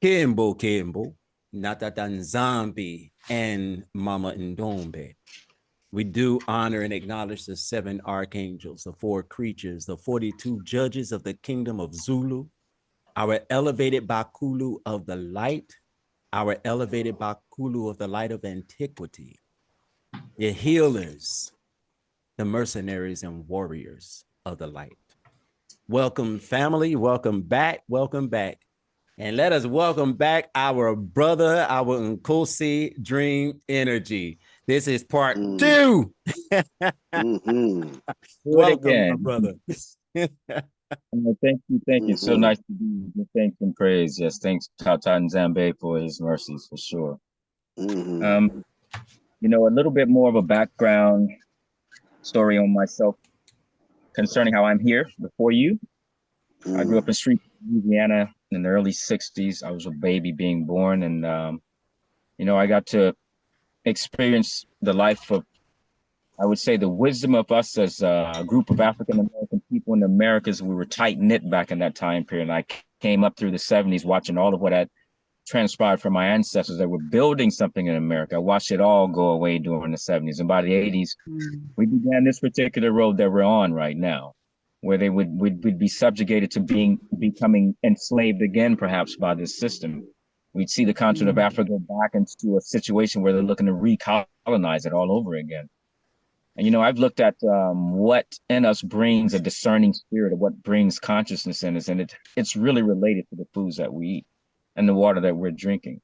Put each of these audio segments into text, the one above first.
Kimbo Kimbo, Natatan Zambi, and Mama Ndombe. We do honor and acknowledge the seven archangels, the four creatures, the 42 judges of the kingdom of Zulu, our elevated Bakulu of the light, our elevated Bakulu of the light of antiquity, the healers, the mercenaries and warriors of the light. Welcome, family. Welcome back. Welcome back. And let us welcome back our brother, our Nkosi Dreem Energy. This is part two. Welcome, my brother. Thank you, thank you. So nice to be here. Thanks and praise. Yes, thanks Tata Nzambe for his mercies for sure. A little bit more of a background story on myself concerning how I'm here before you. I grew up in Street, Louisiana in the early 60s. I was a baby being born, and I got to experience the life of, I would say, the wisdom of us as a group of African American people in the Americas. We were tight knit back in that time period. I came up through the 70s watching all of what had transpired from my ancestors that were building something in America. I watched it all go away during the 70s. And by the 80s, we began this particular road that we're on right now, where they would be subjugated to becoming enslaved again, perhaps by this system. We'd see the continent of Africa go back into a situation where they're looking to recolonize it all over again. And, I've looked at what in us brings a discerning spirit, of what brings consciousness in us, and it's really related to the foods that we eat and the water that we're drinking.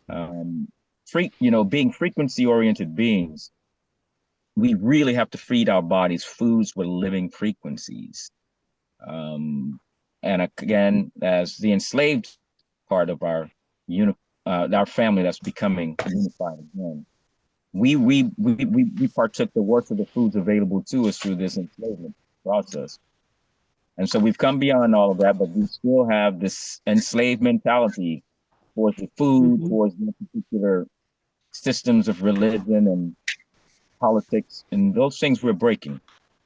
Being frequency-oriented beings, we really have to feed our bodies foods with living frequencies. And again, as the enslaved part of our family that's becoming unified again, we partook the worst of the foods available to us through this enslavement process. And so we've come beyond all of that, but we still have this enslaved mentality towards the food, towards the particular systems of religion and politics, and those things we're breaking.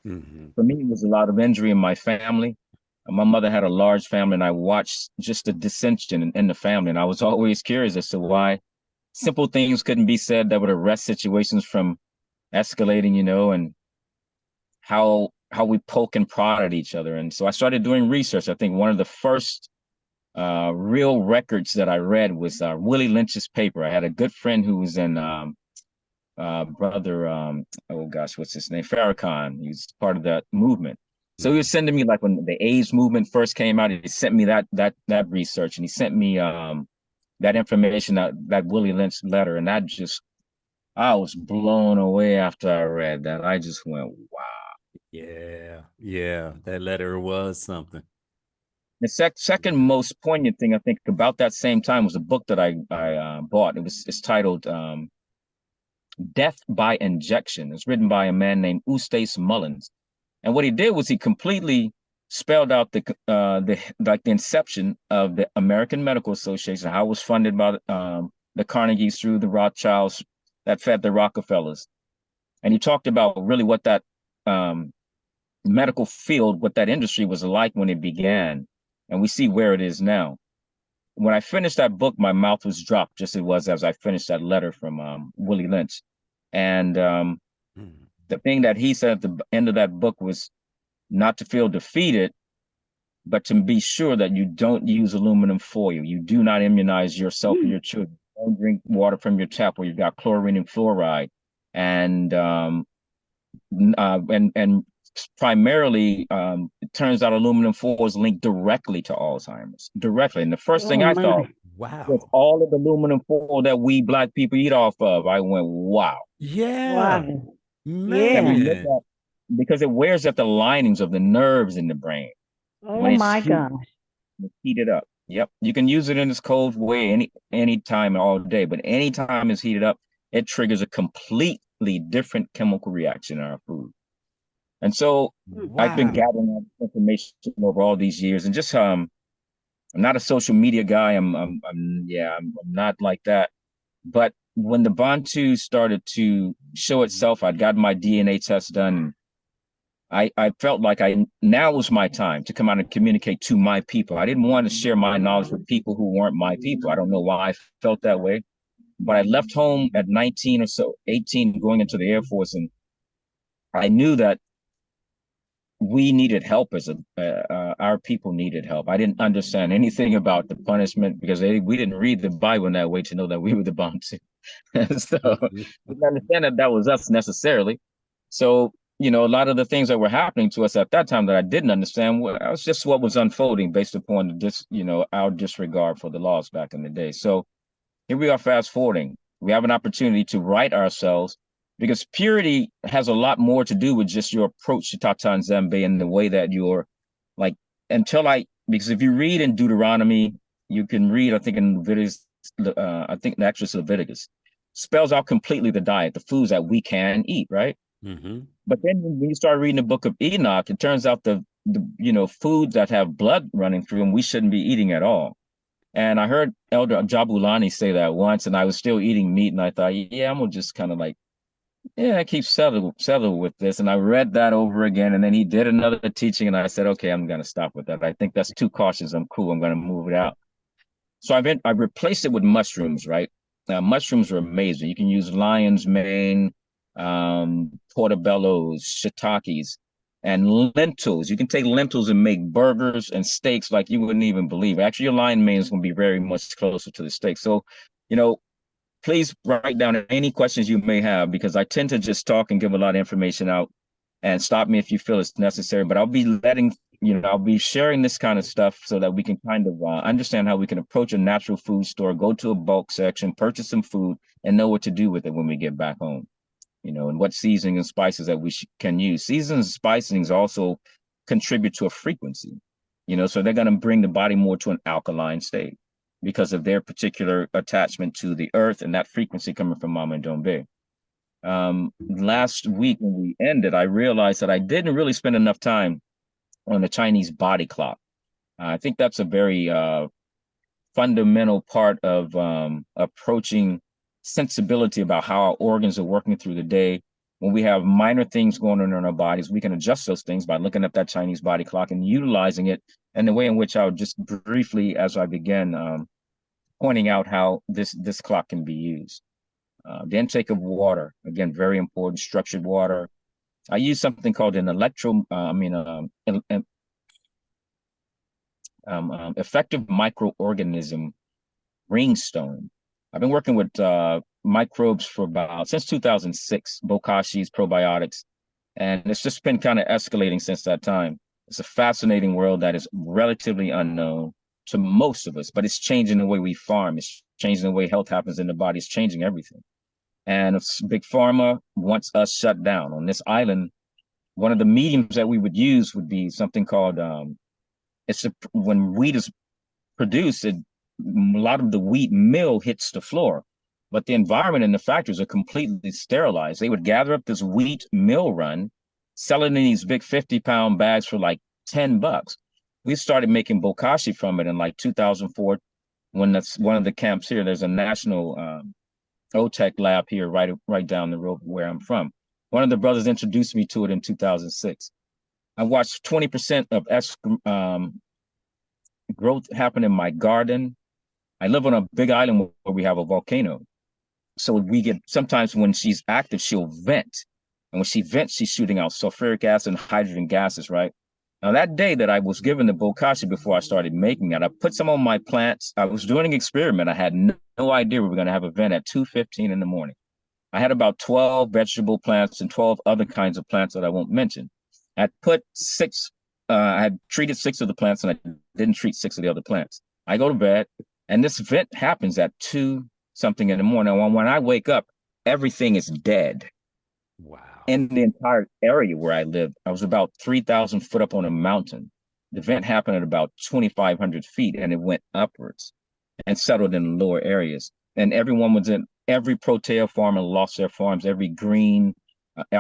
For me, it was a lot of injury in my family. My mother had a large family, and I watched just the dissension in the family, and I was always curious as to why simple things couldn't be said that would arrest situations from escalating, and how we poke and prod at each other. And so I started doing research. I think one of the first real records that I read was Willie Lynch's paper. I had a good friend who was in what's his name? Farrakhan. He's part of that movement. So he was sending me, like when the AIDS movement first came out, he sent me that research, and he sent me that information, that Willie Lynch letter, and I was blown away after I read that. I just went, wow. Yeah, that letter was something. The second most poignant thing I think about that same time was a book that I bought. It's titled Death by Injection. It's written by a man named Eustace Mullins. And what he did was he completely spelled out the inception of the American Medical Association, how it was funded by the Carnegies through the Rothschilds that fed the Rockefellers. And he talked about really what that medical field, what that industry was like when it began. And we see where it is now. When I finished that book, my mouth was dropped, just as it was as I finished that letter from Willie Lynch. And the thing that he said at the end of that book was not to feel defeated, but to be sure that you don't use aluminum foil. You do not immunize yourself or your children. Don't drink water from your tap where you've got chlorine and fluoride. And primarily, it turns out aluminum foil is linked directly to Alzheimer's, directly. And the first thing I thought, with all of the aluminum foil that we Black people eat off of, I went, wow. Yeah. Wow. Man. Because it wears at the linings of the nerves in the brain. Oh my gosh. Heat it up. Yep. You can use it in this cold way any time all day, but anytime it's heated up, it triggers a completely different chemical reaction in our food. And so I've been gathering information over all these years, and just I'm not a social media guy. I'm not like that. But when the Bantu started to show itself, I'd gotten my DNA test done. I felt like now was my time to come out and communicate to my people. I didn't want to share my knowledge with people who weren't my people. I don't know why I felt that way, but I left home at 19 or so, 18, going into the Air Force, and I knew that we needed help our people needed help. I didn't understand anything about the punishment because we didn't read the Bible in that way to know that we were the bounty. So didn't understand that that was us necessarily. So, a lot of the things that were happening to us at that time that I didn't understand was just what was unfolding based upon our disregard for the laws back in the day. So here we are fast forwarding. We have an opportunity to right ourselves because purity has a lot more to do with just your approach to Tata Nzambe and the way that you're like, because if you read in Deuteronomy, you can read, I think in Leviticus, I think actually it's Leviticus, spells out completely the diet, the foods that we can eat, right? Mm-hmm. But then when you start reading the book of Enoch, it turns out the foods that have blood running through them, we shouldn't be eating at all. And I heard Elder Jabulani say that once, and I was still eating meat, and I thought, yeah, I'm gonna just kind of like, yeah, I keep settle with this. And I read that over again, and then he did another teaching, and I said, okay, I'm gonna stop with that. I think that's too cautious. I'm cool. I'm gonna move it out. So I replaced it with mushrooms, right? Now, mushrooms are amazing. You can use lion's mane, portobellos, shiitakes, and lentils. You can take lentils and make burgers and steaks like you wouldn't even believe. Actually, your lion mane is going to be very much closer to the steak. So, you know, please write down any questions you may have because I tend to just talk and give a lot of information out, and stop me if you feel it's necessary. But I'll be sharing this kind of stuff so that we can kind of understand how we can approach a natural food store, go to a bulk section, purchase some food, and know what to do with it when we get back home. And what seasoning and spices that we can use. Seasonings and spicings also contribute to a frequency, so they're going to bring the body more to an alkaline state because of their particular attachment to the earth and that frequency coming from Mama and Dombe. Last week when we ended, I realized that I didn't really spend enough time on the Chinese body clock. I think that's a very fundamental part of approaching sensibility about how our organs are working through the day. When we have minor things going on in our bodies, we can adjust those things by looking up that Chinese body clock and utilizing it in the way in which I'll just briefly, as I begin, pointing out how this clock can be used. The intake of water, again, very important, structured water. I use something called an effective microorganism ringstone. I've been working with microbes since 2006, bokashis, probiotics, and it's just been kind of escalating since that time. It's a fascinating world that is relatively unknown to most of us, but it's changing the way we farm. It's changing the way health happens in the body. It's changing everything. And if Big Pharma wants us shut down on this island, one of the mediums that we would use would be something called when wheat is produced, a lot of the wheat mill hits the floor, but the environment in the factories are completely sterilized. They would gather up this wheat mill run, sell it in these big 50-pound bags for like $10. We started making bokashi from it in like 2004 when that's one of the camps here. There's a national OTEC lab here right down the road where I'm from. One of the brothers introduced me to it in 2006. I watched 20% of growth happen in my garden. I live on a big island where we have a volcano. So we get, sometimes when she's active, she'll vent. And when she vents, she's shooting out sulfuric acid and hydrogen gases, right? Now, that day that I was given the bokashi before I started making it, I put some on my plants. I was doing an experiment. I had no idea we were going to have a vent at 2:15 in the morning. I had about 12 vegetable plants and 12 other kinds of plants that I won't mention. I had treated 6 of the plants and I didn't treat 6 of the other plants. I go to bed and this vent happens at 2 something in the morning. When I wake up, everything is dead. Wow. In the entire area where I lived, I was about 3,000 foot up on a mountain. The vent happened at about 2,500 feet and it went upwards and settled in the lower areas. And every Protea farmer lost their farms, every green,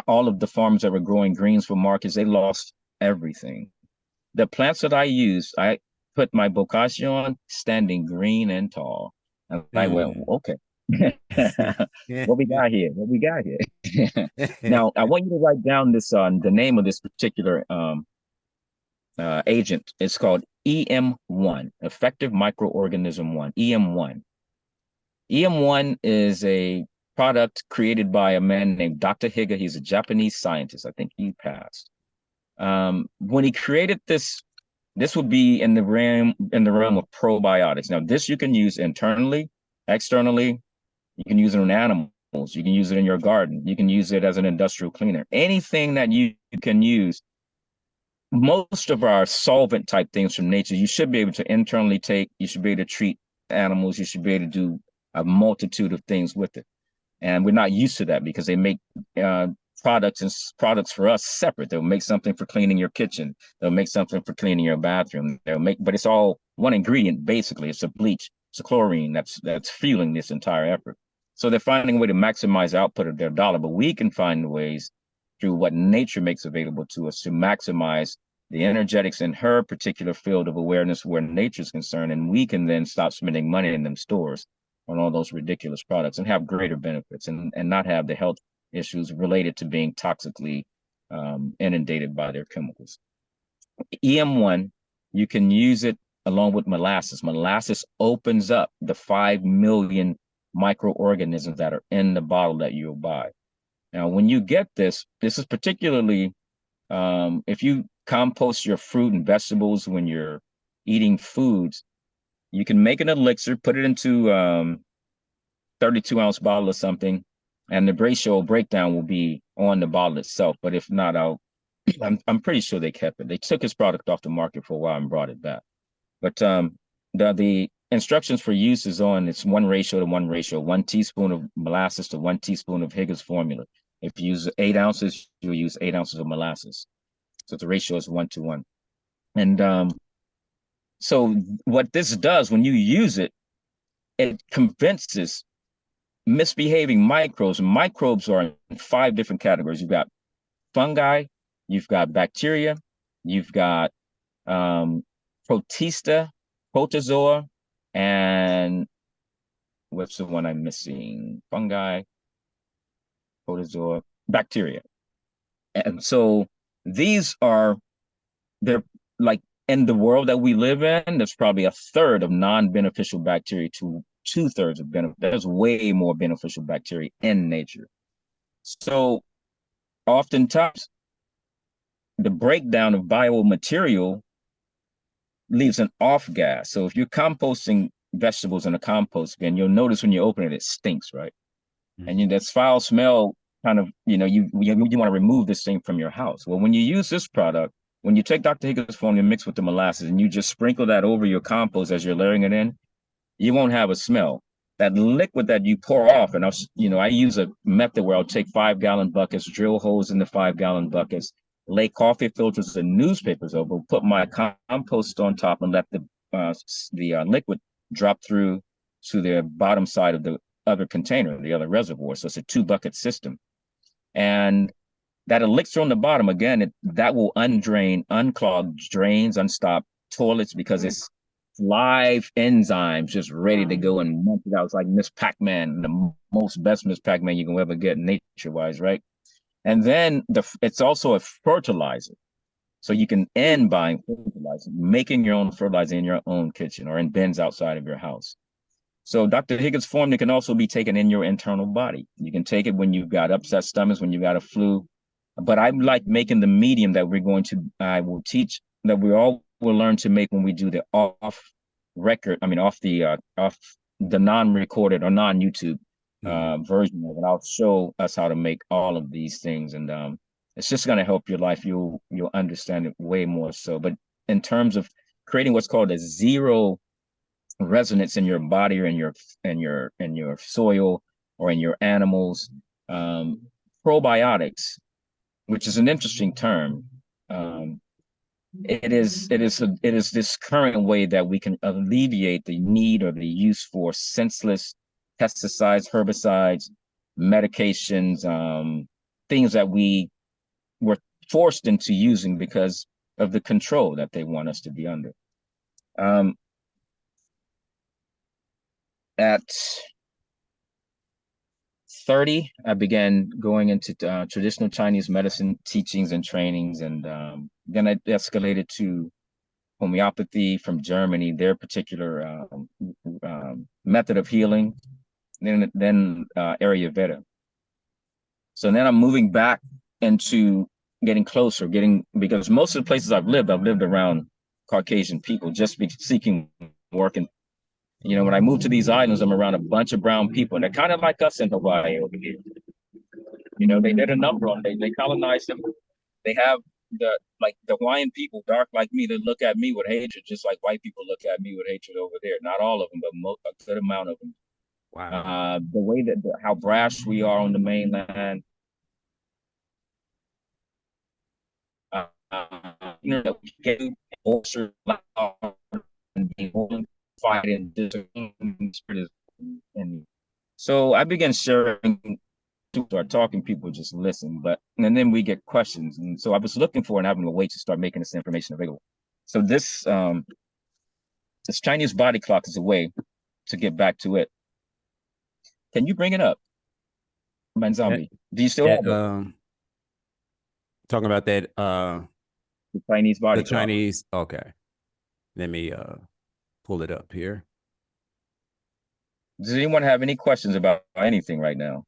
all of the farmers that were growing greens for markets, they lost everything. The plants that I used, I put my bokashi on standing green and tall. And I went, okay, What we got here? What we got here? Now, I want you to write down this the name of this particular agent. It's called EM1, Effective Microorganism 1, EM1. EM1 is a product created by a man named Dr. Higa. He's a Japanese scientist. I think he passed. When he created this, this would be in the realm of probiotics. Now, this you can use internally, externally. You can use it on animals. You can use it in your garden. You can use it as an industrial cleaner. Anything that you can use. Most of our solvent type things from nature, you should be able to internally take. You should be able to treat animals. You should be able to do a multitude of things with it. And we're not used to that because they make products for us separate. They'll make something for cleaning your kitchen. They'll make something for cleaning your bathroom. But it's all one ingredient basically. It's a bleach. It's a chlorine that's fueling this entire effort. So they're finding a way to maximize output of their dollar. But we can find ways through what nature makes available to us to maximize the energetics in her particular field of awareness where nature is concerned, and we can then stop spending money in them stores on all those ridiculous products and have greater benefits and not have the health issues related to being toxically inundated by their chemicals. EM1, you can use it along with molasses. Molasses opens up the 5 million microorganisms that are in the bottle that you'll buy. Now, when you get this is particularly, if you compost your fruit and vegetables when you're eating foods, you can make an elixir, put it into 32-ounce bottle or something, and the ratio breakdown will be on the bottle itself. But if not, I'm pretty sure they kept it. They took his product off the market for a while and brought it back. But the instructions for use is on, it's 1 ratio to 1 ratio, 1 teaspoon of molasses to 1 teaspoon of Higgins formula. If you use 8 ounces, you'll use 8 ounces of molasses. So the ratio is 1 to 1. And so what this does when you use it, it convinces misbehaving microbes. Microbes are in 5 different categories. You've got fungi, you've got bacteria, you've got protista, protozoa, and what's the one I'm missing? Fungi, protozoa, bacteria. And so these are, they're like, in the world that we live in, there's probably 1/3 of non-beneficial bacteria to 2/3 of beneficial. There's way more beneficial bacteria in nature. So oftentimes the breakdown of biomaterial leaves an off gas. So if you're composting vegetables in a compost bin, you'll notice when you open it, it stinks, right? And that's foul smell kind of, you want to remove this thing from your house. Well, when you use this product, when you take Dr. Higgins formula mixed with the molasses and you just sprinkle that over your compost as you're layering it in, you won't have a smell. That liquid that you pour off, and I use a method where I'll take 5-gallon buckets, drill holes in the 5-gallon buckets, lay coffee filters and newspapers over, put my compost on top, and let the liquid drop through to the bottom side of the other container, the other reservoir. So it's a 2-bucket system. And that elixir on the bottom, again, that will unclog drains, unstop toilets, because it's live enzymes just ready to go and munch it out. It's like Miss Pac-Man, the best Miss Pac-Man you can ever get nature-wise, right? And then it's also a fertilizer. So you can end buying fertilizer, making your own fertilizer in your own kitchen or in bins outside of your house. So Dr. Higgins formula can also be taken in your internal body. You can take it when you've got upset stomachs, when you've got a flu. But I like making the medium that I will teach, that we all will learn to make when we do the off the non-recorded or non-YouTube version of it. I'll show us how to make all of these things. And it's just going to help your life. You'll understand it way more so. But in terms of creating what's called a zero resonance in your body or in your soil or in your animals, probiotics, which is an interesting term. It is this current way that we can alleviate the need or the use for senseless pesticides, herbicides, medications, things that we were forced into using because of the control that they want us to be under. 30, I began going into traditional Chinese medicine teachings and trainings, and then I escalated to homeopathy from Germany, their particular method of healing, then Ayurveda. So then I'm moving back into getting closer, because most of the places I've lived around Caucasian people, just seeking work. And, when I moved to these islands, I'm around a bunch of brown people, and they're kind of like us in Hawaii over here. They did a number on them. They colonized them. They have the Hawaiian people, dark like me, that look at me with hatred, just like white people look at me with hatred over there. Not all of them, but a good amount of them. Wow. The way how brash we are on the mainland. We get ulcer and fighting and so I began sharing. Start talking, people just listen, and then we get questions, and so I was looking for and having a way to start making this information available. So this Chinese body clock is a way to get back to it. Can you bring it up, Manzambi? Do you still have it? Talking about that The Chinese body the clock. Chinese, okay. Let me pull it up here. Does anyone have any questions about anything right now?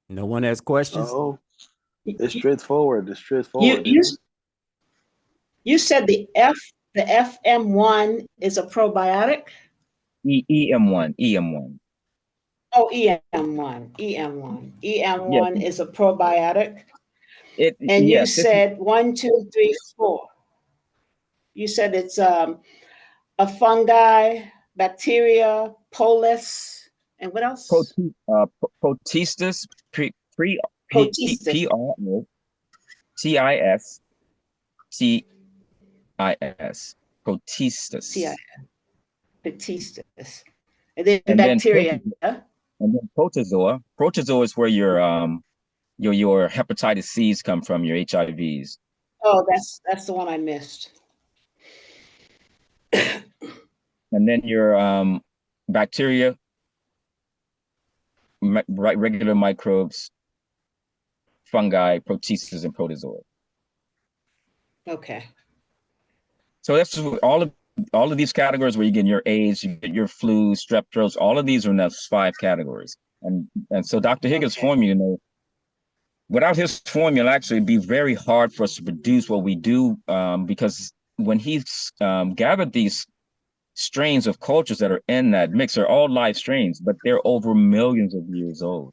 No one has questions? Oh, it's straightforward. It's straightforward. You said the FM1 is a probiotic? EM1, EM1. Oh, EM1 Yes. is a probiotic. And yes, you said 1, 2, 3, 4. You said it's a fungi, bacteria, polis, and what else? Protistus, Protistus. Protistus. Protistus. Protistus. And then And bacteria. And then protozoa. Protozoa is where your hepatitis C's come from, your HIVs. Oh, that's the one I missed. And then your bacteria, regular microbes, fungi, protistus, and protozoa. Okay. So that's all of these categories where you get your AIDS, you get your flu, strep throats. All of these are in those 5 categories. And so Dr. Higgins' formula, without his formula, actually, it'd be very hard for us to produce what we do, because when he's gathered these strains of cultures that are in that mix, are all live strains, but they're over millions of years old.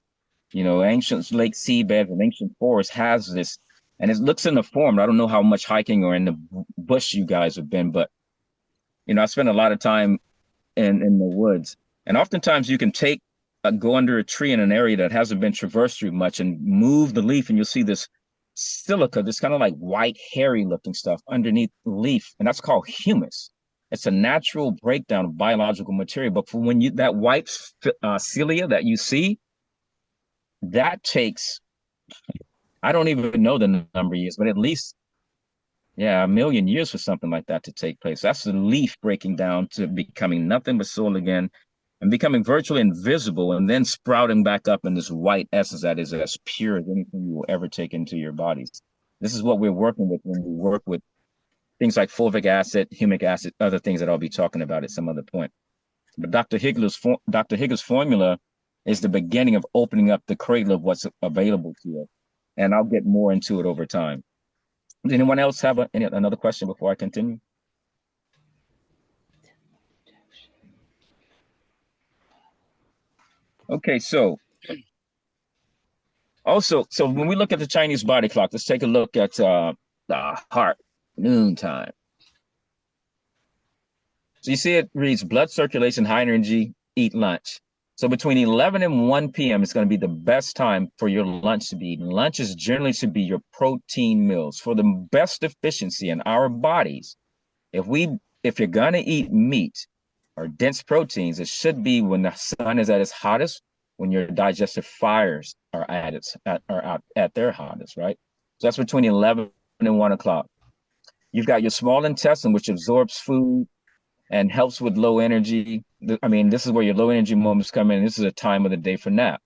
Ancient lake seabeds and ancient forests has this, and it looks in the form. I don't know how much hiking or in the bush you guys have been, but I spend a lot of time in the woods, and oftentimes you can go under a tree in an area that hasn't been traversed through much and move the leaf, and you'll see this silica, this kind of like white, hairy looking stuff underneath the leaf, and that's called humus. It's a natural breakdown of biological material. But for when that white cilia that you see, that takes, I don't even know the number of years, but at least, 1 million years for something like that to take place. That's the leaf breaking down to becoming nothing but soil again, and becoming virtually invisible, and then sprouting back up in this white essence that is as pure as anything you will ever take into your bodies. This is what we're working with when we work with things like fulvic acid, humic acid, other things that I'll be talking about at some other point. But Dr. Higgins' formula is the beginning of opening up the cradle of what's available to us. And I'll get more into it over time. Does anyone else have another question before I continue? Okay, so when we look at the Chinese body clock, let's take a look at the heart, noontime. So you see it reads blood circulation, high energy, eat lunch. So between 11 and 1 p.m. is going to be the best time for your lunch to be eaten. Lunch is generally to be your protein meals for the best efficiency in our bodies. If you're going to eat meat or dense proteins, it should be when the sun is at its hottest, when your digestive fires are at their hottest, right? So that's between 11 and 1 o'clock. You've got your small intestine, which absorbs food and helps with low energy. I mean, this is where your low energy moments come in. This is a time of the day for nap.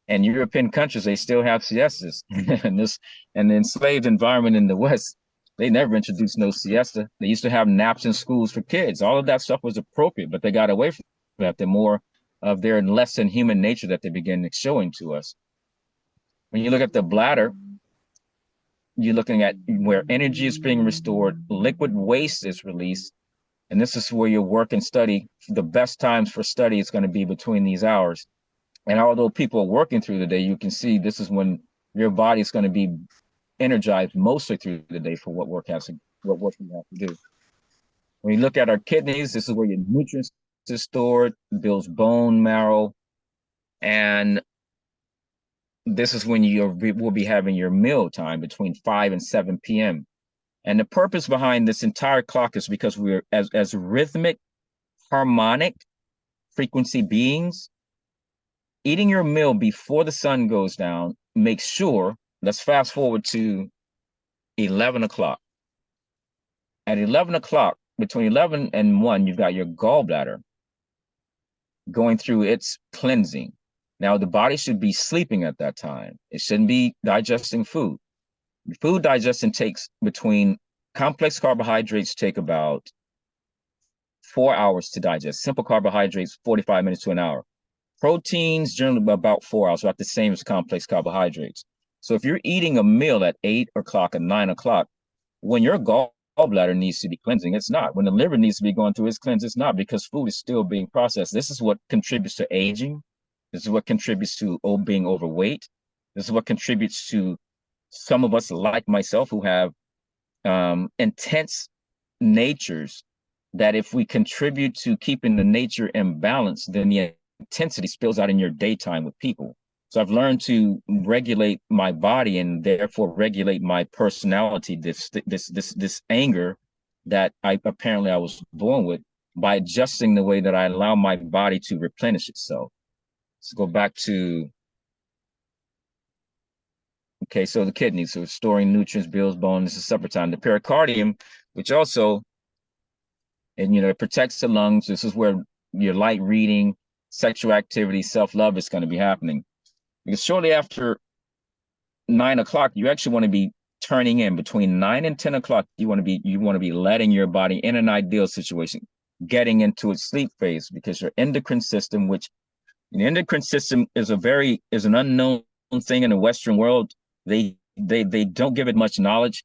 And European countries, they still have siestas. And the enslaved environment in the West, they never introduced no siesta. They used to have naps in schools for kids. All of that stuff was appropriate, but they got away from that. The more of their less than human nature that they began showing to us. When you look at the bladder, you're looking at where energy is being restored, liquid waste is released, and this is where your work and study, the best times for study is going to be between these hours. And although people are working through the day, you can see this is when your body is going to be energized mostly through the day for what work you have to do. When you look at our kidneys, this is where your nutrients are stored, builds bone marrow, and this is when you will be having your meal time between 5 and 7 p.m. And the purpose behind this entire clock is because we're as rhythmic, harmonic frequency beings. Eating your meal before the sun goes down makes sure, let's fast forward to 11 o'clock. At 11 o'clock, between 11 and 1, you've got your gallbladder going through its cleansing. Now, the body should be sleeping at that time. It shouldn't be digesting food. Food digestion takes complex carbohydrates take about 4 hours to digest. Simple carbohydrates, 45 minutes to an hour. Proteins, generally about 4 hours, about the same as complex carbohydrates. So if you're eating a meal at 8 o'clock and 9 o'clock, when your gallbladder needs to be cleansing, it's not. When the liver needs to be going through its cleanse, it's not, because food is still being processed. This is what contributes to aging. This is what contributes to being overweight. This is what contributes to some of us, like myself, who have intense natures, that if we contribute to keeping the nature in balance, then the intensity spills out in your daytime with people. So I've learned to regulate my body and therefore regulate my personality, this anger that I was born with, by adjusting the way that I allow my body to replenish itself. Let's go back to, okay, so the kidneys, so storing nutrients, builds bone, this is separate time. The pericardium, which also, and it protects the lungs. This is where your light reading, sexual activity, self-love is going to be happening. Because shortly after 9 o'clock, you actually want to be turning in. Between 9 and 10 o'clock, you want to be letting your body, in an ideal situation, getting into its sleep phase, because your endocrine system, which the endocrine system is an unknown thing in the Western world. They don't give it much knowledge,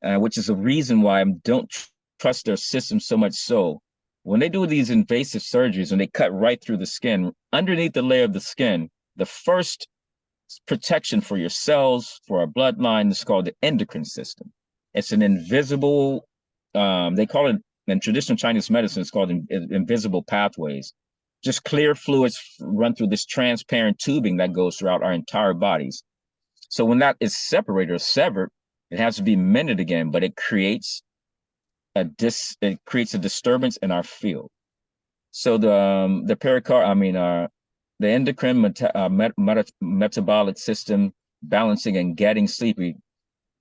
which is a reason why I don't trust their system so much. So when they do these invasive surgeries and they cut right through the skin, underneath the layer of the skin, the first protection for your cells, for our bloodline, is called the endocrine system. It's an invisible, they call it, in traditional Chinese medicine, it's called invisible pathways. Just clear fluids run through this transparent tubing that goes throughout our entire bodies. So when that is separated or severed, it has to be mended again, but it creates a disturbance in our field. So the endocrine metabolic system balancing and getting sleepy,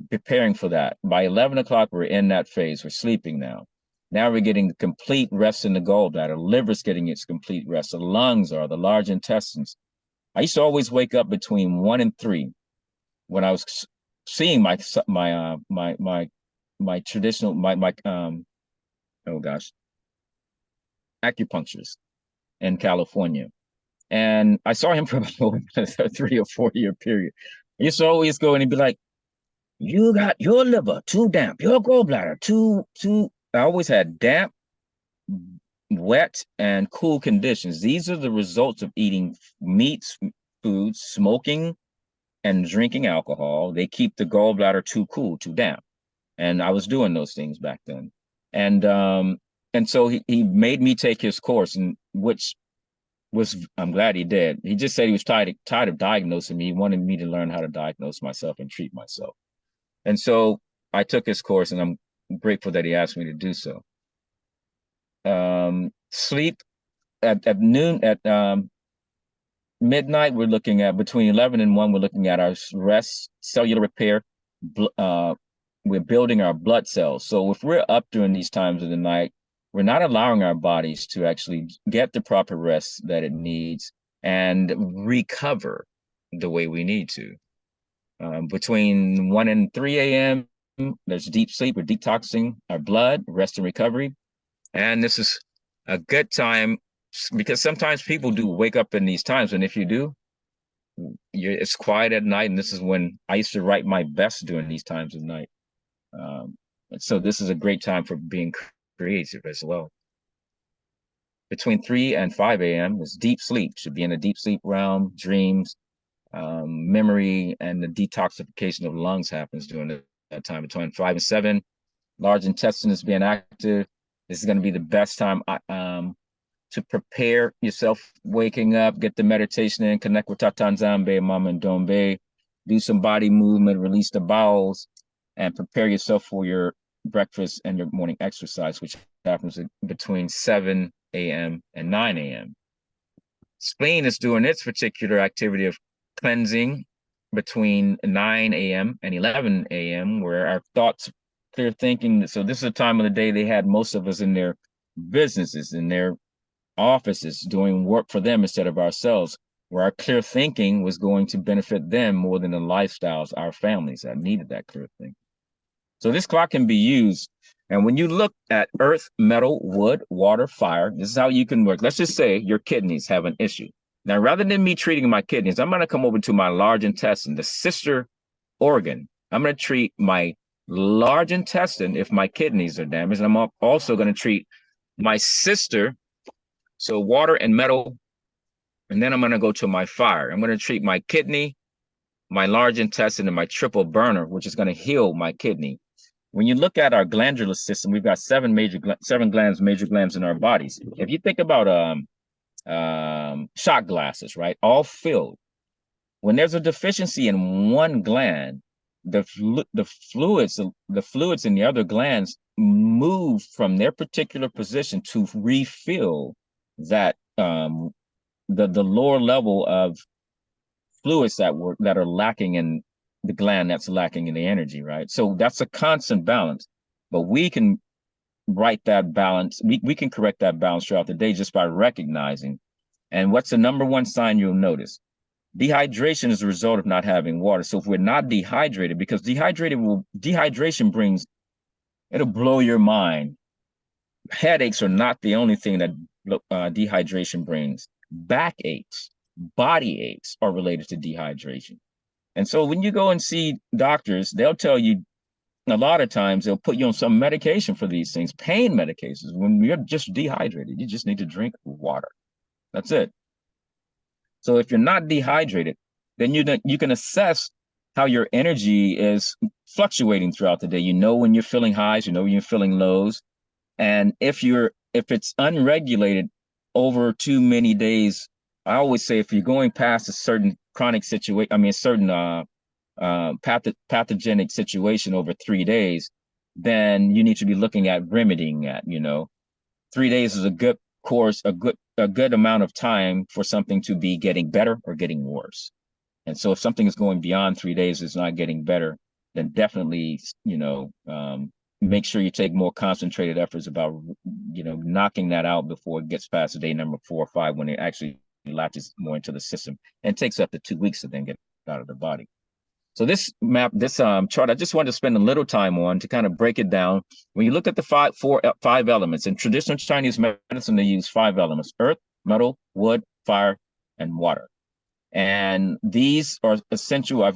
preparing for that. By 11 o'clock, we're in that phase. We're sleeping now. Now we're getting the complete rest in the gallbladder. Liver's getting its complete rest. The lungs are, the large intestines. I used to always wake up between 1 and 3 when I was seeing my traditional acupuncturist in California. And I saw him for about a 3 or 4 year period. I used to always go and he'd be like, "You got your liver too damp, your gallbladder too." I always had damp, wet, and cool conditions. These are the results of eating meats, foods, smoking, and drinking alcohol. They keep the gallbladder too cool, too damp. And I was doing those things back then. And so he made me take his course, and which was, I'm glad he did. He just said he was tired of diagnosing me. He wanted me to learn how to diagnose myself and treat myself. And so I took his course, and I'm grateful that he asked me to do so. Sleep at midnight, we're looking at, between 11 and 1, we're looking at our rest, cellular repair, we're building our blood cells. So if we're up during these times of the night, we're not allowing our bodies to actually get the proper rest that it needs and recover the way we need to. Between 1 and 3 a.m., there's deep sleep. We're detoxing our blood, rest and recovery. And this is a good time because sometimes people do wake up in these times. And if you do, it's quiet at night. And this is when I used to write my best during these times of night. So this is a great time for being creative as well. Between 3 and 5 a.m. is deep sleep. Should be in a deep sleep realm, dreams, memory, and the detoxification of lungs happens during that time. Between 5 and 7, large intestine is being active. This is going to be the best time to prepare yourself waking up, get the meditation in, connect with Tatanzambe, Mama Ndombe, do some body movement, release the bowels, and prepare yourself for your breakfast and your morning exercise, which happens between 7 a.m. and 9 a.m. Spleen is doing its particular activity of cleansing between 9 a.m. and 11 a.m., where our thoughts, clear thinking. So this is a time of the day they had most of us in their businesses, in their offices, doing work for them instead of ourselves, where our clear thinking was going to benefit them more than the lifestyles, our families that needed that clear thinking. So this clock can be used. And when you look at earth, metal, wood, water, fire, this is how you can work. Let's just say your kidneys have an issue. Now, rather than me treating my kidneys, I'm going to come over to my large intestine, the sister organ. I'm going to treat my large intestine if my kidneys are damaged. And I'm also going to treat my sister, so water and metal, and then I'm going to go to my fire. I'm going to treat my kidney, my large intestine, and my triple burner, which is going to heal my kidney. When you look at our glandular system, we've got seven major glands in our bodies. If you think about shot glasses, right, all filled. When there's a deficiency in one gland, the fluids in the other glands move from their particular position to refill that the lower level of fluids that are lacking in the gland that's lacking in the energy, right? So that's a constant balance, but we can right that balance. We can correct that balance throughout the day just by recognizing. And what's the number one sign you'll notice? Dehydration is a result of not having water. So if we're not dehydrated, because dehydration brings, it'll blow your mind. Headaches are not the only thing that dehydration brings. Backaches, body aches are related to dehydration. And so when you go and see doctors, they'll tell you, a lot of times they'll put you on some medication for these things, pain medications. When you're just dehydrated, you just need to drink water. That's it. So if you're not dehydrated, then you can assess how your energy is fluctuating throughout the day. You know when you're feeling highs, you know when you're feeling lows. And if it's unregulated over too many days, I always say if you're going past a certain chronic situation, I mean a certain pathogenic situation over 3 days, then you need to be looking at remedying that. 3 days is a good course, a good amount of time for something to be getting better or getting worse. And so if something is going beyond 3 days, it's not getting better, then definitely, make sure you take more concentrated efforts about, knocking that out before it gets past day number 4 or 5, when it actually latches more into the system, and takes up to 2 weeks to then get out of the body. So this chart, I just wanted to spend a little time on to kind of break it down. When you look at the five elements, in traditional Chinese medicine, they use 5 elements: earth, metal, wood, fire, and water. And these are essential. I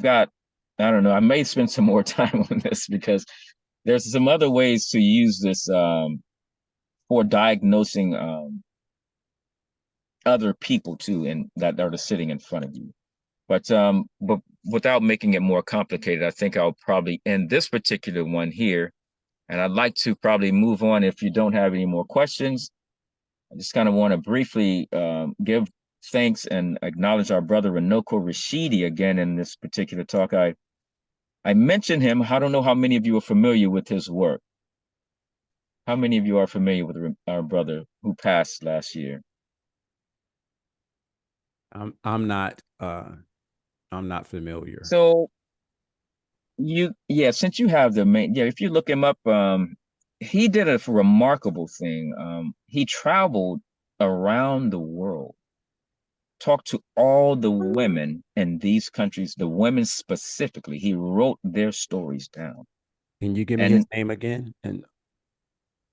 don't know, I may spend some more time on this because there's some other ways to use this for diagnosing other people too, and that are sitting in front of you. But without making it more complicated, I think I'll probably end this particular one here. And I'd like to probably move on if you don't have any more questions. I just kind of want to briefly give thanks and acknowledge our brother Renoko Rashidi again in this particular talk. I mentioned him. I don't know how many of you are familiar with his work. How many of you are familiar with our brother who passed last year? I'm not familiar. So Since you have the main, if you look him up, he did a remarkable thing. He traveled around the world, talked to all the women in these countries, the women specifically. He wrote their stories down. Can you give me his name again? And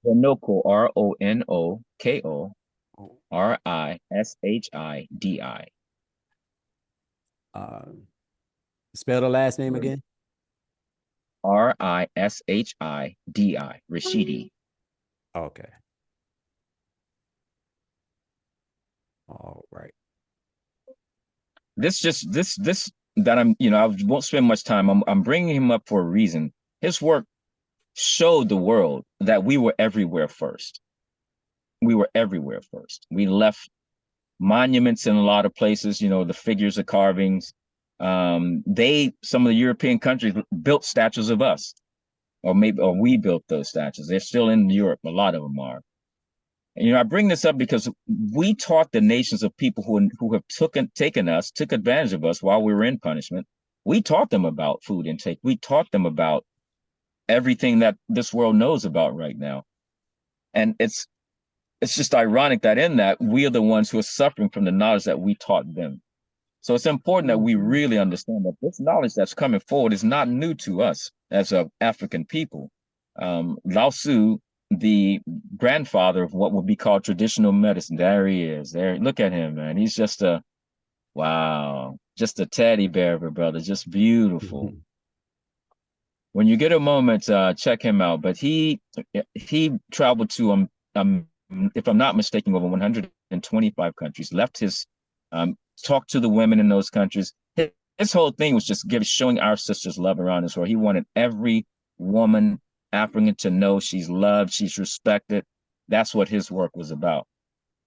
Ronoko, Ronoko, Rishidi. Spell the last name again. Rishidi, Rashidi. Okay. All right. This that I won't spend much time. I'm bringing him up for a reason. His work showed the world that we were everywhere first. We were everywhere first. We left monuments in a lot of places, the figures of carvings. Some of the European countries built statues of us, or we built those statues. They're still in Europe. A lot of them are. And, I bring this up because we taught the nations of people who have took advantage of us while we were in punishment. We taught them about food intake. We taught them about everything that this world knows about right now. And it's just ironic that in that we are the ones who are suffering from the knowledge that we taught them. So it's important that we really understand that this knowledge that's coming forward is not new to us as a African people. Lao Tzu, the grandfather of what would be called traditional medicine, there he is. There, look at him, man. He's just a teddy bear, brother, just beautiful. When you get a moment, check him out. But he traveled to if I'm not mistaken, over 125 countries. Left his talked to the women in those countries. His whole thing was just showing our sisters love around this world. He wanted every woman African to know she's loved, she's respected. That's what his work was about.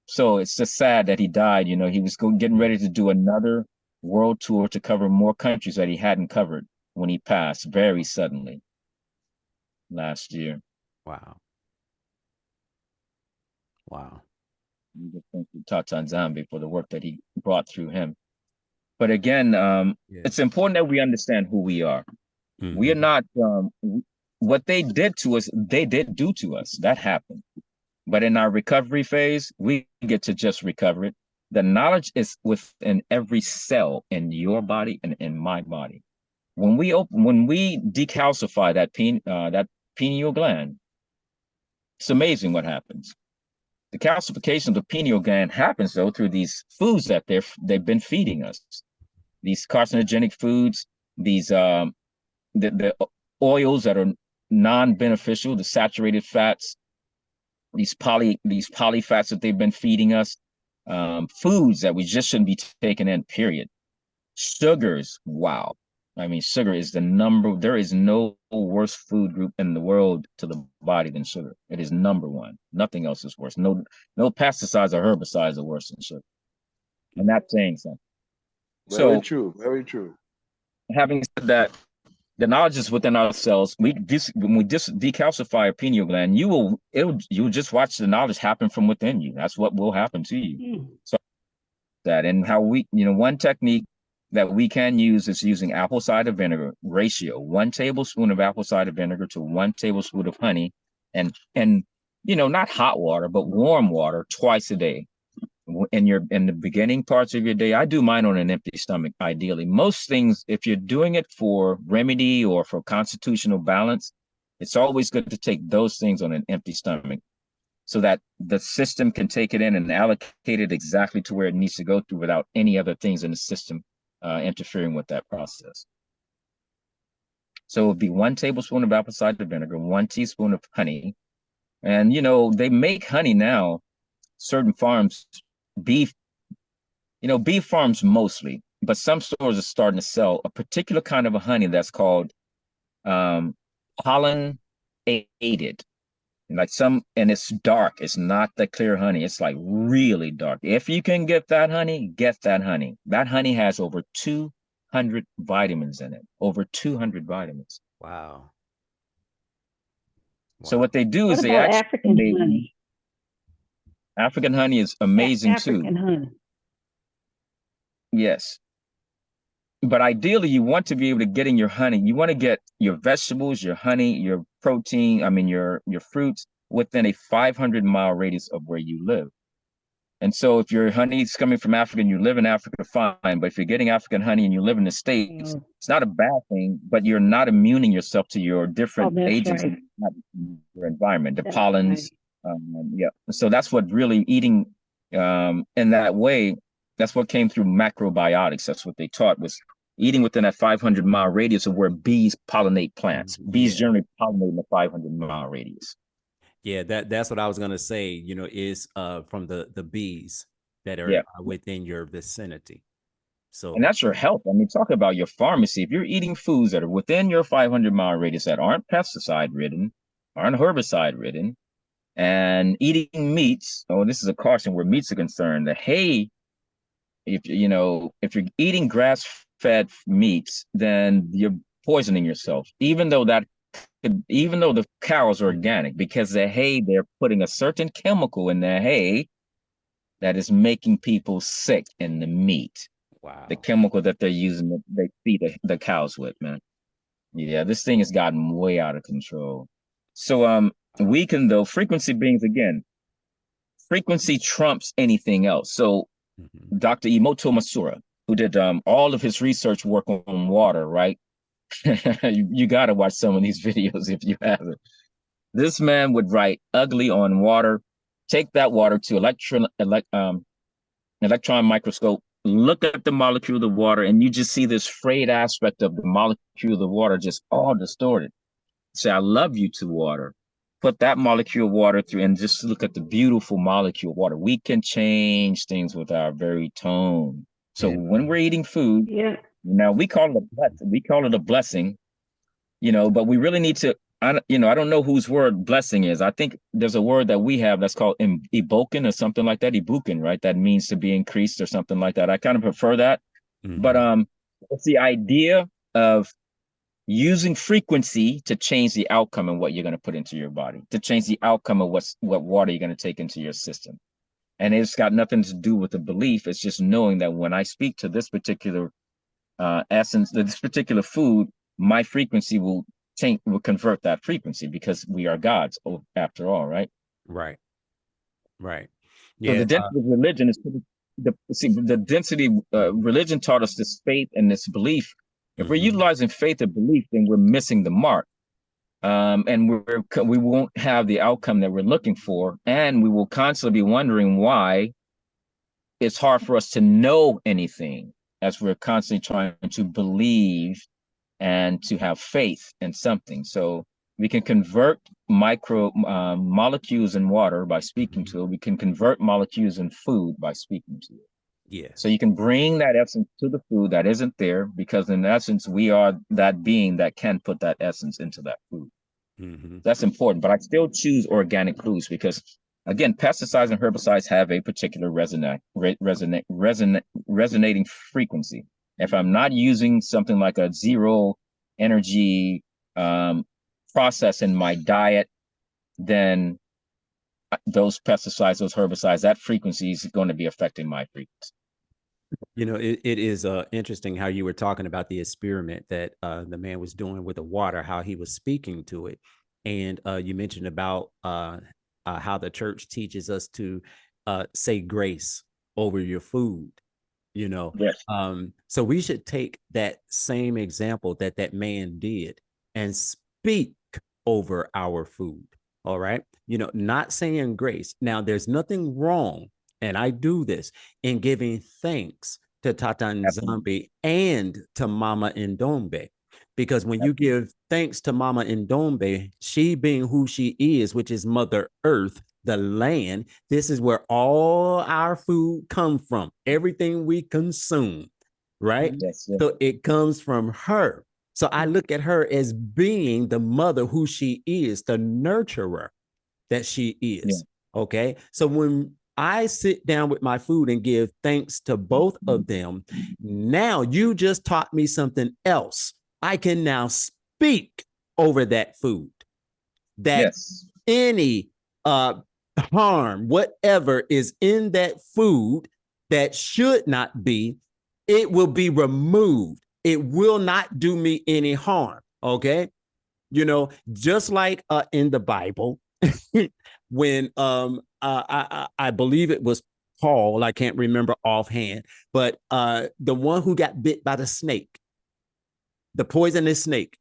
So it's just sad that he died. He was getting ready to do another world tour to cover more countries that he hadn't covered when he passed very suddenly last year. Wow. Thank you, Tata Nzambi, for the work that he brought through him. But again, it's important that we understand who we are. We are not, what they did to us, they did do to us. That happened. But in our recovery phase, we get to just recover it. The knowledge is within every cell in your body and in my body. When we decalcify that pineal gland, it's amazing what happens. The calcification of the pineal gland happens though through these foods that they've been feeding us. These carcinogenic foods, these the oils that are non-beneficial, the saturated fats, these polyfats that they've been feeding us, foods that we just shouldn't be taking in, period. Sugars, wow. I mean, sugar is there is no worse food group in the world to the body than sugar. It is number one. Nothing else is worse. No pesticides or herbicides are worse than sugar. And that's saying something. Very true. Very true. Having said that, the knowledge is within ourselves. When we decalcify a pineal gland, you'll just watch the knowledge happen from within you. That's what will happen to you. So that, and how one technique that we can use is using apple cider vinegar ratio, 1 tablespoon of apple cider vinegar to 1 tablespoon of honey, and not hot water, but warm water twice a day. In the beginning parts of your day, I do mine on an empty stomach, ideally. Most things, if you're doing it for remedy or for constitutional balance, it's always good to take those things on an empty stomach so that the system can take it in and allocate it exactly to where it needs to go through without any other things in the system interfering with that process. So it would be 1 tablespoon of apple cider vinegar, 1 teaspoon of honey. And, they make honey now, certain farms, beef farms mostly, but some stores are starting to sell a particular kind of a honey that's called pollen aided. And it's dark. It's not the clear honey. It's like really dark. If you can get that honey, get that honey. That honey has over 200 vitamins in it. Over 200 vitamins. Wow. So what they do is they actually African honey? African honey is amazing too. African honey. Yes. but ideally you want to be able to get in your honey. You want to get your vegetables, your honey, your protein, your fruits within a 500-mile radius of where you live. And so if your honey is coming from Africa and you live in Africa, fine. But if you're getting African honey and you live in the States, it's not a bad thing, but you're not immuning yourself to your different agents in your environment, the pollens. Yeah. So that's what really eating in that way, that's what came through macrobiotics. That's what they taught, was eating within that 500-mile radius of where bees pollinate plants. Bees generally pollinate in the 500-mile radius. Yeah, that's what I was gonna say. Is from the bees that are within your vicinity. So, and that's your health. I mean, talk about your pharmacy. If you're eating foods that are within your 500-mile radius that aren't pesticide ridden, aren't herbicide ridden, and eating meats. Oh, this is a caution where meats are concerned. The hay, if you're eating grass-fed meats, then you're poisoning yourself. Even though the cows are organic, because the hay, they're putting a certain chemical in their hay that is making people sick in the meat. wow. The chemical that they're using, they feed the cows with, man. Yeah, this thing has gotten way out of control. So we can, though, frequency beings, again, frequency trumps anything else. So Dr. Emoto Masura, who did all of his research work on water, right? You got to watch some of these videos if you haven't. This man would write ugly on water, take that water to electron microscope, look at the molecule of the water, and you just see this frayed aspect of the molecule of the water just all distorted. Say, I love you to water. Put that molecule of water through and just look at the beautiful molecule of water. We can change things with our very tone. So when we're eating food, now we call it a blessing, but we really need to, I don't know whose word blessing is. I think there's a word that we have that's called iboken or something like that, ibuken, right? That means to be increased or something like that. I kind of prefer that. But it's the idea of using frequency to change the outcome of what you're going to put into your body, to change the outcome of what water you're going to take into your system. And it's got nothing to do with the belief. It's just knowing that when I speak to this particular essence, this particular food, my frequency will convert that frequency, because we are gods after all, right? Right. Yeah. So the density of religion is the density. Religion taught us this faith and this belief. If we're utilizing faith or belief, then we're missing the mark, and we won't have the outcome that we're looking for, and we will constantly be wondering why it's hard for us to know anything, as we're constantly trying to believe and to have faith in something. So we can convert micro molecules in water by speaking to it. We can convert molecules in food by speaking to it. Yeah. So you can bring that essence to the food that isn't there, because in essence, we are that being that can put that essence into that food. That's important. But I still choose organic foods because, again, pesticides and herbicides have a particular resonating frequency. If I'm not using something like a zero energy process in my diet, then those pesticides, those herbicides, that frequency is going to be affecting my frequency. It is interesting how you were talking about the experiment that the man was doing with the water, how he was speaking to it. And you mentioned about how the church teaches us to say grace over your food, Yes. So we should take that same example that man did and speak over our food. All right. Not saying grace. Now, there's nothing wrong, and I do this, in giving thanks to Tata Nzambi and to Mama Ndombe. Because when you give thanks to Mama Ndombe, she being who she is, which is Mother Earth, the land, this is where all our food come from, everything we consume, right? Yes. So it comes from her. So I look at her as being the mother who she is, the nurturer that she is. Yeah. Okay. So when I sit down with my food and give thanks to both of them, now you just taught me something else. I can now speak over that food, that any harm, whatever is in that food that should not be, it will be removed. It will not do me any harm. Okay. You know, just like in the Bible, when I believe it was Paul, I can't remember offhand, but the one who got bit by the snake, the poisonous snake,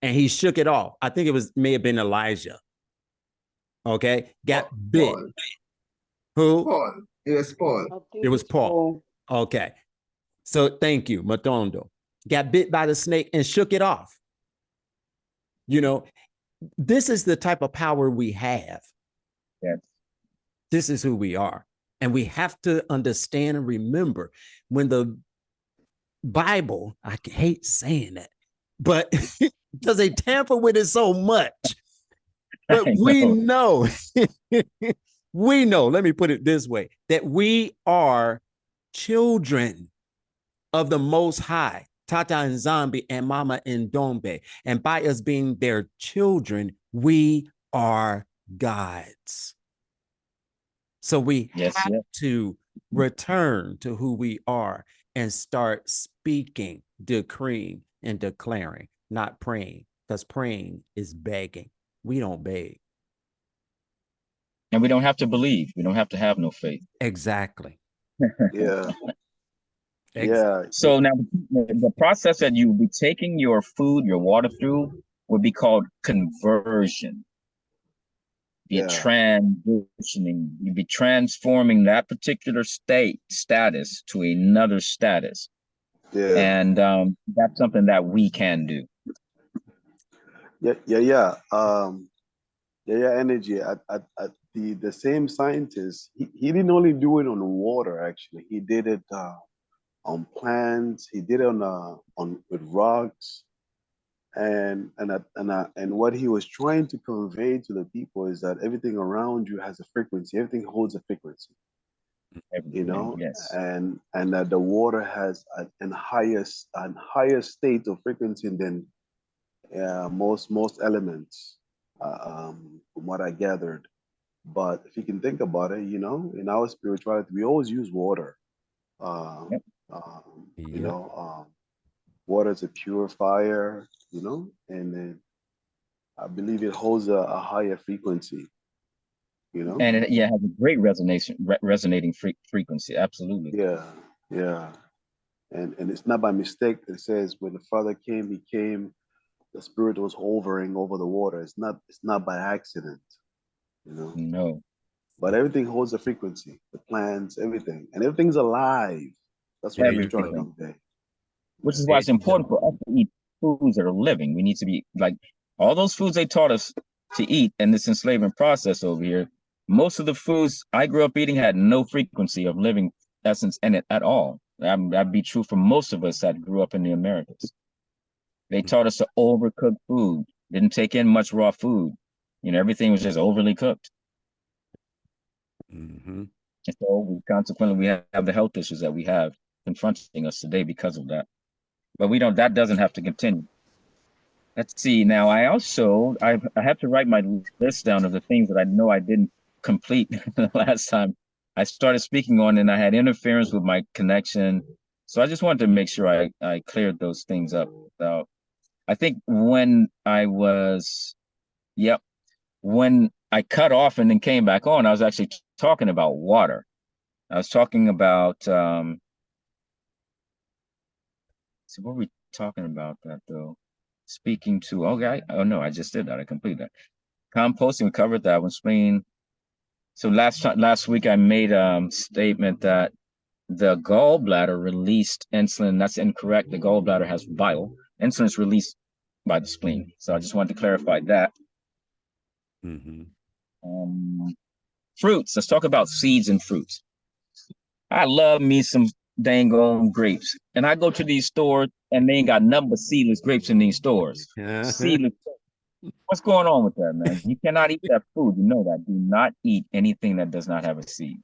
and he shook it off. I think may have been Elijah. Okay, got bit. Paul. Who? Paul. It was Paul. It was Paul. Okay. So thank you, Matondo. Got bit by the snake and shook it off. You know, this is the type of power we have. Yes. This is who we are. And we have to understand and remember when the Bible, I hate saying that, but because they tamper with it so much. But we know, we know, let me put it this way, that we are children of the Most High, Tata Nzambi and Mama Ndombe. And by us being their children, we are gods. So we have to return to who we are and start speaking, decreeing, and declaring, not praying, because praying is begging. We don't beg. And we don't have to believe. We don't have to have no faith. Exactly. Yeah. Yeah. So now the process that you would be taking your food, your water through would be called conversion. Be transitioning. You'd be transforming that particular status to another status. Yeah. And that's something that we can do. Energy. The same scientist, he didn't only do it on water. Actually, he did it on plants. He did it on with rocks, and what he was trying to convey to the people is that everything around you has a frequency. Everything holds a frequency. You know, yes. And that the water has a higher state of frequency than most elements, from what I gathered. But if you can think about it, you know, in our spirituality, we always use water. You know, water is a purifier, you know, and then I believe it holds a higher frequency, you know. And it has a great resonating frequency. Absolutely. Yeah. And it's not by mistake. It says when the Father came, he came, the Spirit was hovering over the water. It's not by accident, you know. No. But everything holds a frequency, the plants, everything. And everything's alive. That's what we're trying to convey. Which is why it's important for us to eat foods that are living. We need to be like all those foods they taught us to eat in this enslavement process over here. Most of the foods I grew up eating had no frequency of living essence in it at all. That'd be true for most of us that grew up in the Americas. They taught us to overcook food, didn't take in much raw food. You know, everything was just overly cooked. And so consequently, we have the health issues that we have confronting us today because of that. But that doesn't have to continue. Let's see. Now, I have to write my list down of the things that I know I didn't complete the last time I started speaking on, and I had interference with my connection. So I just wanted to make sure I cleared those things up. Now, I think when I cut off and then came back on, I was actually talking about water. I was talking about, so what were we talking about that though? Speaking to, I just did that. I completed that. Composting, we covered that one. Spleen. So last week I made a statement that the gallbladder released insulin. That's incorrect. The gallbladder has bile. Insulin is released by the spleen. So I just wanted to clarify that. Fruits. Let's talk about seeds and fruits. I love me some dang on grapes. And I go to these stores and they ain't got nothing but seedless grapes in these stores. Seedless. What's going on with that, man? You cannot eat that food. You know that. Do not eat anything that does not have a seed.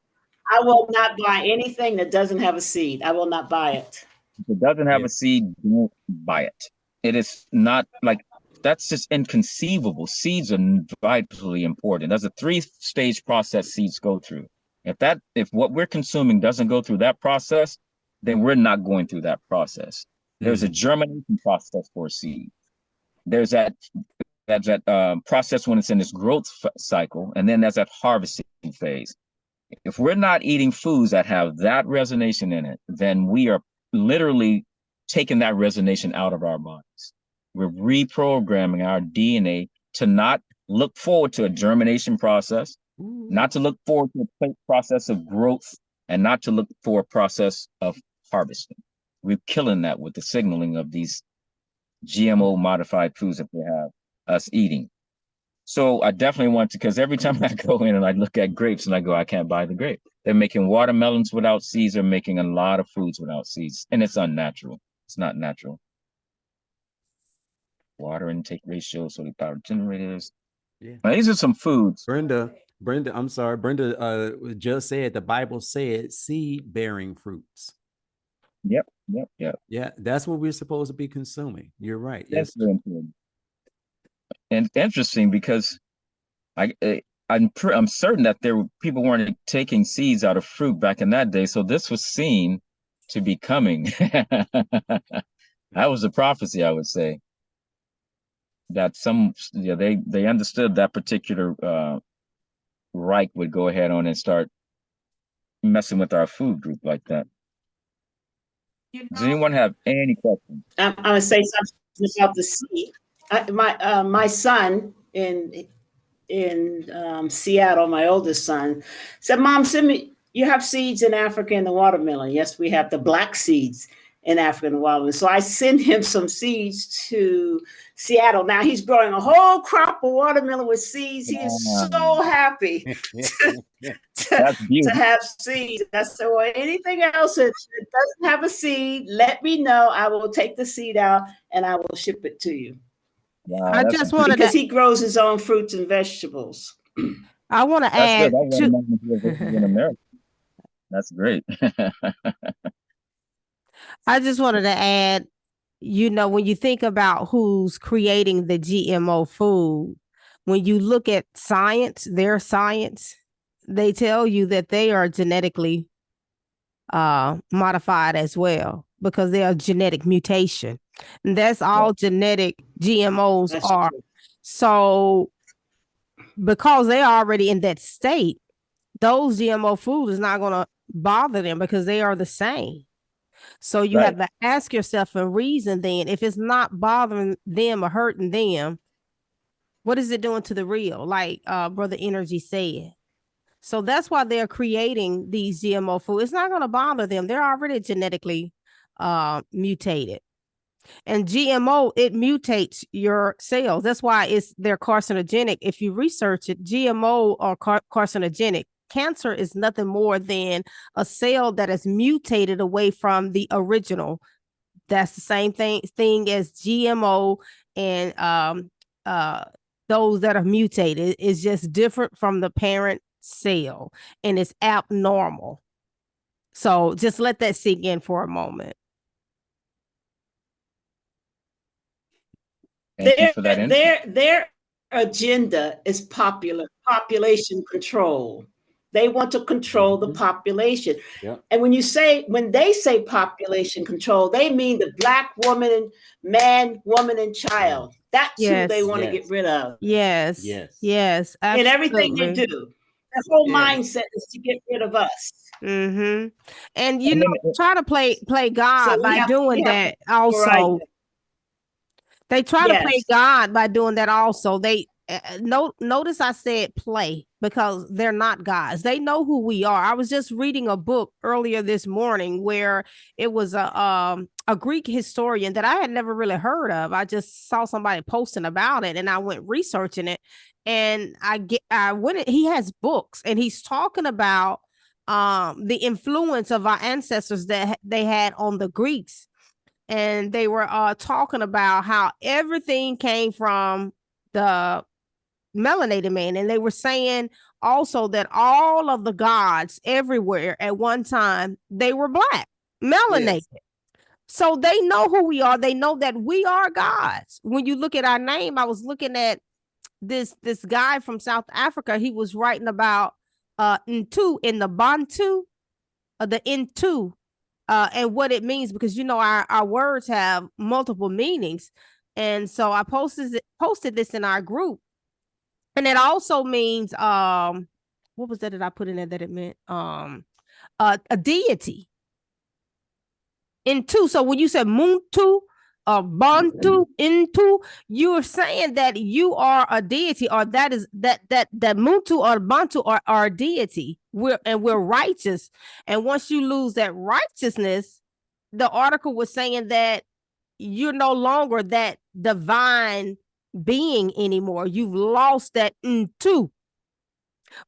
I will not buy anything that doesn't have a seed. I will not buy it. If it doesn't have a seed, don't buy it. It is not like, that's just inconceivable. Seeds are vitally important. There's a 3-stage process seeds go through. If what we're consuming doesn't go through that process, then we're not going through that process. There's a germination process for a seed. There's that process when it's in its growth cycle, and then there's that harvesting phase. If we're not eating foods that have that resonance in it, then we are literally taking that resonance out of our bodies. We're reprogramming our DNA to not look forward to a germination process, not to look forward to a process of growth, and not to look for a process of harvesting. We're killing that with the signaling of these GMO modified foods that we have us eating. So I definitely want to, because every time I go in and I look at grapes and I go, I can't buy the grape. They're making watermelons without seeds. They're making a lot of foods without seeds, and it's unnatural. It's not natural. Water intake ratio, sodium power generators. Yeah. Now, these are some foods. Brenda, I'm sorry. Brenda just said the Bible said seed bearing fruits. Yep. Yeah, that's what we're supposed to be consuming. You're right. That's very important. And interesting because I'm certain that people weren't taking seeds out of fruit back in that day. So this was seen to be coming. That was a prophecy, I would say. That they understood that particular Reich would go ahead on and start messing with our food group like that. Does anyone have any questions? I'm going to say something about the seed. My son in Seattle, my oldest son, said, "Mom, send me. You have seeds in Africa in the watermelon." Yes, we have the black seeds in Africa in the watermelon. So I sent him some seeds to Seattle. Now he's growing a whole crop of watermelon with seeds. He is so happy to have seeds. I said, "Well, anything else that doesn't have a seed, let me know. I will take the seed out and I will ship it to you." Wow, I just wanted because he grows his own fruits and vegetables. I want to add in America. That's great. I just wanted to add, when you think about who's creating the GMO food, when you look at their science, they tell you that they are genetically modified as well because they are genetic mutation. And that's all genetic GMOs are. True. So because they're already in that state, those GMO food is not going to bother them because they are the same. So you have to ask yourself and reason then, if it's not bothering them or hurting them, what is it doing to the real? Like Brother Energy said. So that's why they're creating these GMO food. It's not going to bother them. They're already genetically mutated. And GMO, it mutates your cells. That's why they're carcinogenic. If you research it, GMO are carcinogenic. Cancer is nothing more than a cell that is mutated away from the original. That's the same thing as GMO and those that are mutated. It's just different from the parent cell and it's abnormal. So just let that sink in for a moment. Their agenda is population control. They want to control the population. Yep. And when they say population control, they mean the Black woman, man, woman, and child. That's who they want to get rid of. Yes. Absolutely. In everything they do. Their whole mindset is to get rid of us. Mm-hmm. And try to play God by doing that also. They try to play God by doing that also. They notice I said play because they're not gods. They know who we are. I was just reading a book earlier this morning where it was a Greek historian that I had never really heard of. I just saw somebody posting about it and I went researching it. And he has books and he's talking about the influence of our ancestors that they had on the Greeks. And they were talking about how everything came from the melanated man. And they were saying also that all of the gods everywhere at one time, they were Black, melanated. Yes. So they know who we are. They know that we are gods. When you look at our name, I was looking at this guy from South Africa. He was writing about Ntu in the Bantu, the Ntu. and what it means, because our words have multiple meanings. And so I posted this in our group. And it also means what was that I put in there that it meant? A deity. Into. So when you said Muntu, Bantu, into, you're saying that you are a deity, or that Muntu or Bantu are a deity. We're righteous. And once you lose that righteousness, the article was saying that you're no longer that divine being anymore. You've lost that Ntu.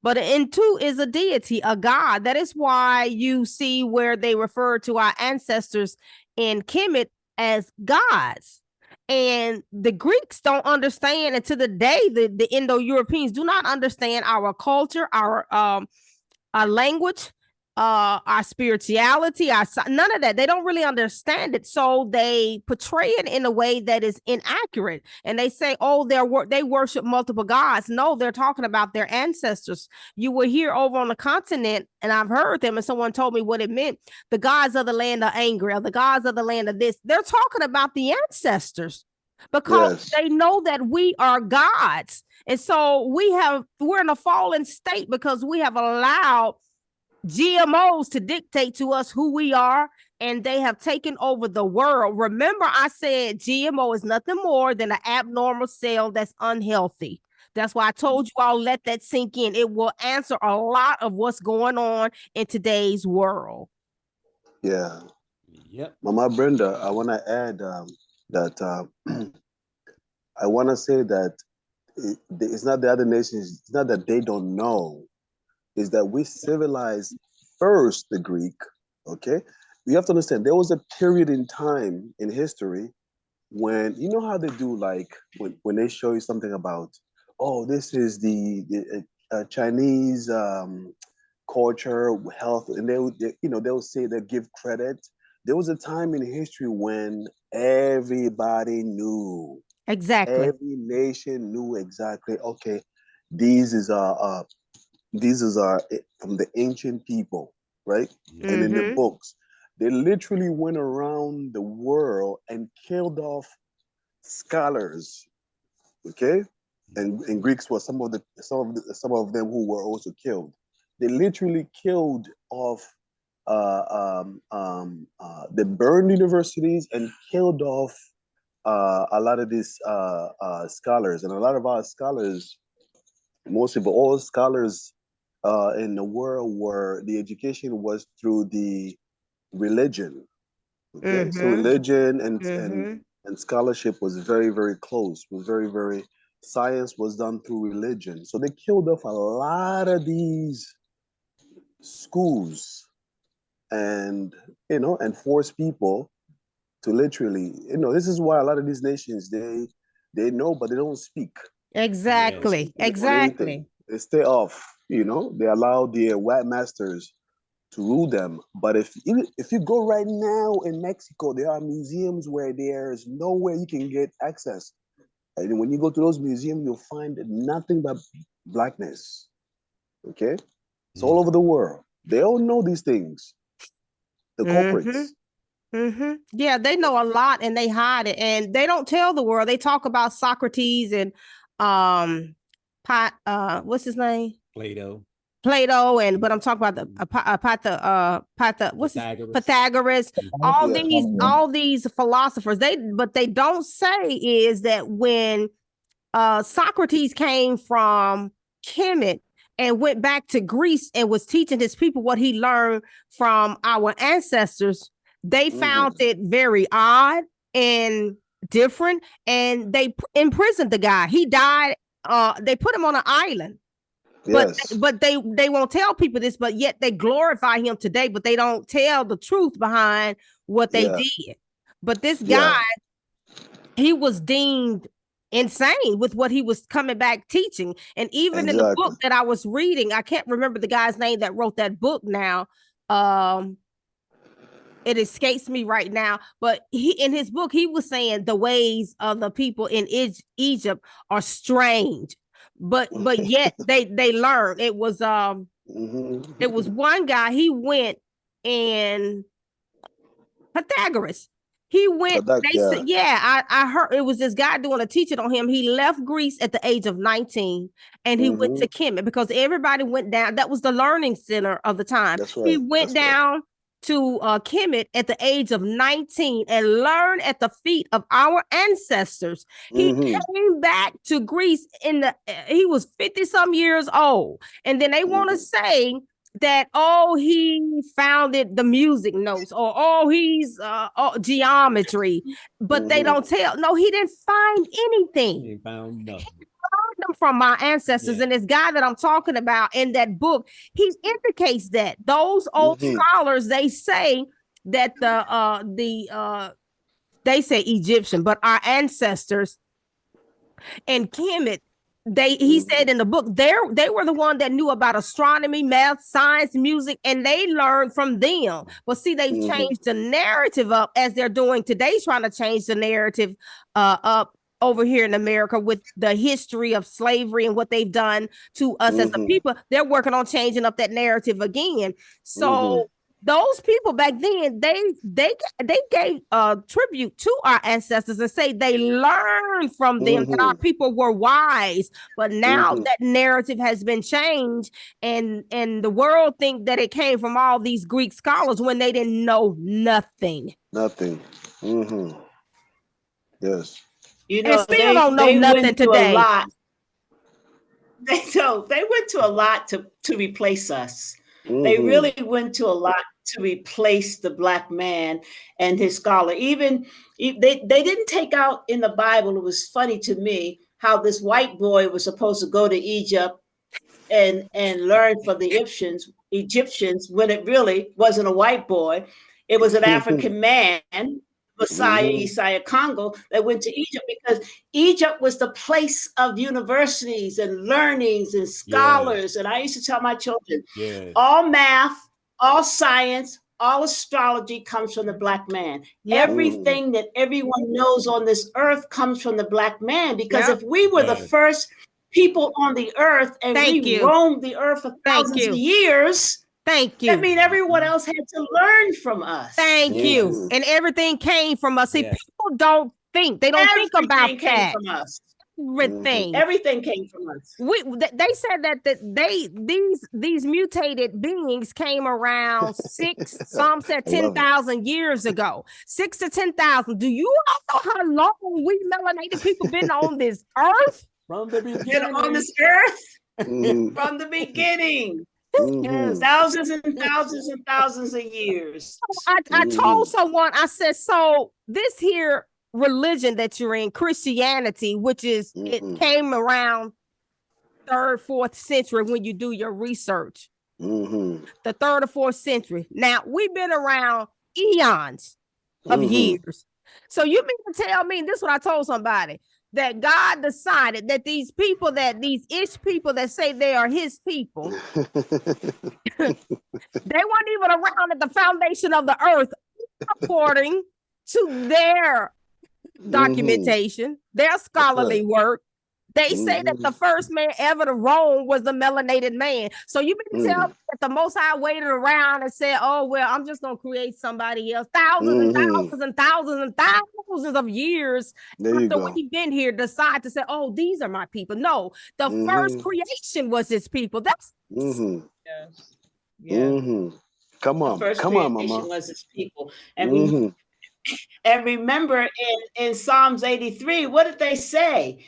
But an Ntu is a deity, a god. That is why you see where they refer to our ancestors in Kemet as gods. And the Greeks don't understand, and to the day, the Indo-Europeans do not understand our culture, our language, our spirituality, none of that. They don't really understand it, so they portray it in a way that is inaccurate. And they say, "Oh, they worship multiple gods." No, they're talking about their ancestors. You were here over on the continent, and I've heard them, and someone told me what it meant. The gods of the land are angry, or the gods of the land of this. They're talking about the ancestors, because they know that we are gods. And so we're in a fallen state because we have allowed GMOs to dictate to us who we are, and they have taken over the world. Remember, I said GMO is nothing more than an abnormal cell that's unhealthy. That's why I told you all, let that sink in. It will answer a lot of what's going on in today's world. Yeah. Yep. Mama Brenda, I want to add that I want to say that it's not the other nations, it's not that they don't know, is that we civilized first the Greek, okay? You have to understand, there was a period in time in history when, you know how they do, like, when they show you something about, oh, this is the Chinese culture, health, and they'll say, they give credit. There was a time in history when everybody knew. Exactly. Every nation knew exactly, okay, these is our from the ancient people, right? Mhm. And in the books, they literally went around the world and killed off scholars, okay? And Greeks were some of them who were also killed. They literally killed off they burned universities and killed off a lot of these scholars. And a lot of our scholars, most of all scholars in the world, were the education was through the religion. Okay, so religion and scholarship was very, very close. Was very, very science was done through religion. So they killed off a lot of these schools, and and forced people to literally, this is why a lot of these nations, they know, but they don't speak. Exactly. Exactly. They stay off. They allow their white masters to rule them. But if you go right now in Mexico, there are museums where there's nowhere you can get access. And when you go to those museums, you'll find nothing but blackness. Okay? It's all over the world. They all know these things. The corporates. Yeah, they know a lot and they hide it, and they don't tell the world. They talk about Socrates and what's his name? Plato, but I'm talking about the Pythagoras, all these philosophers. But they don't say is that when Socrates came from Kemet and went back to Greece and was teaching his people what he learned from our ancestors, they found it very odd and different, and they imprisoned the guy. He died. They put him on an island. Yes. But they won't tell people this, but yet they glorify him today, but they don't tell the truth behind what they did. But this guy, he was deemed insane with what he was coming back teaching. And even in the book that I was reading, I can't remember the guy's name that wrote that book now. It escapes me right now, but in his book, he was saying the ways of the people in Egypt are strange, but yet they learn. It was one guy, he went and Pythagoras. He went, they Yeah. said, I heard it was this guy doing a teaching on him. He left Greece at the age of 19 and he went to Kemet because everybody went down. That was the learning center of the time. That's right. He went down to Kemet at the age of 19 and learned at the feet of our ancestors. He came back to Greece he was 50 some years old. And then they want to say that, oh, he founded the music notes, or he's geometry, but they don't tell. No, he didn't find anything. He found nothing. He learned them from my ancestors. And this guy that I'm talking about in that book, he indicates that those old scholars, they say that they say Egyptian, but our ancestors in Kemet, he said in the book, they were the one that knew about astronomy, math, science, music, and they learned from them. But see, they've changed the narrative up as they're doing today, trying to change the narrative up over here in America with the history of slavery and what they've done to us as a people. They're working on changing up that narrative again. So those people back then, they gave tribute to our ancestors and say they learned from them that our people were wise. But now that narrative has been changed, and the world think that it came from all these Greek scholars when they didn't know nothing. Nothing. Yes. You know, still don't know nothing today. A lot. They went to a lot to replace us. They really went to a lot to replace the Black man and his scholar. Even they didn't take out in the Bible. It was funny to me how this white boy was supposed to go to Egypt and learn from the Egyptians when it really wasn't a white boy. It was an African man, Basseh Congo, that went to Egypt, because Egypt was the place of universities and learnings and scholars. And I used to tell my children, all math, all science, all astrology comes from the Black man. Everything that everyone knows on this earth comes from the Black man, because if we were the first people on the earth and we roamed the earth for thousands of years, that means everyone else had to learn from us. Thank you. And everything came from us. See, people don't think. They don't think about that. Came from us. Everything came from us. They said that these mutated beings came around some said 10,000 years ago. 6 to 10,000. Do you all know how long we melanated people been on this earth? From the beginning. On this earth? From the beginning. Thousands and thousands and thousands of years. I told someone, I said, so this here religion that you're in, Christianity, which is it came around 3rd, 4th century when you do your research. The 3rd or 4th century. Now we've been around eons of years. So you mean to tell me, this is what I told somebody, that God decided that these people, that these Ish people that say they are his people, they weren't even around at the foundation of the earth, according to their documentation, their scholarly work. They say that the first man ever to roam was the melanated man. So you mean to tell me that the Most High waited around and said, oh, well, I'm just going to create somebody else, thousands and thousands and thousands and thousands of years after we've been here, decide to say, oh, these are my people. No, the first creation was his people. That's Come on, the first come on, creation Mama. was his people. And and remember in Psalms 83, what did they say?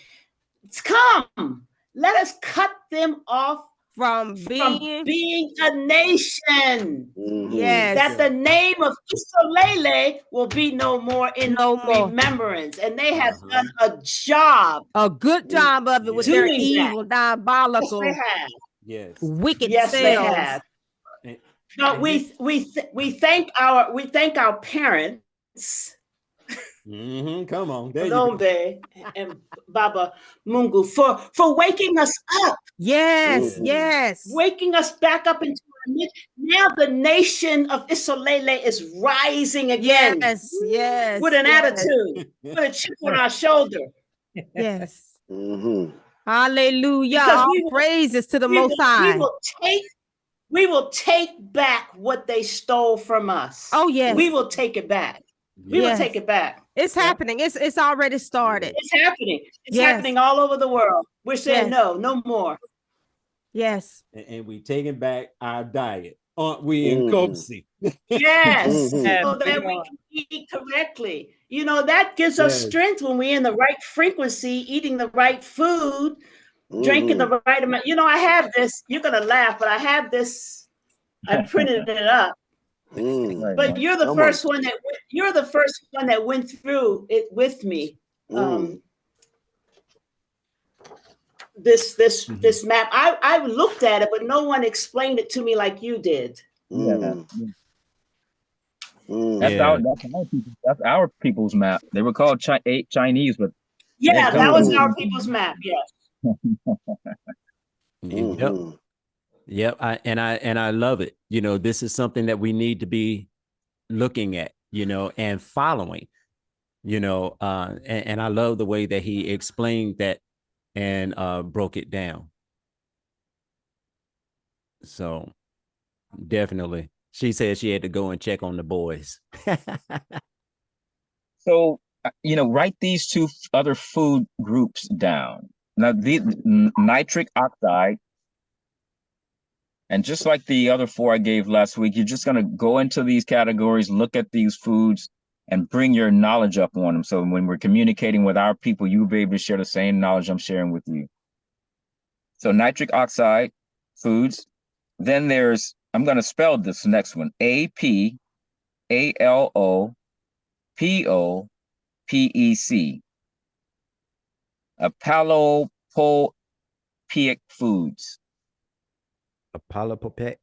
Come, let us cut them off from being a nation. That the name of Yisolele will be no more in remembrance. And they have done a good job of it with their evil, diabolical, wicked selves. They have. So we thank our parents. Come on, Lombe and Baba Mungu for waking us up. Yes. Waking us back up into our midst. Now the nation of Yisolele is rising again. Yes. With an attitude, with a chip on our shoulder. Yes. Hallelujah. All praises to the Most High. we will take back what they stole from us. Oh, yes. We will take it back. We will take it back. It's happening. It's already started. It's happening. It's happening all over the world. We're saying no more. Yes. And we taking back our diet. Aren't we, Nkosi? Yes. So that we can eat correctly. You know, that gives us strength when we're in the right frequency, eating the right food, drinking the right amount. You know, I have this, you're going to laugh, but I have this, I printed it up. But you're the first one that went through it with me. This map. I looked at it, but no one explained it to me like you did. That's our people's map. They were called Chinese, but that was our people's map. Yes. Yep. I love it. You know, this is something that we need to be looking at, you know, and following, you know, and I love the way that he explained that and broke it down. So definitely. She said she had to go and check on the boys. So, you know, write these two other food groups down. Now, the nitric oxide, and just like the other four I gave last week, you're just going to go into these categories, look at these foods, and bring your knowledge up on them. So when we're communicating with our people, you'll be able to share the same knowledge I'm sharing with you. So nitric oxide foods. Then there's, I'm going to spell this next one, APALOPOPEC. Apalopopeic foods. Apalopopeic?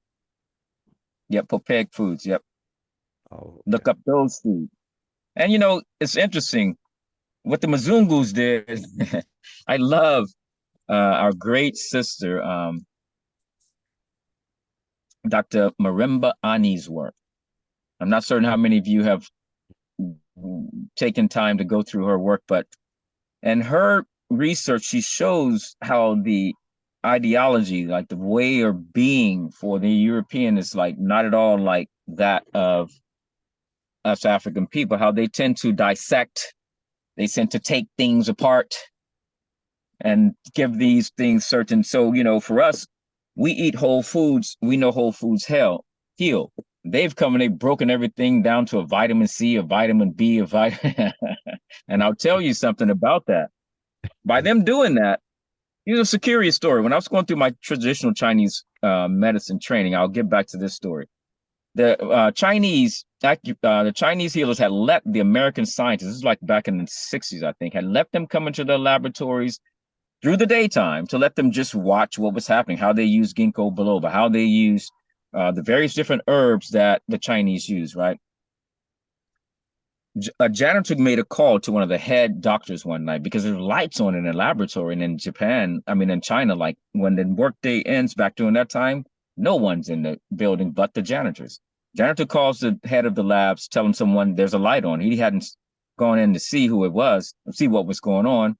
Yep, popeic foods, yep. Oh, okay. Look up those foods. And you know, it's interesting what the Mzungus did. I love our great sister, Dr. Marimba Ani's work. I'm not certain how many of you have taken time to go through her work, but in her research, she shows how the ideology, like the way of being for the European is like not at all like that of us African people, how they tend to dissect, they tend to take things apart and give these things certain. So, you know, for us, we eat whole foods. We know whole foods heal. They've come and they've broken everything down to a vitamin C, a vitamin B, a vitamin. And I'll tell you something about that. By them doing that, it's a curious story. When I was going through my traditional Chinese medicine training, I'll get back to this story. The Chinese healers had let the American scientists, this is like back in the 60s, I think, had let them come into their laboratories through the daytime to let them just watch what was happening, how they use ginkgo biloba, how they use the various different herbs that the Chinese use, right? A janitor made a call to one of the head doctors one night because there's lights on in the laboratory. And in Japan, I mean, in China, like when the workday ends back during that time, no one's in the building but the janitors. Janitor calls the head of the labs, telling someone there's a light on. He hadn't gone in to see who it was, see what was going on.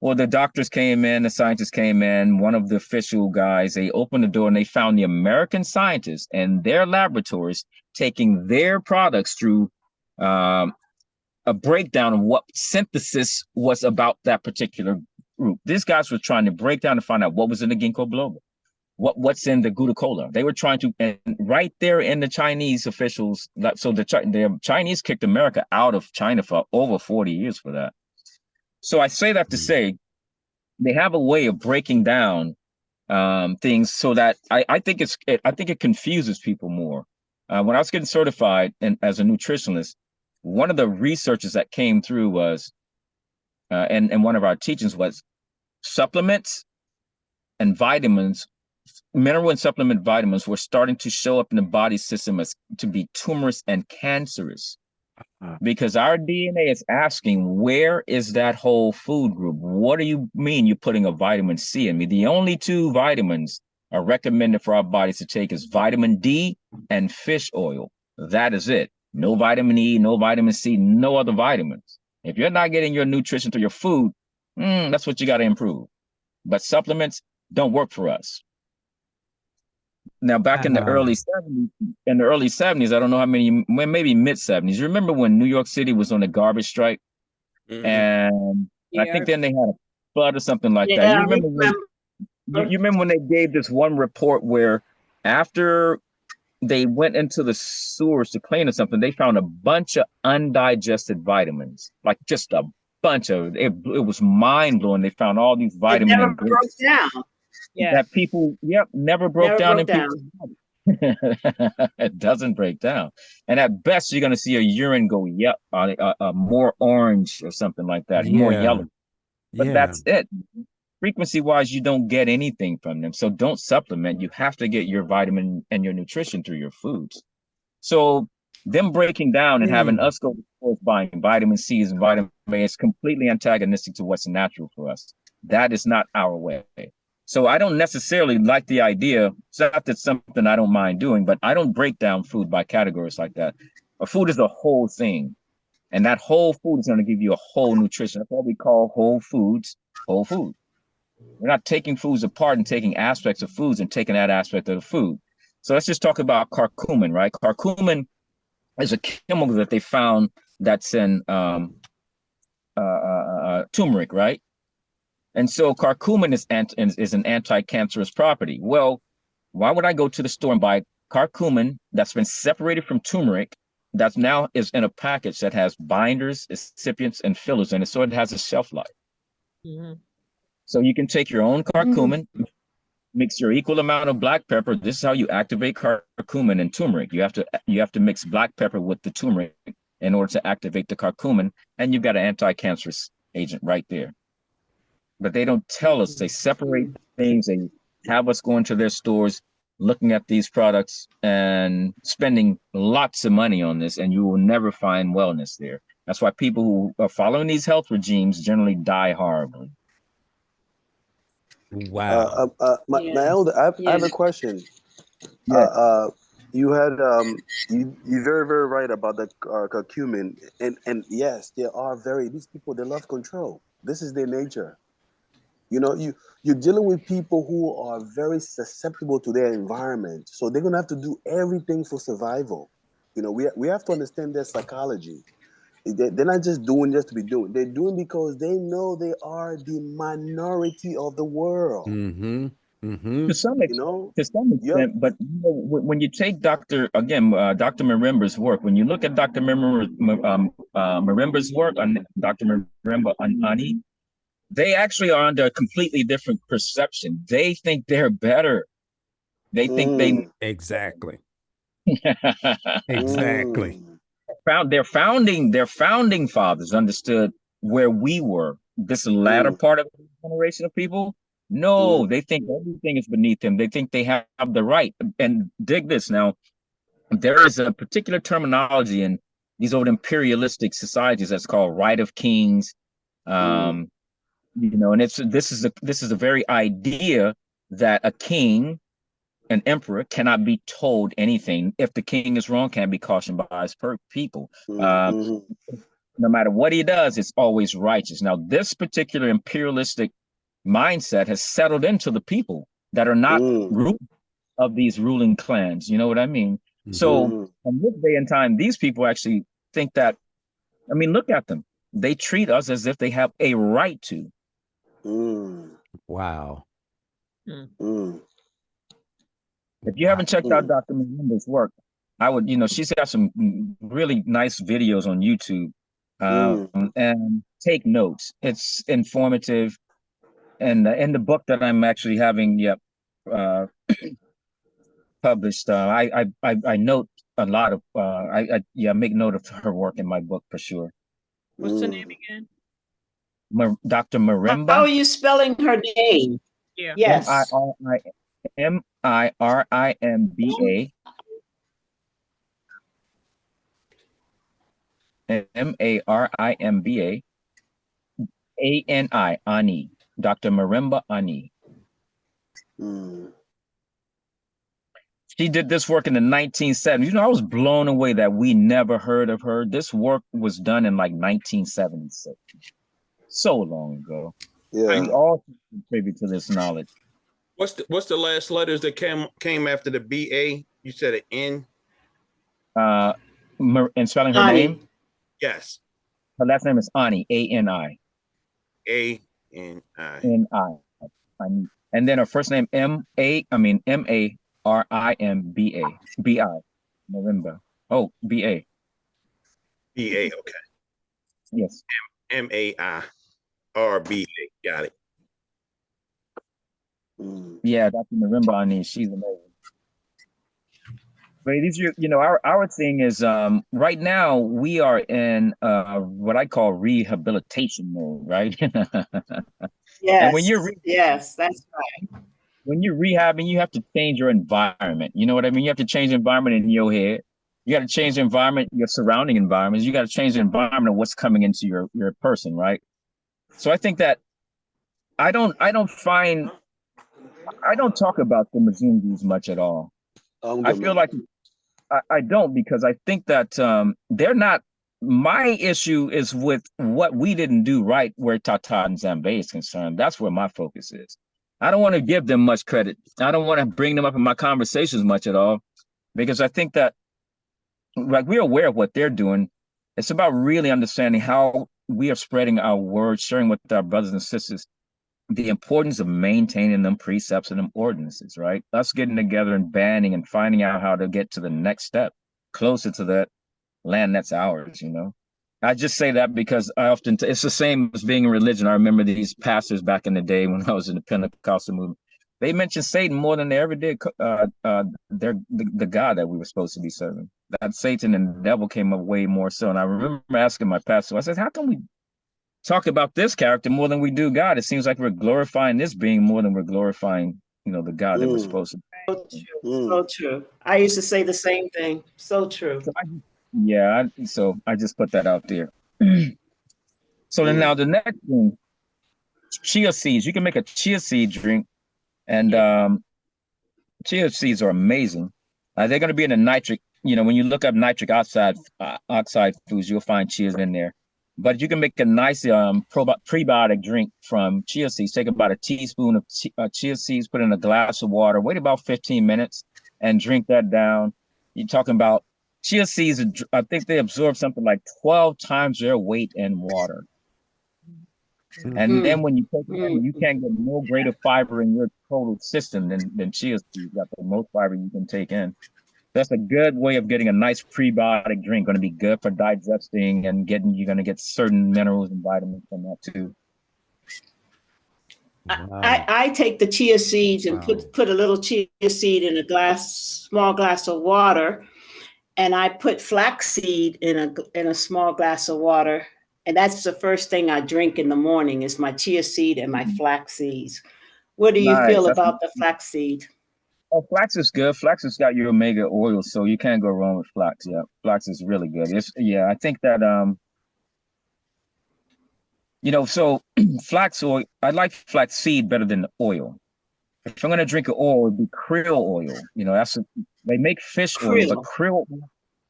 Well, the doctors came in, the scientists came in, one of the official guys, they opened the door and they found the American scientists and their laboratories taking their products through a breakdown of what synthesis was about that particular group. These guys were trying to break down and find out what was in the ginkgo biloba, what's in the gouda cola. They were trying to, and right there in the Chinese officials, so the Chinese kicked America out of China for over 40 years for that. So I say that to say, they have a way of breaking down things so that I think it confuses people more. When I was getting certified as a nutritionist, one of the researches that came through was, and one of our teachings was supplements and vitamins, mineral and supplement vitamins were starting to show up in the body system as to be tumorous and cancerous. Because our DNA is asking, where is that whole food group? What do you mean you're putting a vitamin C in me? The only two vitamins are recommended for our bodies to take is vitamin D and fish oil. That is it. No vitamin E, no vitamin C, no other vitamins. If you're not getting your nutrition through your food, that's what you got to improve. But supplements don't work for us. Now, back in the early 70s, I don't know how many, maybe mid 70s. You remember when New York City was on a garbage strike, and I think then they had a flood or something like that. Yeah, You remember when they gave this one report where after they went into the sewers to clean or something, they found a bunch of undigested vitamins, like just a bunch of it. It was mind blowing. They found all these It vitamins never broke down. that people, never broke down in people's bodies. It doesn't break down, and at best you're going to see a urine go more orange or something like that, more yellow. But that's it. Frequency wise, you don't get anything from them. So don't supplement. You have to get your vitamin and your nutrition through your foods. So them breaking down and having us go towards buying vitamin C's and vitamin A is completely antagonistic to what's natural for us. That is not our way. So I don't necessarily like the idea. It's not that something I don't mind doing, but I don't break down food by categories like that. A food is a whole thing. And that whole food is going to give you a whole nutrition. That's what we call whole foods, whole food. We're not taking foods apart and taking aspects of foods and taking that aspect of the food. So let's just talk about curcumin, right? Curcumin is a chemical that they found that's in turmeric, right? And so curcumin is an anti-cancerous property. Well, why would I go to the store and buy curcumin that's been separated from turmeric that now is in a package that has binders, excipients, and fillers in it, so it has a shelf life? So you can take your own curcumin, mix your equal amount of black pepper. This is how you activate curcumin and turmeric. You have to mix black pepper with the turmeric in order to activate the curcumin, and you've got an anti-cancerous agent right there. But they don't tell us. They separate things. They have us going to their stores, looking at these products and spending lots of money on this, and you will never find wellness there. That's why people who are following these health regimes generally die horribly. Wow. My elder, I have a question. You had you're very, very right about the curcumin, and yes, these people, they love control. This is their nature. You know, you're dealing with people who are very susceptible to their environment, so they're gonna have to do everything for survival. You know, we have to understand their psychology. They're not just doing just to be doing. They're doing because they know they are the minority of the world. To some extent, Yep. but when you take Dr. Marimba's work, when you look at Dr. Marimba's work on Dr. Marimba Ani, they actually are under a completely different perception. They think they're better. They think they exactly. Exactly. Their founding fathers understood where we were. This latter part of the generation of people. No, they think everything is beneath them. They think they have the right. And dig this now. There is a particular terminology in these old imperialistic societies that's called right of kings. You know, and this is the very idea that a king, an emperor, cannot be told anything. If the king is wrong, can't be cautioned by his people. No matter what he does, it's always righteous. Now, this particular imperialistic mindset has settled into the people that are not root of these ruling clans. You know what I mean? So in this day and time, these people actually think that, I mean, look at them. They treat us as if they have a right to. Wow. If you haven't checked out Dr. Marimba's work, I would, she's got some really nice videos on YouTube, and take notes. It's informative. And in the book that I'm actually having published, I note a lot of, I make note of her work in my book for sure. What's the name again? Dr. Marimba. How are you spelling her name? Yeah. Yes. Mirimba. Marimba. Ani. Ani. Dr. Marimba Ani. She did this work in the 1970s. You know, I was blown away that we never heard of her. This work was done in like 1976. So long ago. Yeah. We all contribute to this knowledge. What's the last letters that came after the BA? You said an N? And spelling her Ani. name? Yes. Her last name is Ani, A-N-I. A-N-I. N-I. Ani. And then her first name, M-A-R-I-M-B-A. B-I. November. Oh, B-A. B-A, okay. Yes. M-A-I-R-B-A. Got it. Yeah, Dr. November Ani, she's amazing. But these are, our thing is right now we are in what I call rehabilitation mode, right? Yes. And when you're yes, that's right. when you're rehabbing, you have to change your environment. You know what I mean? You have to change the environment in your head. You got to change the environment, your surrounding environments. You got to change the environment of what's coming into your person, right? So I think that I don't talk about the Mzungus much at all. I feel like I don't, because I think that they're not. My issue is with what we didn't do right where Tata and Zambe is concerned. That's where my focus is. I don't want to give them much credit. I don't want to bring them up in my conversations much at all, because I think that, like, we're aware of what they're doing. It's about really understanding how we are spreading our word, sharing with our brothers and sisters the importance of maintaining them precepts and them ordinances, right? Us getting together and banding and finding out how to get to the next step, closer to that land that's ours, I just say that because I often, it's the same as being in religion. I remember these pastors back in the day when I was in the Pentecostal movement. They mentioned Satan more than they ever did the God that we were supposed to be serving. That Satan and the devil came up way more so. And I remember asking my pastor, I said, how come we talk about this character more than we do God? It seems like we're glorifying this being more than we're glorifying, the God that we're supposed to. So true. So true. I used to say the same thing. So true. So I just put that out there. So then now the next thing, chia seeds. You can make a chia seed drink, and chia seeds are amazing. They're going to be in a nitric. When you look up nitric oxide foods, you'll find chias in there. But you can make a nice prebiotic drink from chia seeds. Take about a teaspoon of chia seeds, put in a glass of water, wait about 15 minutes, and drink that down. You're talking about chia seeds. I think they absorb something like 12 times their weight in water. And then when you take it in, you can't get no greater fiber in your total system than chia seeds. You got the most fiber you can take in. That's a good way of getting a nice prebiotic drink. Going to be good for digesting and you're going to get certain minerals and vitamins from that too. Wow. I take the chia seeds and put a little chia seed in a small glass of water, and I put flaxseed in a small glass of water, and that's the first thing I drink in the morning is my chia seed and my flax seeds. What do you feel about the flaxseed? Oh, flax is good. Flax has got your omega oil, so you can't go wrong with flax. Yeah, flax is really good. I think that so flax oil. I like flax seed better than the oil. If I'm gonna drink an oil, it'd be krill oil. They make fish oil, but krill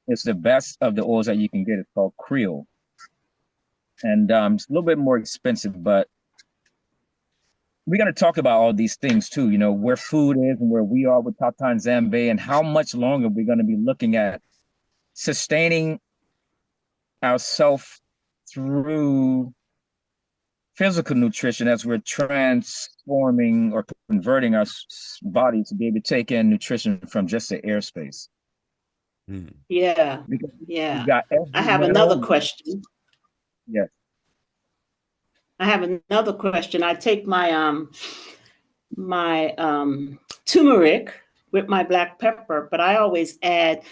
is the best of the oils that you can get. It's called krill, and it's a little bit more expensive, but we got to talk about all these things too, where food is and where we are with Tata and Zambe, and how much longer we're going to be looking at sustaining ourselves through physical nutrition as we're transforming or converting our body to be able to take in nutrition from just the airspace. Yeah. I have another question. Yes. I have another question. I take my turmeric with my black pepper, but I always add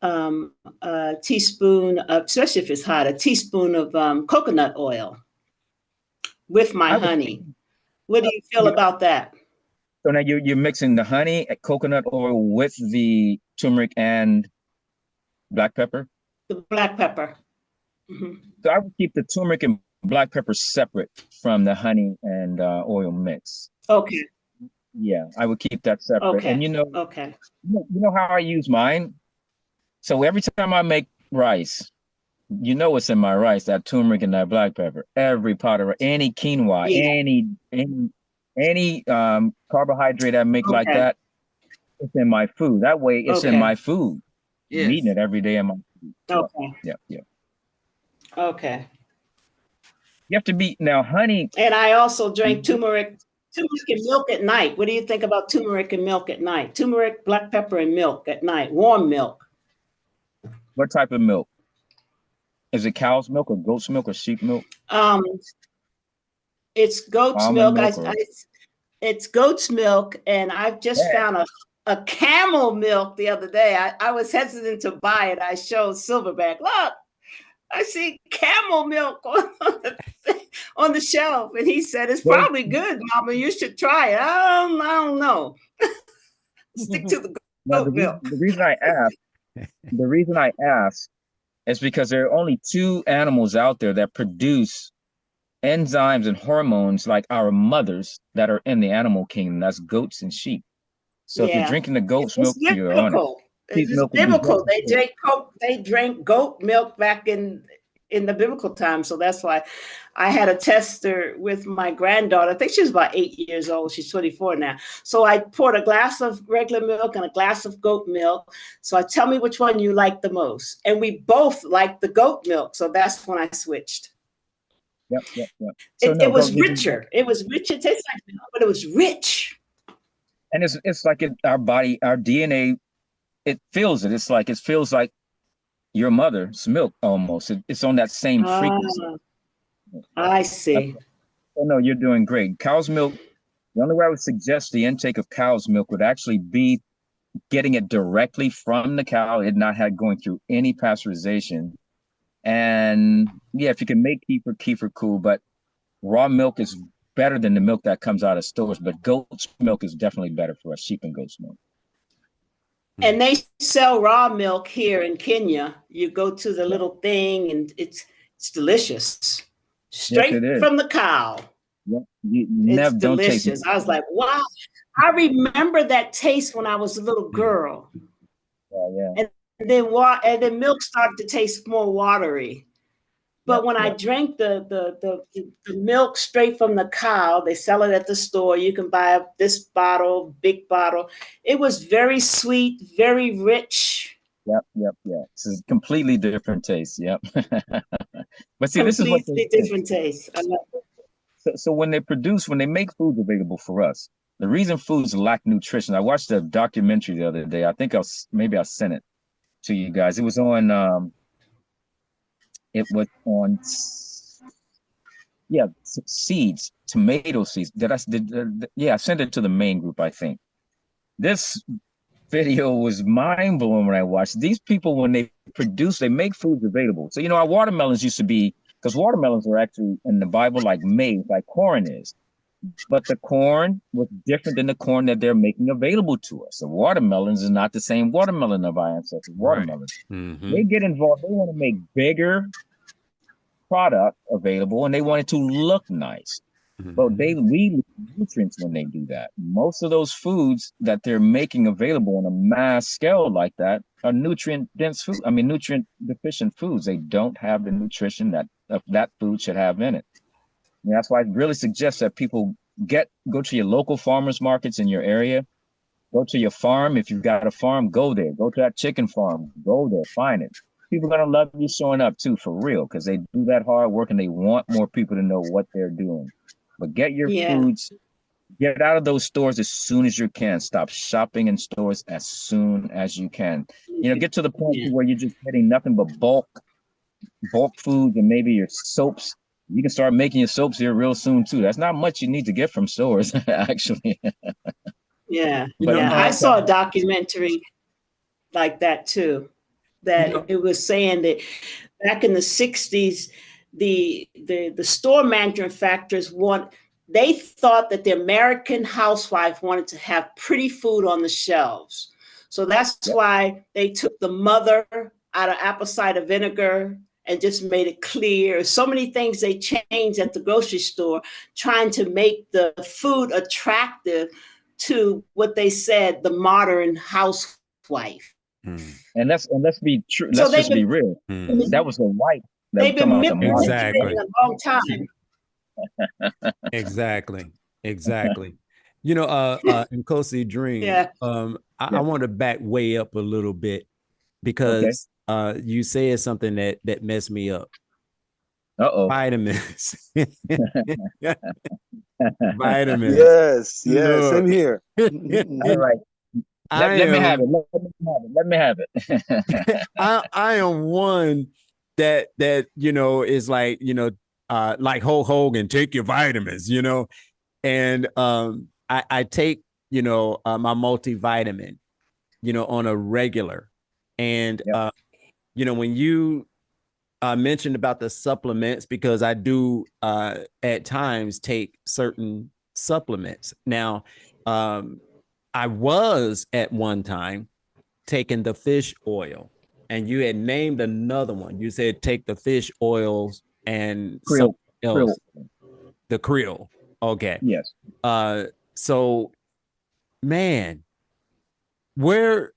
a teaspoon of, especially if it's hot, a teaspoon of coconut oil with my honey. What do you feel about that? So now you're mixing the honey and coconut oil with the turmeric and black pepper? The black pepper. So I would keep the turmeric and black pepper separate from the honey and oil mix. Okay. Yeah, I would keep that separate. Okay. And you know how I use mine? So every time I make rice, what's in my rice, that turmeric and that black pepper. Every pot of any quinoa, any any carbohydrate I make like that, it's in my food. That way, it's in my food. Yes. I'm eating it every day in my food. Okay. Yeah. Okay. You have to be now, honey. And I also drink turmeric and milk at night. What do you think about turmeric and milk at night? Turmeric, black pepper, and milk at night. Warm milk. What type of milk? Is it cow's milk or goat's milk or sheep milk? It's goat's Almond milk. milk It's goat's milk, and I've just found a camel milk the other day. I was hesitant to buy it. I showed Silverback, look, I see camel milk on the shelf, and he said it's probably good, Mama. You should try it. I don't know. Stick to the goat milk. The reason I ask is because there are only two animals out there that produce enzymes and hormones like our mothers that are in the animal kingdom. That's goats and sheep. So if you're drinking the goat's milk, you're on it. It's biblical. They drank goat milk back in the biblical times. So that's why I had a tester with my granddaughter. I think she was about 8 years old. She's 24 now. So I poured a glass of regular milk and a glass of goat milk. So tell me which one you like the most. And we both liked the goat milk. So that's when I switched. Yep. So it was richer. It was rich. It tastes like milk, but it was rich. And it's like our body, our DNA, it feels it. It feels like your mother's milk almost. It's on that same frequency. I see. Oh no, you're doing great. Cow's milk. The only way I would suggest the intake of cow's milk would actually be getting it directly from the cow, it not going through any pasteurization. And yeah, if you can make kefir cool, but raw milk is better than the milk that comes out of stores, but goat's milk is definitely better for us, sheep and goat's milk. And they sell raw milk here in Kenya. You go to the little thing and it's delicious. Straight from the cow. Yep. It's delicious. I was like, wow. I remember that taste when I was a little girl. Yeah. And then milk started to taste more watery. But when I drank the milk straight from the cow, they sell it at the store. You can buy this bottle, big bottle. It was very sweet, very rich. Yep. It's a completely different taste. Yep. But see, this is what different taste. I love it. So when they make foods available for us, the reason foods lack nutrition. I watched a documentary the other day. I think maybe I sent it to you guys. It was on seeds, tomato seeds. I sent it to the main group, I think. This video was mind-blowing when I watched. These people, when they make foods available. So, our watermelons used to be, because watermelons are actually in the Bible like maize, like corn is. But the corn was different than the corn that they're making available to us. So watermelons is not the same watermelon of our ancestors. Watermelons. Right. Mm-hmm. They get involved. They want to make bigger product available, and they want it to look nice. Mm-hmm. But we lose nutrients when they do that. Most of those foods that they're making available on a mass scale like that are nutrient deficient foods. They don't have the nutrition that food should have in it. And that's why I really suggest that people go to your local farmers markets in your area. Go to your farm. If you've got a farm, go there. Go to that chicken farm. Go there. Find it. People are going to love you showing up too, for real, because they do that hard work and they want more people to know what they're doing. But get your foods, get out of those stores as soon as you can. Stop shopping in stores as soon as you can. Get to the point where you're just getting nothing but bulk foods and maybe your soaps. You can start making your soaps here real soon too. That's not much you need to get from stores, actually. I saw a documentary like that too. That it was saying that back in the 60s, the store management factors they thought that the American housewife wanted to have pretty food on the shelves. So that's why they took the mother out of apple cider vinegar and just made it clear. So many things they changed at the grocery store, trying to make the food attractive to what they said, the modern housewife. And let's be true. Let's just be real. That was a white. They've been manipulating it a long time. Exactly. Exactly. Nkosi Dream, Yeah. I want to back way up a little bit Okay. because you said something that messed me up. Uh-oh. Vitamins. Vitamins. Yes, yeah, same Look, here. All right. I Let me have am it. Let me have it. I am one that is like Hulk Hogan, take your vitamins, and I take my multivitamin, on a regular, and Yep. when you mentioned about the supplements, because I do at times take certain supplements. Now, I was at one time taking the fish oil, and you had named another one. You said take the fish oils and Krill. something else, the krill. Okay. Yes. So, man, where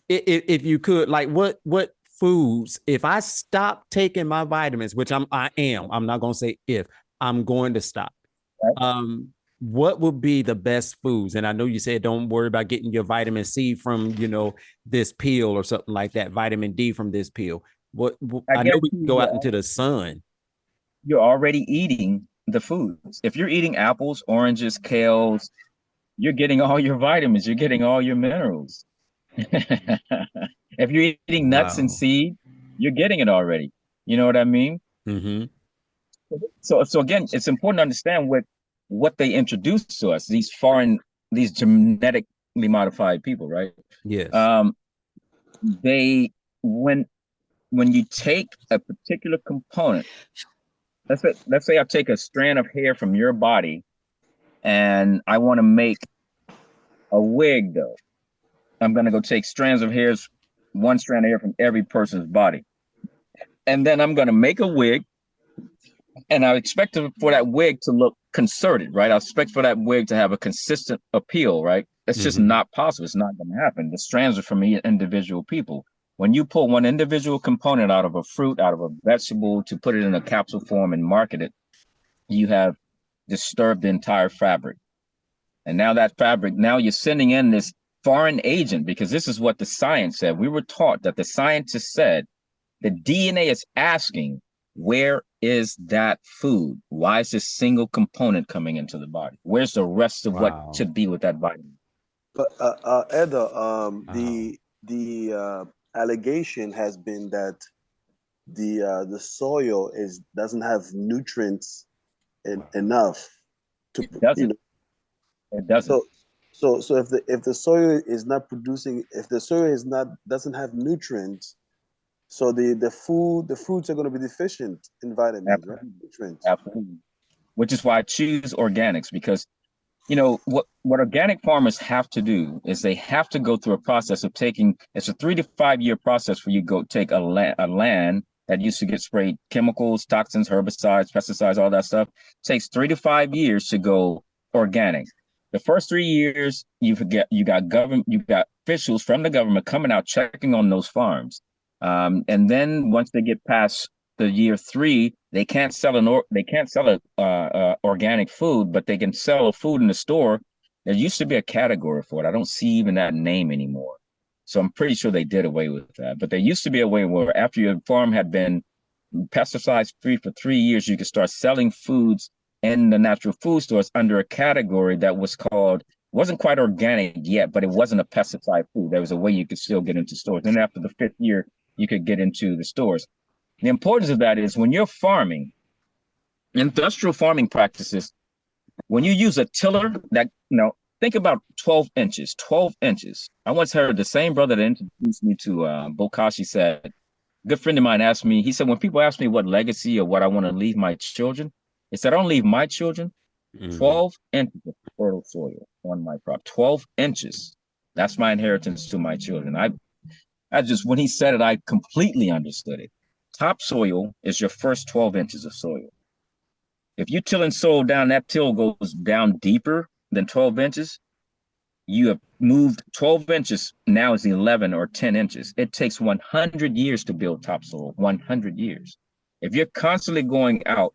if you could, like, what foods, if I stop taking my vitamins, which I'm not gonna say if, I'm going to stop, Right. what would be the best foods? And I know you said don't worry about getting your vitamin C from this pill or something like that, vitamin D from this pill. I I know we guarantee can go out into the sun. you're already eating the foods. If you're eating apples, oranges, kales, you're getting all your vitamins, you're getting all your minerals. If you're eating nuts and Wow. seeds, you're getting it already. You know what I mean? Mm-hmm. So again, it's important to understand what they introduced to us, these genetically modified people, right? Yes. Um, they when you take a particular component, let's say I take a strand of hair from your body and I want to make a wig though. I'm gonna go take strands of hairs, one strand of hair from every person's body. And then I'm gonna make a wig, and I expect for that wig to look concerted, right? I expect for that wig to have a consistent appeal, right? It's just Mm-hmm. not possible. It's not gonna happen. The strands are from individual people. When you pull one individual component out of a fruit, out of a vegetable, to put it in a capsule form and market it, you have disturbed the entire fabric. And now that fabric, now you're sending in this foreign agent, because this is what the science said. We were taught that the scientists said the DNA is asking, where is that food? Why is this single component coming into the body? Where's the rest of what Wow. should be with that vitamin? But Eda, Wow. the allegation has been that the soil doesn't have nutrients enough to It doesn't. It doesn't. so so if the soil is not producing, if the soil is not doesn't have nutrients, so the fruits are going to be deficient in vitamins, right? Absolutely. Nutrients. Absolutely. Which is why I choose organics, because what organic farmers have to do is they have to go through a process of taking, it's a 3 to 5 year process where you go take a land that used to get sprayed chemicals, toxins, herbicides, pesticides, all that stuff. It takes 3 to 5 years to go organic. The first 3 years, you got officials from the government coming out checking on those farms. And then once they get past the year 3, they can't sell organic food, but they can sell a food in the store. There used to be a category for it. I don't see even that name anymore. So I'm pretty sure they did away with that. But there used to be a way where after your farm had been pesticides free for 3 years, you could start selling foods in the natural food stores under a category that was called, wasn't quite organic yet, but it wasn't a pesticide food. There was a way you could still get into stores. And after the 5th year, you could get into the stores. The importance of that is when you're farming, industrial farming practices, when you use a tiller that, think about 12 inches, 12 inches. I once heard the same brother that introduced me to Bokashi said, a good friend of mine asked me, he said, when people ask me what legacy or what I want to leave my children, he said, I don't leave my children Mm-hmm. 12 inches of fertile soil on my crop, 12 inches. That's my inheritance to my children. I just, when he said it, I completely understood it. Topsoil is your first 12 inches of soil. If you tilling soil down, that till goes down deeper than 12 inches. You have moved 12 inches, now is 11 or 10 inches. It takes 100 years to build topsoil, 100 years. If you're constantly going out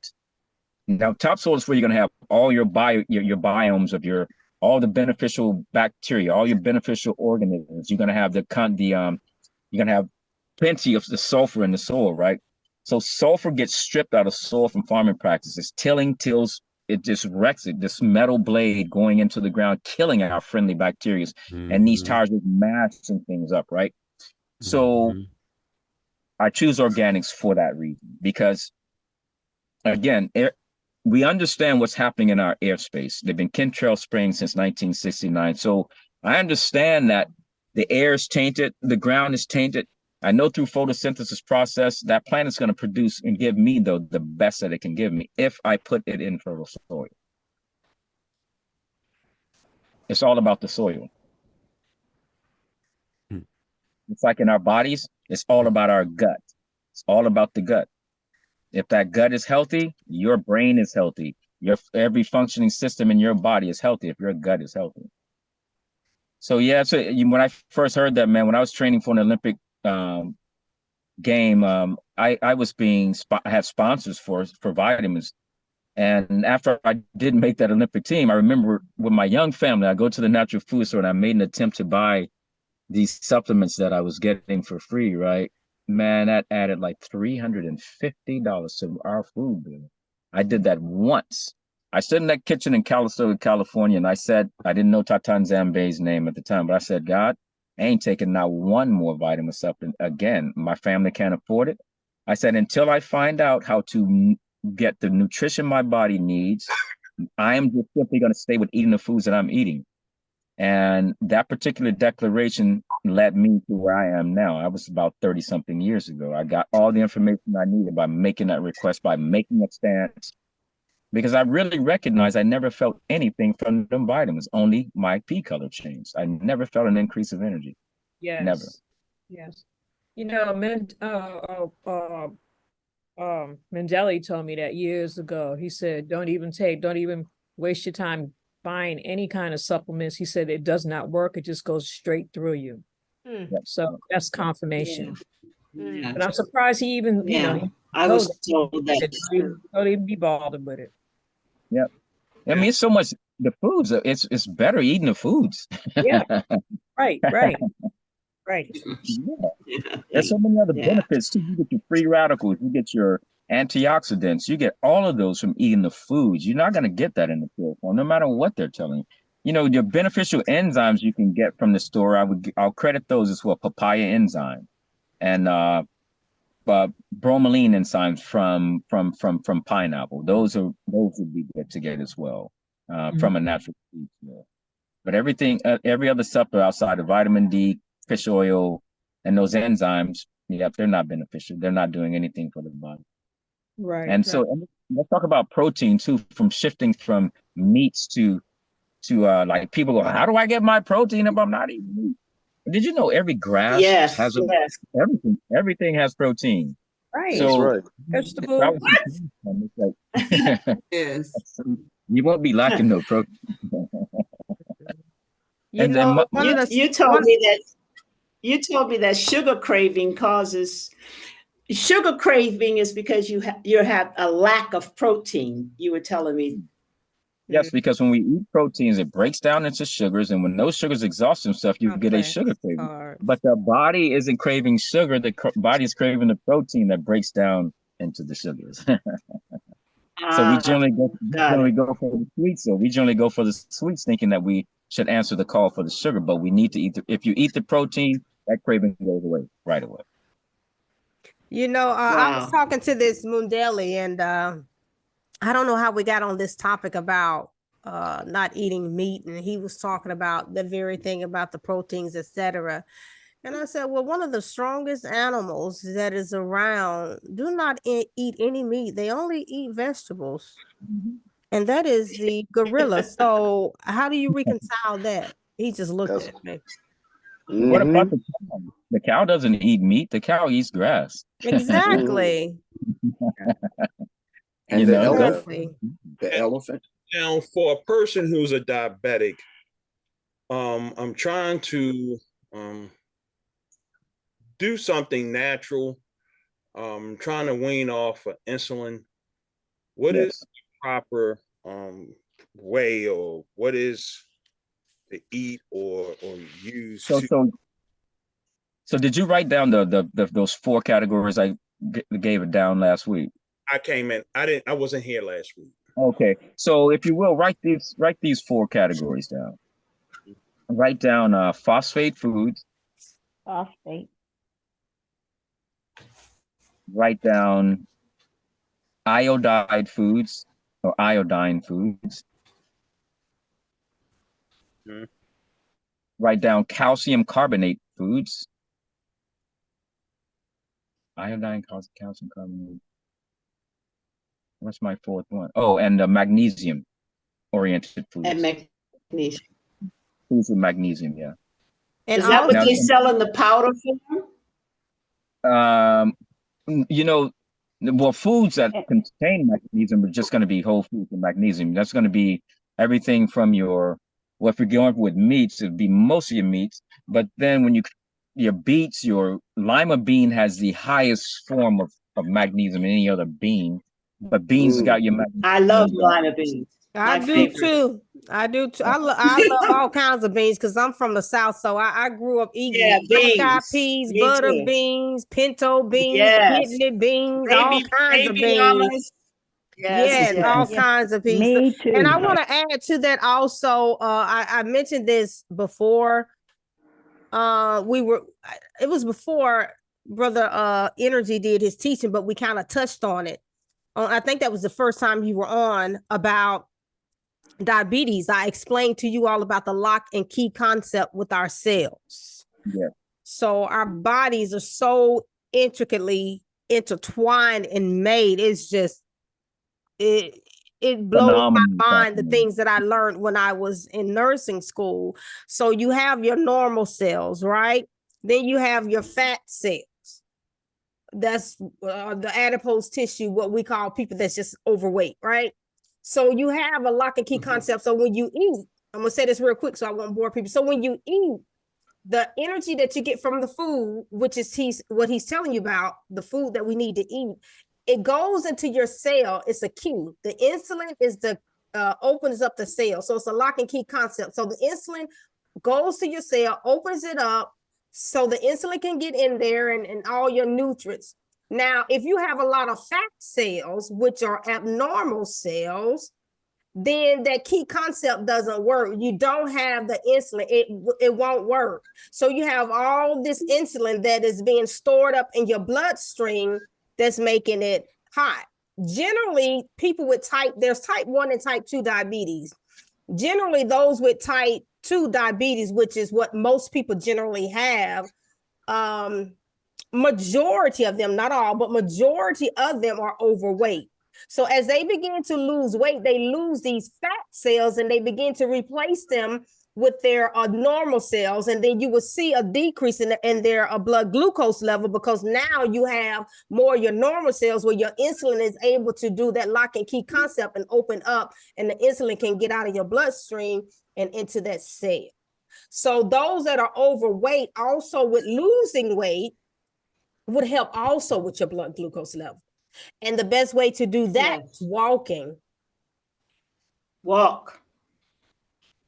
Now, topsoil is where you're going to have all your biomes of all the beneficial bacteria, all your beneficial organisms. You're going to have you're going to have plenty of the sulfur in the soil, right? So sulfur gets stripped out of soil from farming practices. Tilling tills, it just wrecks it. This metal blade going into the ground, killing our friendly bacteria. And these tires are mashing things up, right? So I choose organics for that reason, because again, we understand what's happening in our airspace. They've been chemtrail spraying since 1969. So I understand that the air is tainted, the ground is tainted. I know through photosynthesis process, that plant is going to produce and give me the best that it can give me if I put it in fertile soil. It's all about the soil. It's like in our bodies, it's all about our gut. It's all about the gut. If that gut is healthy, your brain is healthy. Every functioning system in your body is healthy if your gut is healthy. So yeah, so when I first heard that, man, when I was training for an Olympic game, I had sponsors for vitamins. And after I didn't make that Olympic team, I remember with my young family, I go to the natural food store and I made an attempt to buy these supplements that I was getting for free, right? Man, that added like $350 to our food bill. I did that once. I stood in that kitchen in Calistoga, California, and I said, I didn't know Tatan Zambe's name at the time, but I said, God, I ain't taking not one more vitamin supplement again. My family can't afford it. I said, until I find out how to get the nutrition my body needs, I am just simply going to stay with eating the foods that I'm eating. And that particular declaration led me to where I am now. I was about 30 something years ago. I got all the information I needed by making that request, by making a stance, because I really recognized I never felt anything from them vitamins, only my pee color changed. I never felt an increase of energy. Yes. Never. Yes. You know, Mandeli told me that years ago. He said, don't even waste your time buying any kind of supplements. He said it does not work. It just goes straight through you. So that's confirmation. Yeah. But I'm surprised he even, you know, I was told that. Don't even be bothered with it. Yeah. I mean, it's so much, the foods, it's better eating the foods. Yeah. Right. Right. Yeah. There's so many other benefits too. You get your free radicals, you get your antioxidants, you get all of those from eating the foods. You're not going to get that in the pill form, no matter what they're telling you. You know, your beneficial enzymes you can get from the store. I'll credit those as well. Papaya enzyme and bromelain enzymes from pineapple. Those would be good to get as well from a natural food store. But everything, every other supplement outside of vitamin D, fish oil, and those enzymes, they're not beneficial. They're not doing anything for the body. Right. And so let's talk about protein too, from shifting from meats to like people go, how do I get my protein if I'm not eating meat? Did you know every grass has everything has protein? Right. So that's right. Yes. You won't be lacking no protein. You know, you told me that sugar craving causes sugar craving is because you have a lack of protein. You were telling me. Yes, because when we eat proteins, it breaks down into sugars, and when those sugars exhaust themselves, you get a sugar craving. But the body isn't craving sugar; the body is craving the protein that breaks down into the sugars. So we generally go for the sweets. So we generally go for the sweets, thinking that we should answer the call for the sugar. But we need to eat. If you eat the protein, that craving goes away right away. You know, I was talking to this Mundeli, and I don't know how we got on this topic about not eating meat, and he was talking about the very thing about the proteins, etc. And I said, well, one of the strongest animals that is around do not eat any meat. They only eat vegetables. And that is the gorilla. So how do you reconcile that? He just looked at me. What about the cow? The cow doesn't eat meat. The cow eats grass. Exactly. And the elephant. Now, for a person who's a diabetic, I'm trying to do something natural. Trying to wean off of insulin. What is proper way, or what is to eat or use So, to? so did you write down those 4 categories I gave it down last week? I came in. I wasn't here last week. Okay. So if you will, write these 4 categories down. Write down phosphate foods. Phosphate. Write down iodide foods or iodine foods. Mm-hmm. Write down calcium carbonate foods. Iodine, calcium carbonate. What's my 4th one? Oh, and magnesium oriented foods. And magnesium. Foods with magnesium, yeah. And is that what they sell in the powder form? You know, well, foods that contain magnesium are just going to be whole foods and magnesium. That's going to be everything from well, if you're going with meats, it'd be most of your meats. But then when your beets, your lima bean has the highest form of magnesium than any other bean. But beans got your magnesium. I love lima beans. I do too. I love all kinds of beans because I'm from the South, so I grew up eating buckeye peas, butter beans, pinto beans, kidney beans, all kinds of beans. Yes, all kinds of beans. Me too. And I want to add to that also. I mentioned this before. It was before Brother Energy did his teaching, but we kind of touched on it. I think that was the first time you were on about diabetes. I explained to you all about the lock and key concept with our cells. Yeah. So our bodies are so intricately intertwined and made. It's just it blows my mind, the things that I learned when I was in nursing school. So you have your normal cells, right? Then you have your fat cells. That's the adipose tissue, what we call people that's just overweight, right? So you have a lock and key concept. So when you eat, I'm gonna say this real quick so I won't bore people. So when you eat, the energy that you get from the food, which is what he's telling you about, the food that we need to eat, it goes into your cell. It's a key. The insulin is opens up the cell. So it's a lock and key concept. So the insulin goes to your cell, opens it up, so the insulin can get in there and all your nutrients. Now, if you have a lot of fat cells, which are abnormal cells, then that key concept doesn't work. You don't have the insulin, it won't work. So you have all this insulin that is being stored up in your bloodstream that's making it hot. Generally, people with there's type 1 and type 2 diabetes. Generally, those with type 2 diabetes, which is what most people generally have, majority of them, not all, but majority of them are overweight. So as they begin to lose weight, they lose these fat cells and they begin to replace them with their normal cells. And then you will see a decrease in their blood glucose level, because now you have more of your normal cells where your insulin is able to do that lock and key concept and open up, and the insulin can get out of your bloodstream and into that cell. So those that are overweight also with losing weight would help also with your blood glucose level. And the best way to do that is walking. Walk.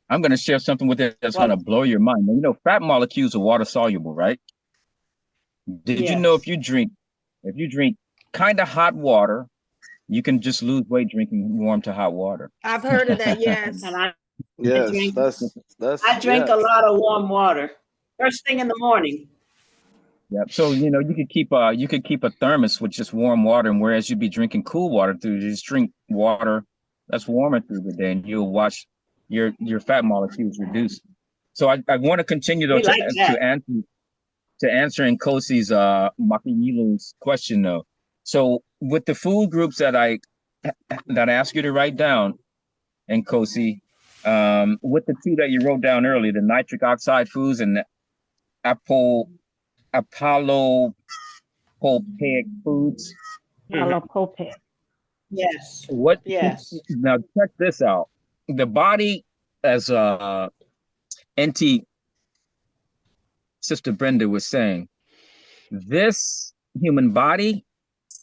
I'm going to share something with you that's going to blow your mind. You know, fat molecules are water soluble, right? Did you know if you drink kind of hot water, you can just lose weight drinking warm to hot water? I've heard of that, yes. And I drink a lot of warm water first thing in the morning. Yeah. So, you know, you could keep a thermos with just warm water, and whereas you'd be drinking cool water, just drink water that's warmer through the day, and you'll watch your fat molecules reduce. So I want to continue though to answer Nkosi's Makiyilu's question though. So with the food groups that I ask you to write down, Nkosi, with the 2 that you wrote down earlier, the nitric oxide foods and the Apollo Polpaic foods. Polpaic. Yes. Yes. Now check this out. The body, as NT Sister Brenda was saying, this human body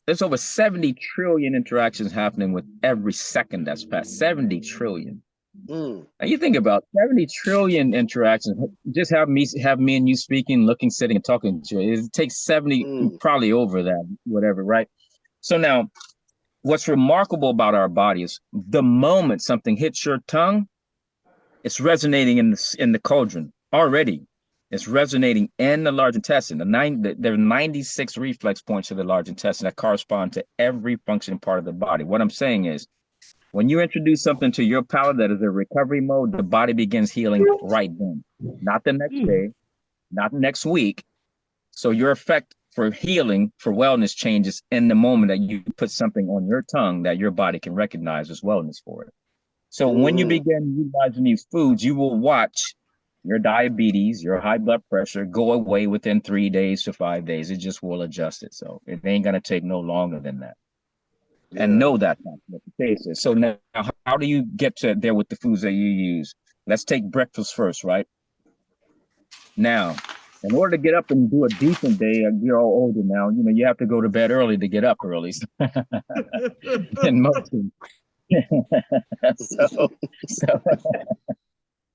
there's over 70 trillion interactions happening with every second that's passed. 70 trillion. Mm. And you think about 70 trillion interactions. Just have me and you speaking, looking, sitting, and talking to you. It takes 70, probably over that, whatever, right? So now, what's remarkable about our body is the moment something hits your tongue, it's resonating in the cauldron already. It's resonating in the large intestine. There are 96 reflex points to the large intestine that correspond to every functioning part of the body. What I'm saying is, when you introduce something to your palate that is a recovery mode, the body begins healing right then. Not the next day, not next week. So your effect for healing, for wellness changes in the moment that you put something on your tongue that your body can recognize as wellness for it. So when you begin utilizing these foods, you will watch your diabetes, your high blood pressure go away within 3 days to 5 days. It just will adjust it. So it ain't going to take no longer than that. And know that that's what the case is. So now, how do you get to there with the foods that you use? Let's take breakfast first, right? Now, in order to get up and do a decent day, you're all older now, you know, you have to go to bed early to get up early. And most so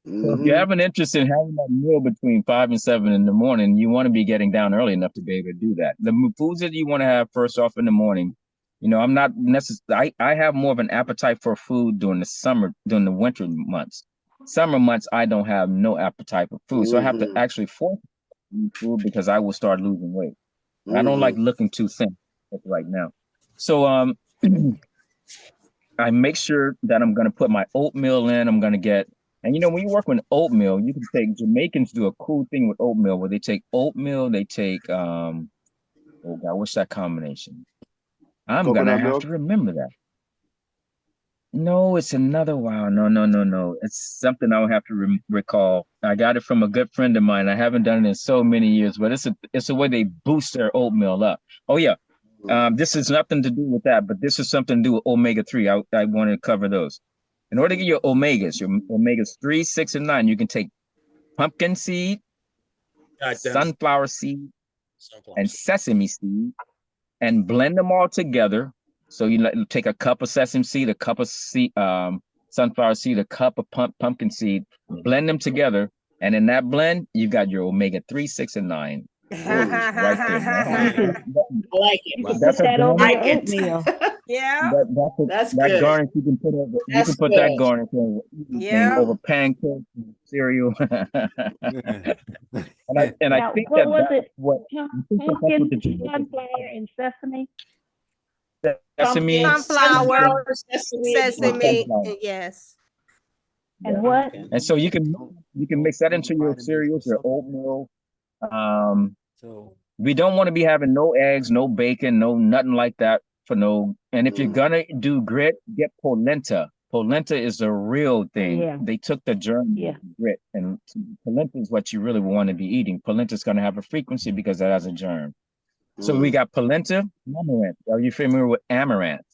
if you have an interest in having that meal between 5 and 7 in the morning, you want to be getting down early enough to be able to do that. The foods that you want to have first off in the morning, you know, I'm not necessarily, I have more of an appetite for food during the winter months. Summer months, I don't have no appetite for food. So I have to actually force food because I will start losing weight. I don't like looking too thin right now. So I make sure that I'm going to put my oatmeal in. I'm going to get, and you know, when you work with oatmeal, you can take, Jamaicans do a cool thing with oatmeal where they take oatmeal, they take, oh God, what's that combination? I'm going to have to remember that. No, it's another, wow, no. It's something I'll have to recall. I got it from a good friend of mine. I haven't done it in so many years, but it's a way they boost their oatmeal up. Oh yeah. This is nothing to do with that, but this is something to do with omega-3. I want to cover those. In order to get your omegas 3, 6, and 9, you can take pumpkin seed, sunflower seed, and sesame seed, and blend them all together. So you take a cup of sesame seed, a cup of sunflower seed, a cup of pumpkin seed, blend them together, and in that blend, you got your omega-3, 6, and 9. Right there. I like it. That's that over your oatmeal. Yeah. That's that good. garnish you can put over. You can put that garnish over pancakes, cereal. and I think what was it? Pumpkin, sunflower, and sesame. Sesame, sunflower, sesame, yes. And what? And so you can mix that into your cereals, your oatmeal. So we don't want to be having no eggs, no bacon, no nothing like that for no. And if you're gonna do grit, get polenta. Polenta is the real thing. Yeah. They took the germ of grit, and polenta is what you really want to be eating. Polenta is going to have a frequency because it has a germ. So we got polenta, amaranth. Are you familiar with amaranth?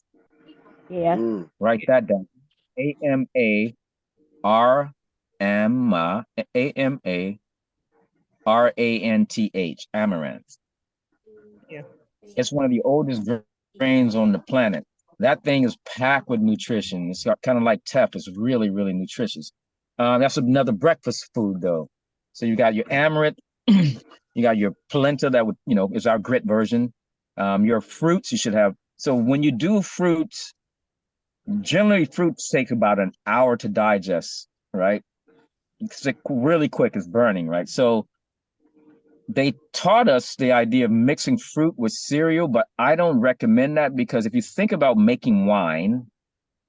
Yeah. Write that down. AMARANTH, amaranth. Yeah. It's one of the oldest grains on the planet. That thing is packed with nutrition. It's kind of like teff. It's really, really nutritious. That's another breakfast food, though. So you got your amaranth, you got your polenta that would, is our grit version. Your fruits you should have. So when you do fruits, generally fruits take about an hour to digest, right? It's really quick. It's burning, right? So they taught us the idea of mixing fruit with cereal, but I don't recommend that because if you think about making wine,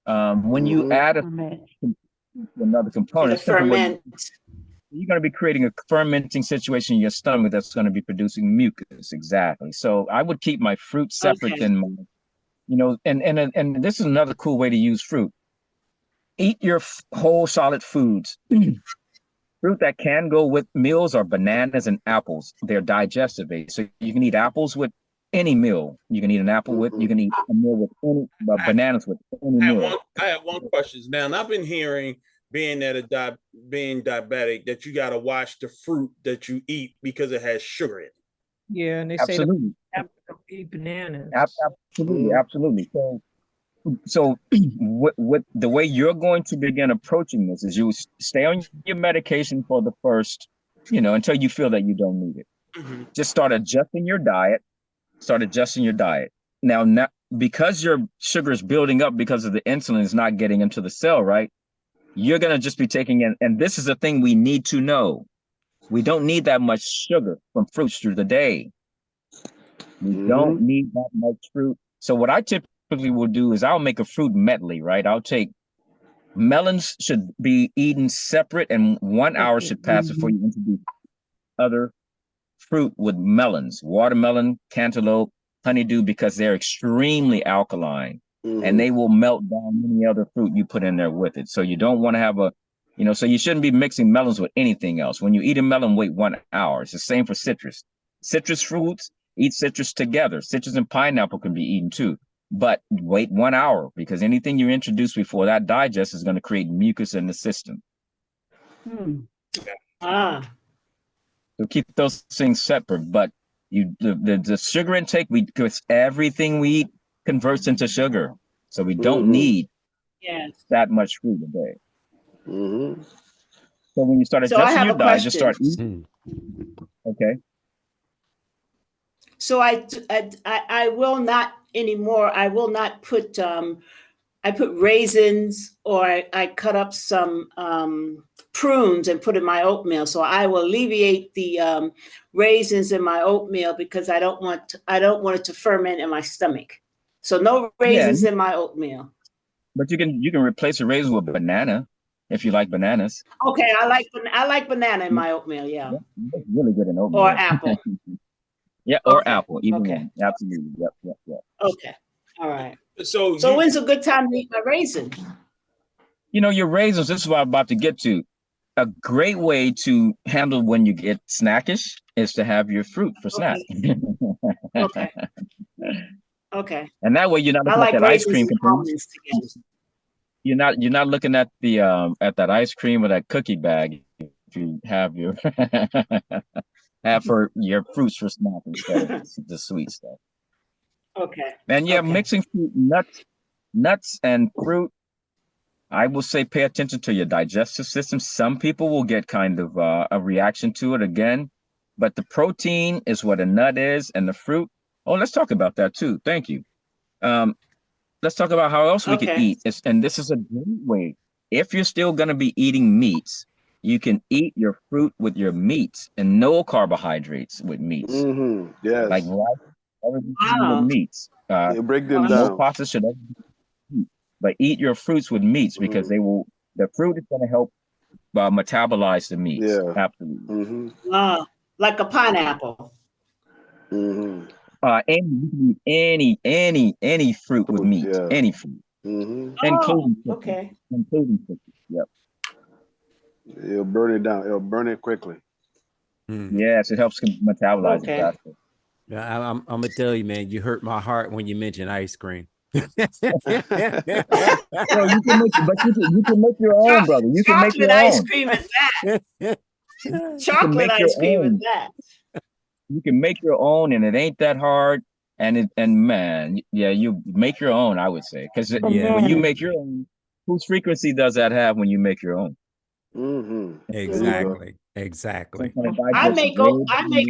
when you add another component, you're going to be creating a fermenting situation in your stomach that's going to be producing mucus. Exactly. So I would keep my fruit separate than my, and this is another cool way to use fruit. Eat your whole solid foods. Fruit that can go with meals are bananas and apples. They're digestive aids. So you can eat apples with any meal. You can eat an apple with, you can eat a meal with any, bananas with any meal. I have one question now, and I've been hearing, being diabetic, that you got to watch the fruit that you eat because it has sugar in it. Yeah, and they Absolutely. Eat bananas. Absolutely, absolutely. So what the way you're going to begin approaching this is you stay on your medication for the first, until you feel that you don't need it. Just start adjusting your diet. Now, because your sugar is building up because of the insulin is not getting into the cell, right? You're going to just be taking in, and this is the thing we need to know. We don't need that much sugar from fruits through the day. We don't need that much fruit. So what I typically will do is I'll make a fruit medley, right? I'll take melons should be eaten separate, and 1 hour should pass before you introduce other fruit with melons, watermelon, cantaloupe, honeydew, because they're extremely alkaline and they will melt down any other fruit you put in there with it. So you don't want to have so you shouldn't be mixing melons with anything else. When you eat a melon, wait 1 hour. It's the same for citrus. Citrus fruits, eat citrus together. Citrus and pineapple can be eaten too, but wait 1 hour because anything you introduce before that digest is going to create mucus in the system. So keep those things separate, but the sugar intake, because everything we eat converts into sugar. So we don't need that much fruit a day. So when you start adjusting your diet, just start eating. Okay. So I will not anymore. I will not put I put raisins, or I cut up some prunes and put in my oatmeal. So I will alleviate the raisins in my oatmeal because I don't want it to ferment in my stomach. So no raisins in my oatmeal. But you can replace a raisin with banana if you like bananas. Okay, I like banana in my oatmeal. Yeah, it's really good in oatmeal. Or apple. Or apple. Either one. Absolutely. Yep. Okay. All right. So when's a good time to eat my raisin? Your raisins, this is what I'm about to get to. A great way to handle when you get snackish is to have your fruit for snack. Okay. Okay. And that way you're not looking at that ice cream container. You're not looking at that ice cream or that cookie bag if you have your have for your fruits for snack instead of the sweet stuff. Okay. And mixing fruit, nuts and fruit, I will say pay attention to your digestive system. Some people will get kind of a reaction to it again, but the protein is what a nut is, and the fruit. Oh, let's talk about that too. Thank you. Let's talk about how else we can eat. And this is a great way. If you're still going to be eating meats, you can eat your fruit with your meats and no carbohydrates with meats. Yes. Like rice, everything with meats. You break them no down. pasta should ever be eat. But eat your fruits with meats because the fruit is going to help metabolize the meats. Yeah. Absolutely. Like a pineapple. Any fruit with meat. Yeah. Any fruit. Including okay. Including cookies. Yep. It'll burn it down. It'll burn it quickly. Yes, it helps metabolize it faster. Yeah, I'm gonna tell you, man, you hurt my heart when you mentioned ice cream. You can make your own, brother. You can make your own. Ice cream is that. Chocolate ice cream is that. You can make your own, and it ain't that hard. And man, you make your own. I would say because when you make your own, whose frequency does that have when you make your own? Exactly. I make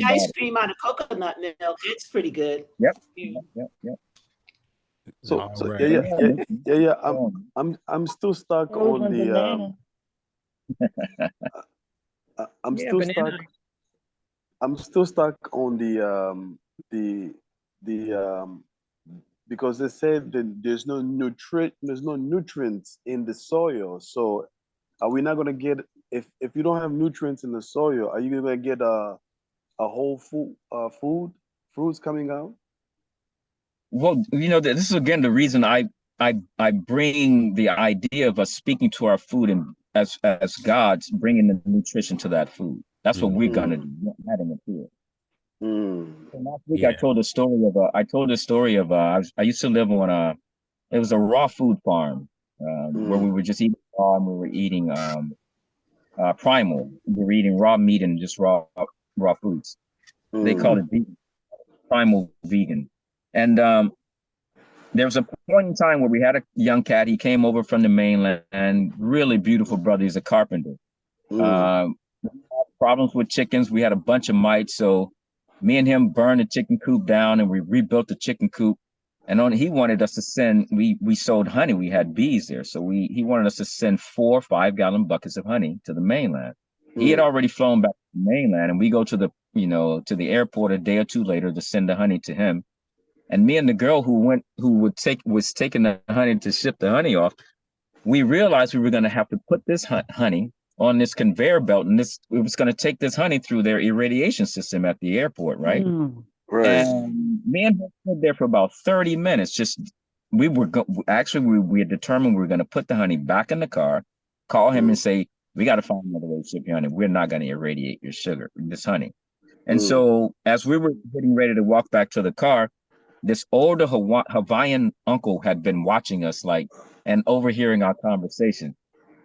ice cream out of coconut milk. It's pretty good. Yep. So right. yeah. I'm still stuck on the I'm still stuck on the because they said that there's no nutrients in the soil. So are we not gonna get, if you don't have nutrients in the soil, are you gonna get a whole fruits coming out? Well, this is again the reason I bring the idea of us speaking to our food and as God's bringing the nutrition to that food. That's what we're gonna do, adding it to it. So last week I told a story of I used to live on it was a raw food farm where we were just eating raw, and we were eating primal. We were eating raw meat and just raw foods. They call it vegan. primal vegan. And there was a point in time where we had a young cat. He came over from the mainland, and really beautiful brother. He's a carpenter. Problems with chickens. We had a bunch of mites, so me and him burned the chicken coop down, and we rebuilt the chicken coop. And he wanted us to send. We sold honey. We had bees there, so he wanted us to send 4 5-gallon buckets of honey to the mainland. He had already flown back to the mainland, and we go to the airport a day or two later to send the honey to him. And me and the girl was taking the honey to ship the honey off, we realized we were going to have to put this honey on this conveyor belt, and it was going to take this honey through their irradiation system at the airport, right? Right. And me and her stood there for about 30 minutes. We had determined we were going to put the honey back in the car, call him and say, we got to find another way to ship your honey. We're not going to irradiate this honey. And so as we were getting ready to walk back to the car, this older Hawaiian uncle had been watching us and overhearing our conversation.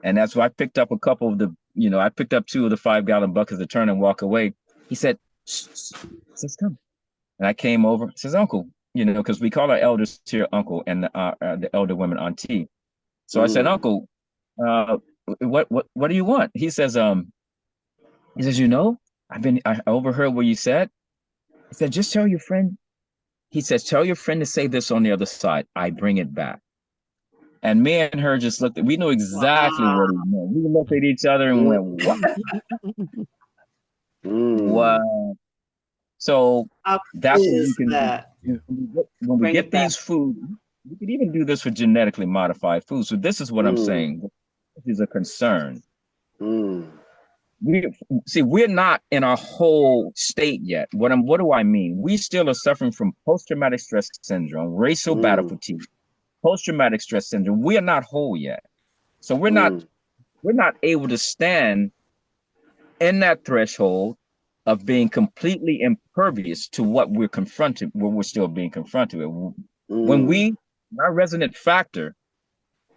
And that's why I picked up a couple of I picked up 2 of the 5-gallon buckets to turn and walk away. He said, "Says come." And I came over, says, "Uncle," because we call our elders here uncle and the elder women auntie. So I said, "Uncle, what do you want?" He says, I overheard what you said. He said, "Just tell your friend." He says, "Tell your friend to say this on the other side. I bring it back." And me and her just we knew exactly what he meant. We looked at each other and went, "What?" Wow. So that's what we can do. When we get these food, we could even do this for genetically modified food. So this is what I'm saying. This is a concern. We're not in our whole state yet. What do I mean? We still are suffering from post-traumatic stress syndrome, racial battle fatigue, post-traumatic stress syndrome. We are not whole yet. So we're not able to stand in that threshold of being completely impervious to what we're still being confronted with. When our resonant factor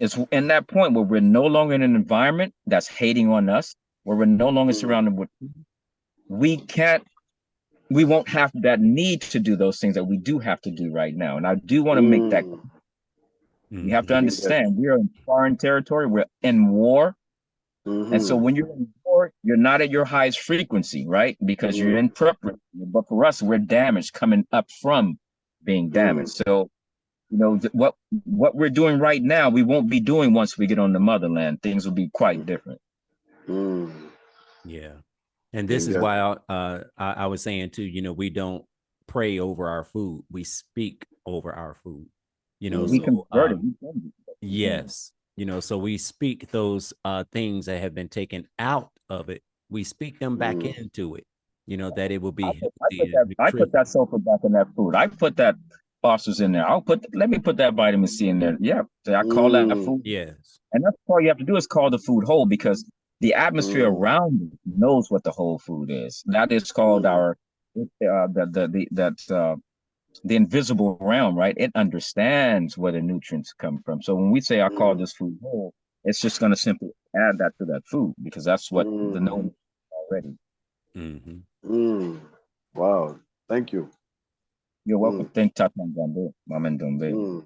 is in that point where we're no longer in an environment that's hating on us, where we're no longer surrounded with people, we won't have that need to do those things that we do have to do right now. And I do want to make that. You have to understand, we are in foreign territory, we're in war. And so when you're in war, you're not at your highest frequency, right? Because you're in preparation. But for us, we're damaged coming up from being damaged. So, what we're doing right now, we won't be doing once we get on the motherland. Things will be quite different. Yeah. And this is why I was saying too, we don't pray over our food. We speak over our food, we convert it. Yes. So we speak those things that have been taken out of it. We speak them back into it, that it will be healthy. I put that sulfur back in that food. I put that phosphorus in there. Let me put that vitamin C in there. Yeah. So I call that food. Yes. And that's all you have to do is call the food whole, because the atmosphere around it knows what the whole food is. That is called the invisible realm, right? It understands where the nutrients come from. So when we say I call this food whole, it's just going to simply add that to that food, because that's what the known already. Wow. Thank you. You're welcome. Thank you, Mama Ndombe.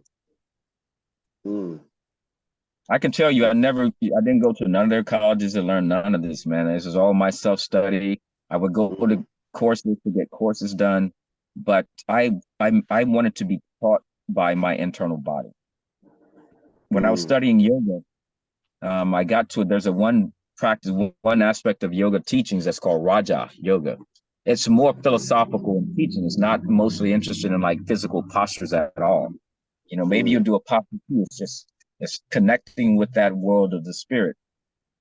I can tell you, I didn't go to none of their colleges to learn none of this, man. This is all my self-study. I would go to courses to get courses done, but I wanted to be taught by my internal body. When I was studying yoga, I got to there's one aspect of yoga teachings that's called Raja Yoga. It's more philosophical in teaching. It's not mostly interested in physical postures at all. Maybe you do a posture too. It's connecting with that world of the spirit.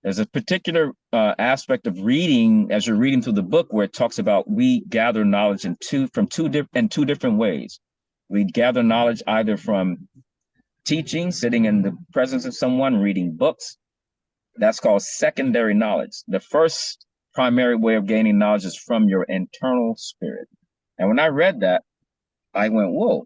There's a particular aspect of reading, as you're reading through the book, where it talks about we gather knowledge in two different ways. We gather knowledge either from teaching, sitting in the presence of someone, reading books. That's called secondary knowledge. The first primary way of gaining knowledge is from your internal spirit. And when I read that, I went, whoa,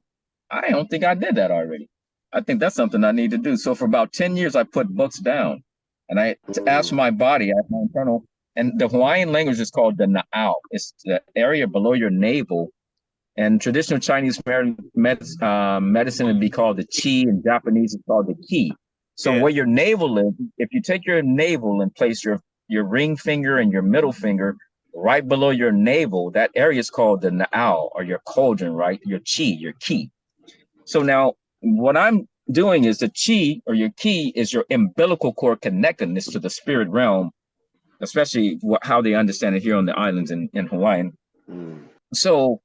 I don't think I did that already. I think that's something I need to do. So for about 10 years, I put books down, and I asked my body, my internal, and the Hawaiian language is called the na'au. It's the area below your navel And traditional Chinese medicine would be called the qi, and Japanese is called the ki. So where your navel is, if you take your navel and place your ring finger and your middle finger right below your navel, that area is called the na'au, or your cauldron, right? Your qi, your ki. So now what I'm doing is the qi, or your ki, is your umbilical cord connectedness to the spirit realm, especially how they understand it here on the islands in Hawaii. So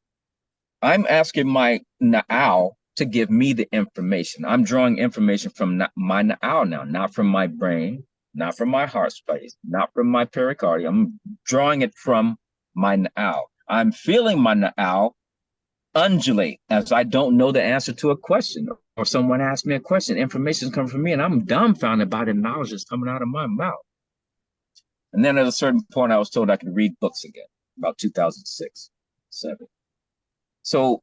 I'm asking my na'au to give me the information. I'm drawing information from my na'au now, not from my brain, not from my heart space, not from my pericardium. I'm drawing it from my na'au. I'm feeling my na'au undulate as I don't know the answer to a question, or someone asks me a question. Information comes from me, and I'm dumbfounded by the knowledge that's coming out of my mouth. And then at a certain point, I was told I could read books again, about 2006, 7. So,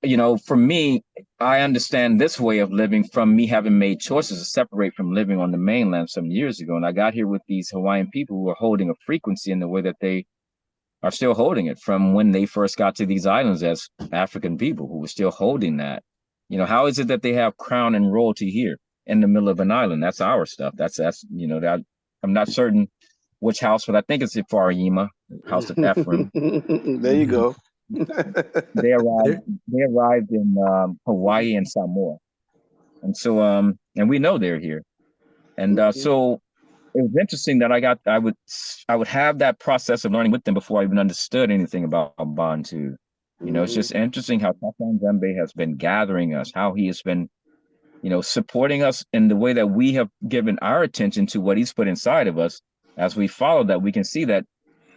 you know, for me, I understand this way of living from me having made choices to separate from living on the mainland some years ago. And I got here with these Hawaiian people who are holding a frequency in the way that they are still holding it from when they first got to these islands as African people who were still holding that. You know, how is it that they have crown and royalty here in the middle of an island? That's our stuff. That's you know, that I'm not certain which house, but I think it's the Fariyima, House of Ephraim. There you go. They arrived in Hawaii and Samoa. And so and we know they're here. And so it was interesting that I would have that process of learning with them before I even understood anything about Bantu. You know, it's just interesting how Tapan Zembe has been gathering us, how he has been, you know, supporting us in the way that we have given our attention to what he's put inside of us. As we follow that, we can see that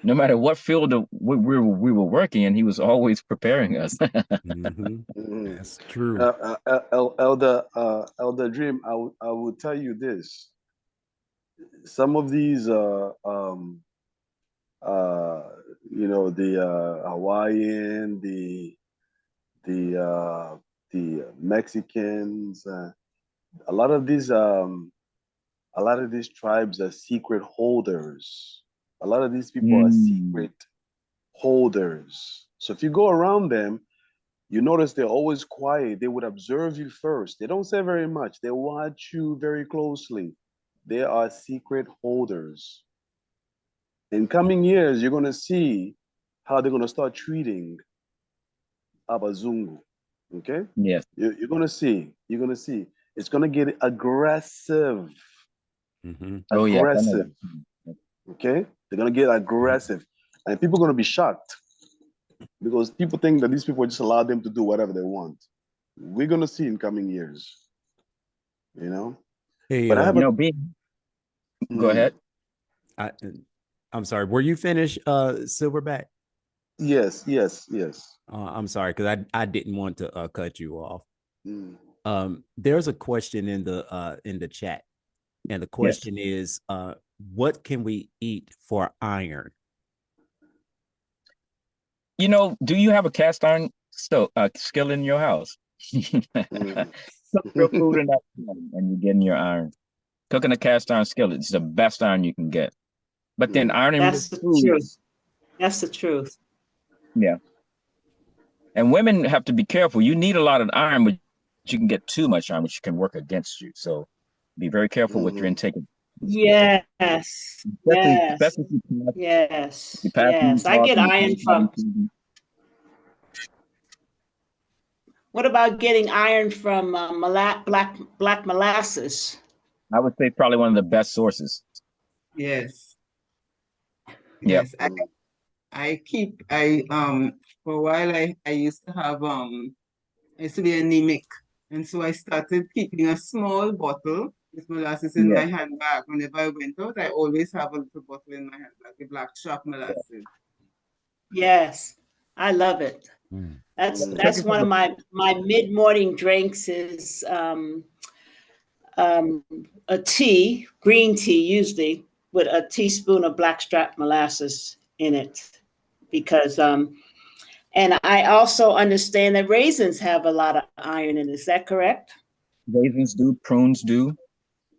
no matter what field we were working in, he was always preparing us. That's true. Elder Dream, I will tell you this. Some of these, you know, the Hawaiian, the Mexicans, a lot of these tribes are secret holders. A lot of these people are secret holders. So if you go around them, you notice they're always quiet. They would observe you first. They don't say very much. They watch you very closely. They are secret holders. In coming years, you're going to see how they're going to start treating Abazungu. Okay? Yes. You're going to see. You're going to see. It's going to get aggressive. Oh, yeah. Aggressive. Okay? They're going to get aggressive. And people are going to be shocked because people think that these people just allow them to do whatever they want. We're going to see in coming years. You know? Hey, but I have Go ahead. I'm sorry. Were you finished, Silverback? Yes. I'm sorry, because I didn't want to cut you off. There's a question in the chat, and the question is, what can we eat for iron? You know, do you have a cast iron skill in your house? Cook your food in that and you're getting your iron. Cooking a cast iron skillet is the best iron you can get. But then ironing that's the food, truth. That's the truth. Yeah. And women have to be careful. You need a lot of iron, but you can get too much iron, which can work against you. So be very careful with your intake. Yes. Especially yes. Yes. I get iron from. What about getting iron from black molasses? I would say probably one of the best sources. Yes. Yep. Yes. For a while I used to have I used to be anemic, and so I started keeping a small bottle with molasses in my handbag. Whenever I went out, I always have a little bottle in my handbag, the black chalk molasses. Yes, I love it. That's one of my mid-morning drinks is a tea, green tea usually, with a teaspoon of blackstrap molasses in it, because and I also understand that raisins have a lot of iron in it. Is that correct? Raisins do, prunes do.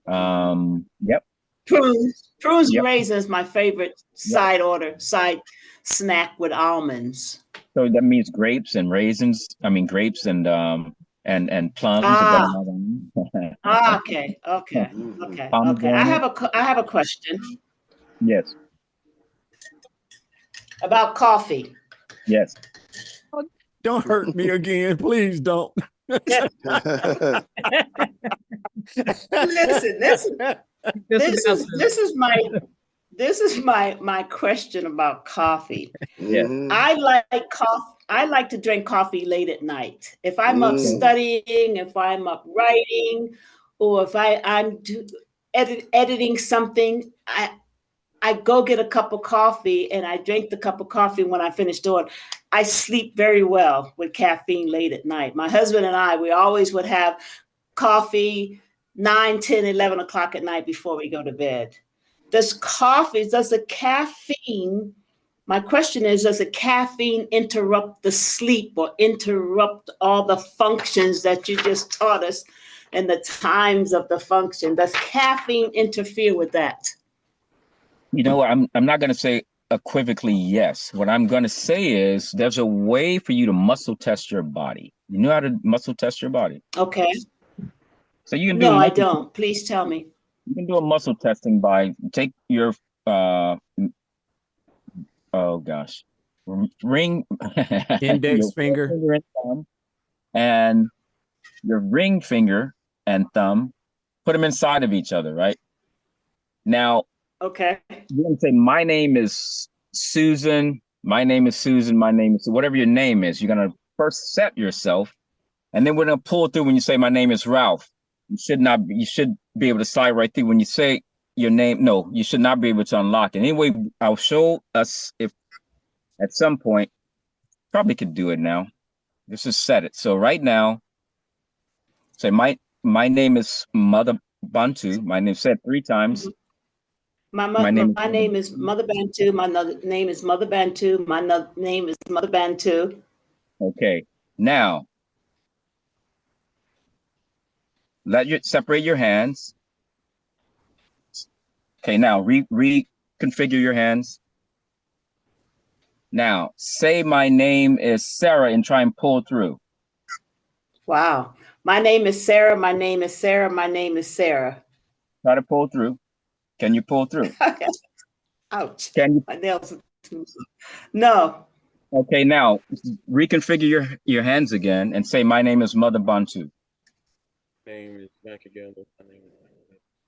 Yep. Prunes. Prunes and raisins, my favorite side snack with almonds. So that means grapes and raisins. I mean grapes and plums. Okay. I have a question. Yes. About coffee. Yes. Don't hurt me again, please don't. Listen, this is my question about coffee. Yes. I like coffee. I like to drink coffee late at night. If I'm up studying, if I'm up writing, or if I'm editing something, I go get a cup of coffee and I drink the cup of coffee when I finish doing. I sleep very well with caffeine late at night. My husband and I, we always would have coffee 9, 10, 11 o'clock at night before we go to bed. Does the caffeine, my question is, does the caffeine interrupt the sleep or interrupt all the functions that you just taught us and the times of the function? Does caffeine interfere with that? You know, I'm not going to say equivocally yes. What I'm going to say is there's a way for you to muscle test your body. You know how to muscle test your body? Okay. So you can do. No, I don't. Please tell me. You can do a muscle testing by take your ring index finger and thumb, and your ring finger and thumb, put them inside of each other, right? Now, okay, you're gonna say, my name is Susan, my name is Susan, my name is whatever your name is. You're gonna first set yourself, and then we're gonna pull through when you say my name is Ralph. You should be able to slide right through when you say your name. No, you should not be able to unlock it. Anyway, I'll show us if at some point, probably could do it now. Let's just set it. So right now, say my name is Mother Bantu. My name said 3 times. My name is Mother Bantu. My name is Mother Bantu. My name is Mother Bantu. Okay. Now, separate your hands. Okay, now reconfigure your hands. Now, say my name is Sarah and try and pull through. Wow. My name is Sarah. My name is Sarah. My name is Sarah. Try to pull through. Can you pull through? Ouch. Can you? My nails are too... No. Okay, now reconfigure your hands again and say my name is Mother Bantu. Name is back together. My name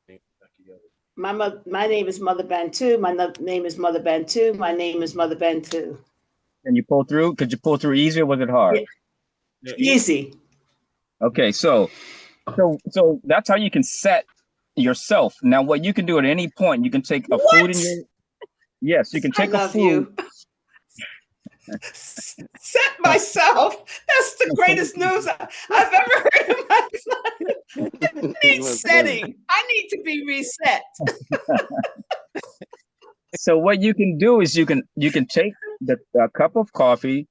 is back together. My name is Mother Bantu. My name is Mother Bantu. My name is Mother Bantu. Can you pull through? Could you pull through easy or was it hard? Yeah. Easy. Okay, so that's how you can set yourself. Now, what you can do at any point, you can take a food in your. Yes, you can take a food. Set myself. That's the greatest news I've ever heard in my life. I need setting. I need to be reset. So what you can do is you can take the cup of coffee,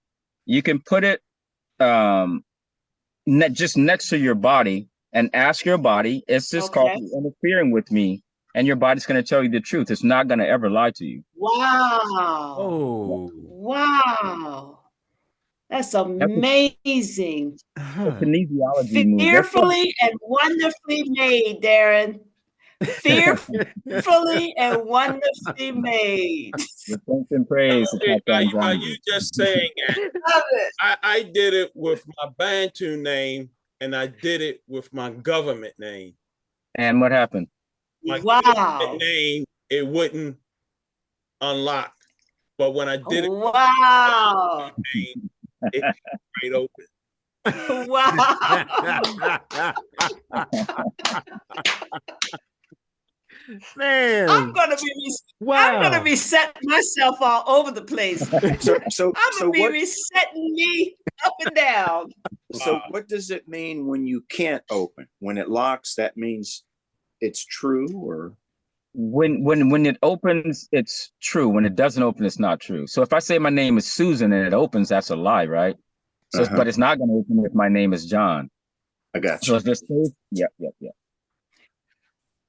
you can put it just next to your body and ask your body, is this coffee interfering with me? And your body's going to tell you the truth. It's not going to ever lie to you. Wow. Oh. Wow. That's amazing. It's a kinesiology move. Fearfully and wonderfully made, Darren. Fearfully and wonderfully made. Thanks and praise. Are you just saying that? I did it with my Bantu name and I did it with my government name. And what happened? My government name, it wouldn't unlock. But when I did it, wow, name, it right open. Wow. Man, I'm gonna be setting myself all over the place. I'm gonna be resetting me up and down. So what does it mean when you can't open? When it locks, that means it's true, or when it opens, it's true. When it doesn't open, it's not true. So if I say my name is Susan and it opens, that's a lie, right? So but it's not gonna open if my name is John. I got you. So if this yep.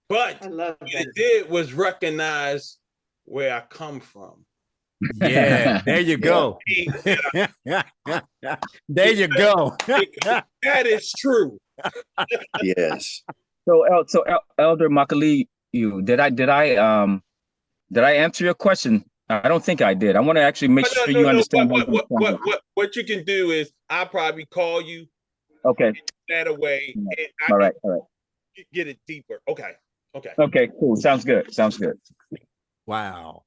But I love what that. it did was recognize where I come from. Yeah, there you go. There you go. That is true. Yes. So, Elder Makali, did I answer your question? I don't think I did. I want to actually make sure you understand. What you can do is I'll probably call you. Okay. That away. And All right. Get it deeper. Okay. Okay, cool. Sounds good. Wow.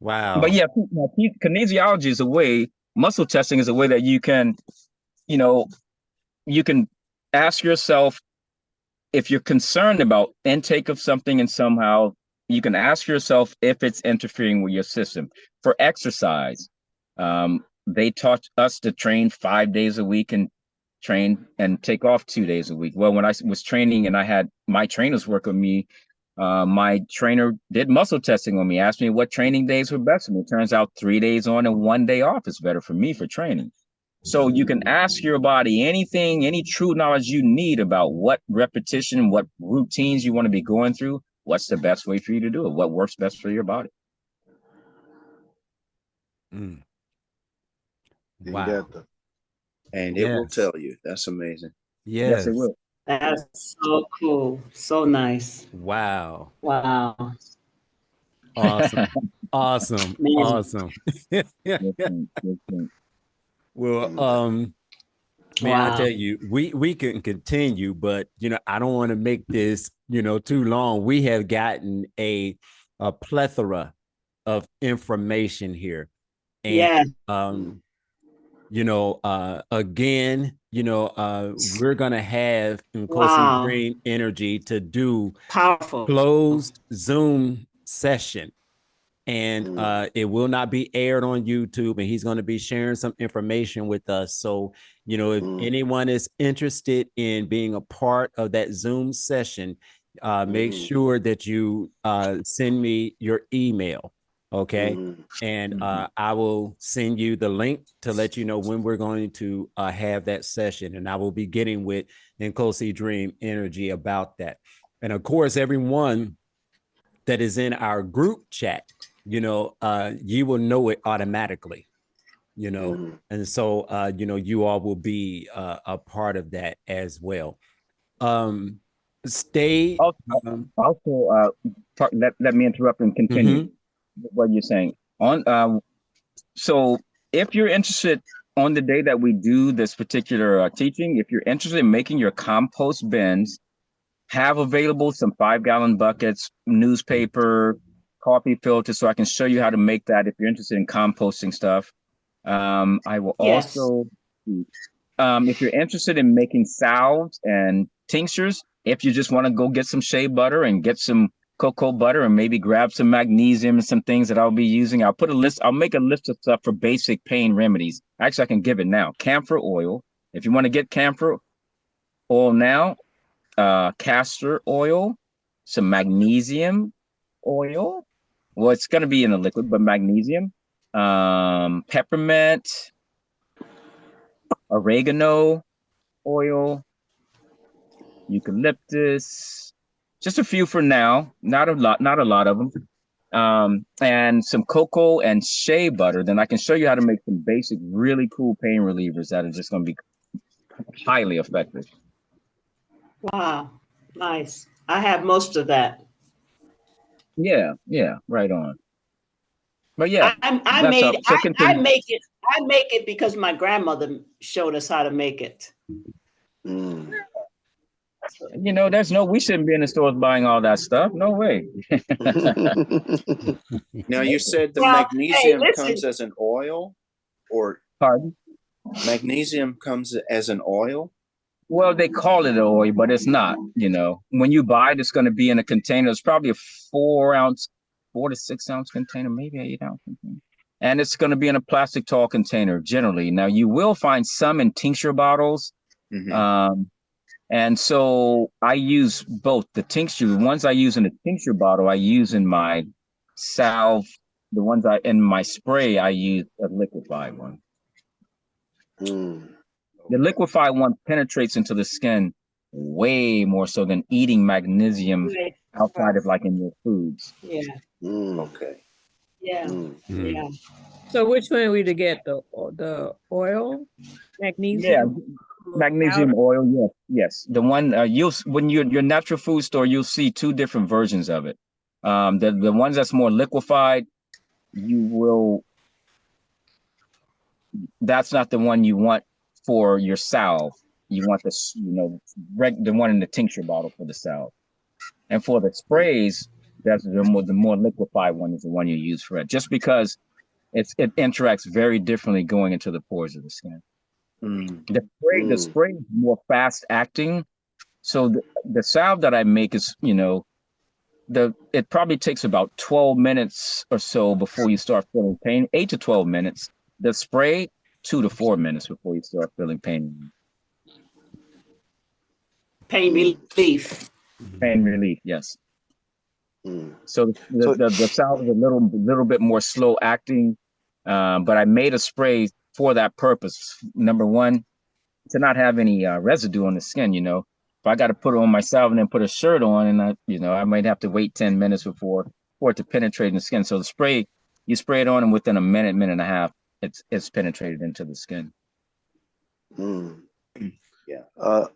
But yeah, kinesiology is a way, muscle testing is a way that you can ask yourself if you're concerned about intake of something, and somehow you can ask yourself if it's interfering with your system. For exercise, they taught us to train 5 days a week and train and take off 2 days a week. Well, when I was training and I had my trainers work with me, my trainer did muscle testing on me, asked me what training days were best for me. It turns out 3 days on and 1 day off is better for me for training. So you can ask your body anything, any true knowledge you need about what repetition, what routines you want to be going through. What's the best way for you to do it? What works best for your body? Wow. And it will tell you. That's amazing. Yes, it will. That's so cool. So nice. Wow. Wow. Awesome. Awesome. Awesome. Well, man, I tell you, we can continue, but I don't want to make this, too long. We have gotten a plethora of information here. And again, we're gonna have Nkosi Dreem Energy to do powerful closed Zoom session. And it will not be aired on YouTube, and he's going to be sharing some information with us. So, if anyone is interested in being a part of that Zoom session, make sure that you send me your email, okay? And I will send you the link to let you know when we're going to have that session. And I will be getting with Nkosi Dreem Energy about that. And of course, everyone that is in our group chat, you will know it automatically, and so, you all will be a part of that as well. Stay. Also, let me interrupt and continue what you're saying. So if you're interested on the day that we do this particular teaching, if you're interested in making your compost bins, have available some 5-gallon buckets, newspaper, coffee filter, so I can show you how to make that if you're interested in composting stuff. I will also, if you're interested in making salves and tinctures, if you just want to go get some shea butter and get some cocoa butter and maybe grab some magnesium and some things that I'll be using, I'll make a list of stuff for basic pain remedies. Actually, I can give it now. Camphor oil. If you want to get camphor oil now, castor oil, some magnesium oil. Well, it's going to be in a liquid, but magnesium, peppermint, oregano oil, eucalyptus, just a few for now, not a lot of them. And some cocoa and shea butter. Then I can show you how to make some basic, really cool pain relievers that are just going to be highly effective. Wow, nice. I have most of that. Yeah, right on. But yeah, I make it because my grandmother showed us how to make it. We shouldn't be in the stores buying all that stuff. No way. Now you said the magnesium comes as an oil, or pardon? Magnesium comes as an oil? Well, they call it an oil, but it's not. When you buy it, it's going to be in a container. It's probably a 4 to 6 ounce container, maybe an 8 ounce container. And it's going to be in a plastic tall container generally. Now you will find some in tincture bottles. And so I use both the tincture. The ones I use in a tincture bottle, I use in my salve. The ones in my spray, I use a liquefied one. The liquefied one penetrates into the skin way more so than eating magnesium outside of like in your foods. Yeah. Okay. Yeah. Yeah. So which one are we to get? The oil, magnesium, magnesium oil. Yes. The one when your natural food store, you'll see two different versions of it. The ones that's more liquefied, that's not the one you want for your salve. You want the one in the tincture bottle for the salve. And for the sprays, that's the more liquefied one is the one you use for it. Just because it interacts very differently going into the pores of the skin. The spray is more fast acting. So the salve that I make is, it probably takes about 12 minutes or so before you start feeling pain, 8 to 12 minutes. The spray, 2 to 4 minutes before you start feeling pain. Pain relief. Pain relief, yes. So the salve is a little bit more slow acting, but I made a spray for that purpose. Number one, to not have any residue on the skin. If I got to put it on myself and then put a shirt on, and I might have to wait 10 minutes for it to penetrate in the skin. So the spray, you spray it on, and within a minute and a half, it's penetrated into the skin. Yeah. I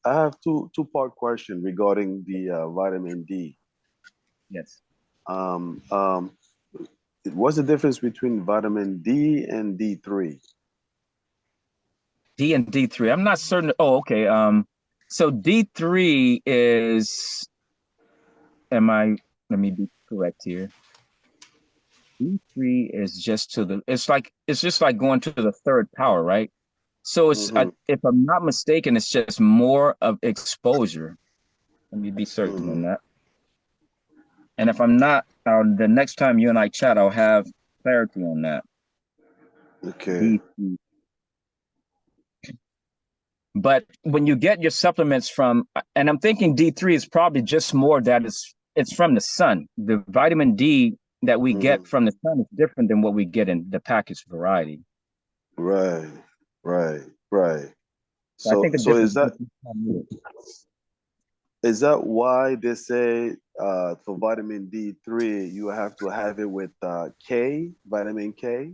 have two-part question regarding the vitamin D. Yes. What's the difference between vitamin D and D3? D and D3. I'm not certain. Oh, okay. So D3 is. Let me be correct here. D3 is just it's just like going to the third power, right? So it's if I'm not mistaken, it's just more of exposure. Let me be certain on that. And if I'm not, the next time you and I chat, I'll have clarity on that. Okay. D3. But when you get your supplements from, and I'm thinking D3 is probably just more that it's from the sun. The vitamin D that we get from the sun is different than what we get in the packaged variety. Right. So I think is that why they say for vitamin D3 you have to have it with vitamin K?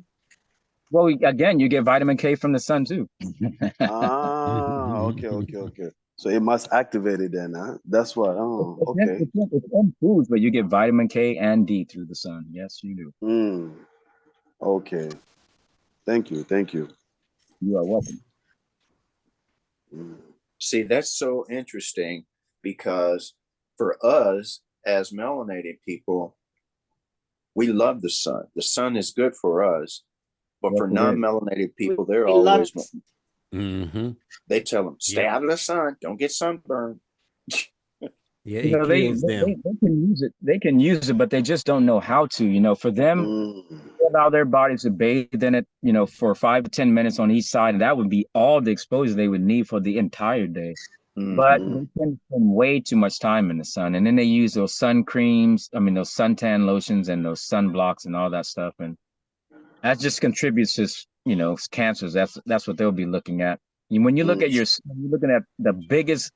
Well, again, you get vitamin K from the sun too. Okay. So it must activate it then, huh? That's what. Okay. It's in foods, but you get vitamin K and D through the sun. Yes, you do. Okay. Thank you. You are welcome. See, that's so interesting because for us as melanated people, we love the sun. The sun is good for us. But for non-melanated people, they're always they tell them, stay out of the sun, don't get sunburned. Yeah, it kills them. They can use it. They can use it, but they just don't know how to. For them, allow their bodies to bathe in it, for 5 to 10 minutes on each side, and that would be all the exposure they would need for the entire day. But they can spend way too much time in the sun, and then they use those sun creams. I mean, those suntan lotions and those sunblocks and all that stuff, and that just contributes to cancers. That's what they'll be looking at. When you look at you're looking at the biggest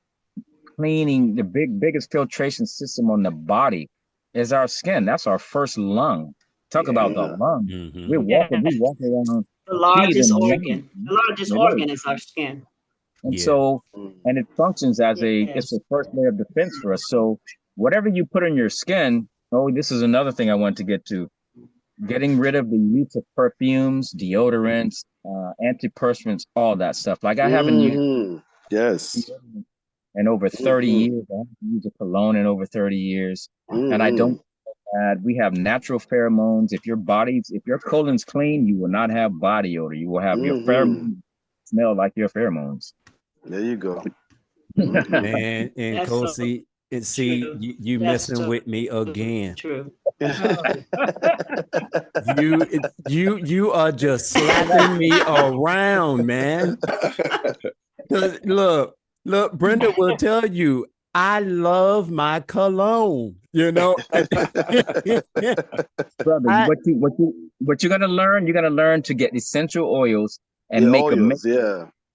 cleaning, the biggest filtration system on the body is our skin. That's our first lung. Talk about the lung. We walk around. The largest organ. The largest organ is our skin. And so, and it functions as it's the first layer of defense for us. So whatever you put on your skin, this is another thing I want to get to. Getting rid of the use of perfumes, deodorants, antiperspirants, all that stuff. Like I haven't used in over 30 years. I haven't used a cologne in over 30 years. And I don't add, we have natural pheromones. If your colon's clean, you will not have body odor. You will have your pheromones smell like your pheromones. There you go. Man, and Nkosi, you messing with me again. True. You are just slapping me around, man. Look, Brenda will tell you, I love my cologne. Brother, what you're gonna learn, you're gonna learn to get essential oils and make a mix.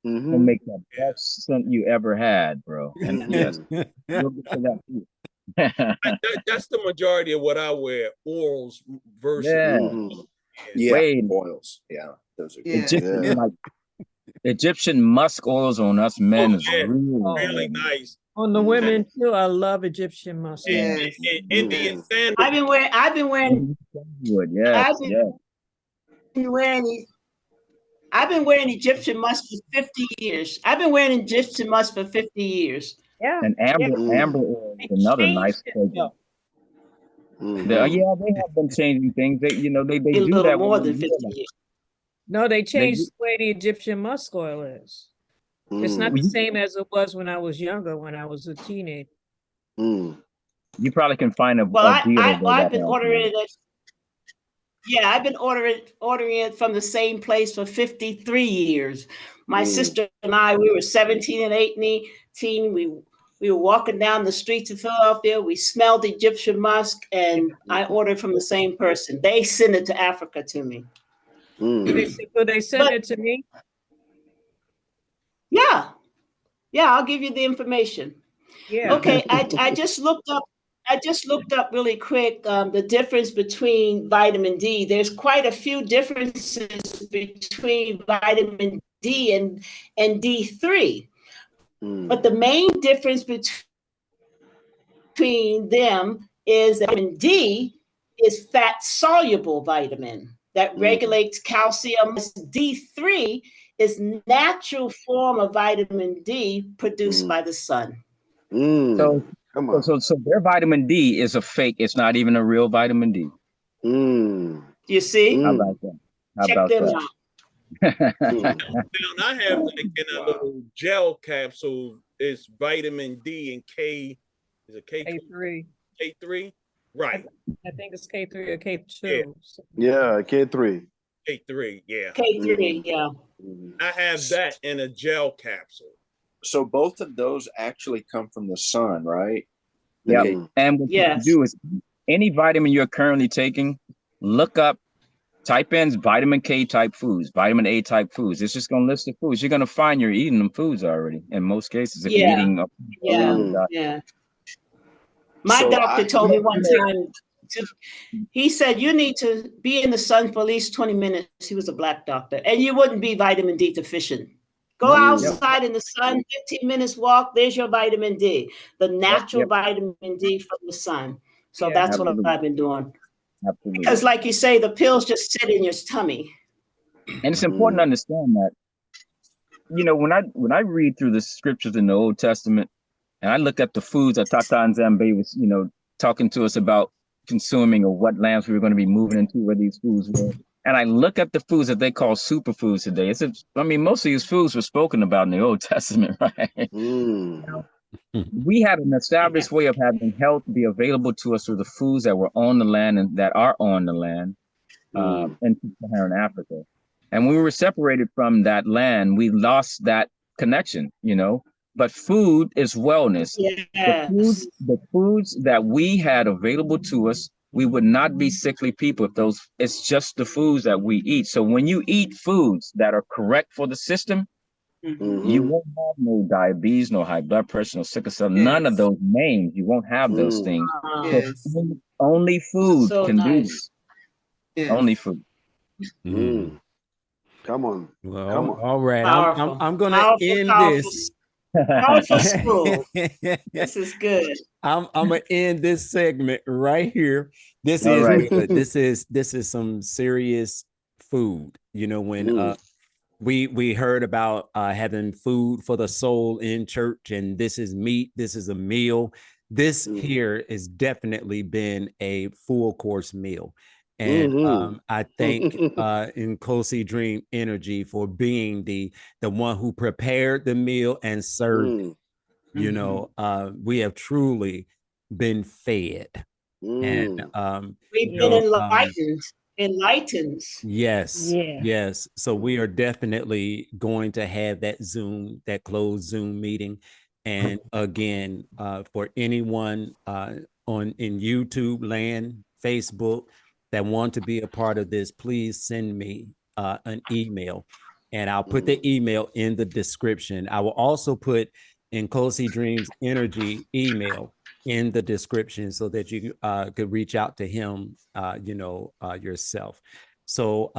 will make the best scent you ever had, bro. And yes, we'll get to that too. That's the majority of what I wear. Orals versus Oils. Yeah, those are Egyptian like Egyptian musk oils on us men is really nice. On the women too, I love Egyptian musk. And Indian sandal. I've been wearing. I've been wearing Egyptian musk for 50 years. I've been wearing Egyptian musk for 50 years. Yeah. And amber oil is another nice fragrance. Yeah, they have been changing things. They do that more than 50 years. No, they changed the way the Egyptian musk oil is. It's not the same as it was when I was younger, when I was a teenager. You probably can find a I've been ordering it. Yeah, I've been ordering it from the same place for 53 years. My sister and I, we were 17 and 18. We were walking down the streets of Philadelphia. We smelled Egyptian musk, and I ordered from the same person. They sent it to Africa to me. Could they send it to me? Yeah, I'll give you the information. Yeah. Okay, I just looked up. Really quick the difference between vitamin D. There's quite a few differences between vitamin D and D3. But the main difference between them is that vitamin D is fat-soluble vitamin that regulates calcium. D3 is natural form of vitamin D produced by the sun. So their vitamin D is a fake. It's not even a real vitamin D. You see? How about that? Check them out. I have like in a little gel capsule. It's vitamin D and K. Is it K3? K3, right? I think it's K3 or K2. Yeah, K3. K3, yeah. K3, yeah. I have that in a gel capsule. So both of those actually come from the sun, right? Yeah. And what you do is any vitamin you're currently taking, look up, type in vitamin K type foods, vitamin A type foods. It's just going to list the foods. You're going to find you're eating them foods already. In most cases, if you're eating My doctor told me one time, he said, you need to be in the sun for at least 20 minutes. He was a Black doctor, and you wouldn't be vitamin D deficient. Go outside in the sun, 15 minutes walk, there's your vitamin D, the natural vitamin D from the sun. So that's what I've been doing. Absolutely. Because like you say, the pills just sit in your tummy. And it's important to understand that, when I read through the scriptures in the Old Testament, and I look at the foods that Tata Nzambe was, talking to us about consuming or what lands we were going to be moving into, where these foods were. And I look at the foods that they call superfoods today. Most of these foods were spoken about in the Old Testament, right? We had an established way of having health be available to us through the foods that were on the land and that are on the land in Sub-Saharan Africa. And when we were separated from that land, we lost that connection, But food is wellness. Yes. The foods that we had available to us, we would not be sickly people if it's just the foods that we eat. So when you eat foods that are correct for the system, you won't have no diabetes, no high blood pressure, no sickle cell, none of those names. You won't have those things. Only food can do this. Only food. Come on. Well, Come on. all right. I'm going to end this. Powerful school. This is good. I'm gonna end this segment right here. This is good. This is some serious food. When we heard about having food for the soul in church, and this is meat, this is a meal. This here has definitely been a full course meal. And I thank Nkosi Dreem Inergi for being the one who prepared the meal and served it. We have truly been fed. And we've been enlightened. Yes. So we are definitely going to have that closed Zoom meeting. And again, for anyone in YouTube land, Facebook, that want to be a part of this, please send me an email. And I'll put the email in the description. I will also put Nkosi Dreem's Energy email in the description so that you could reach out to him, yourself. So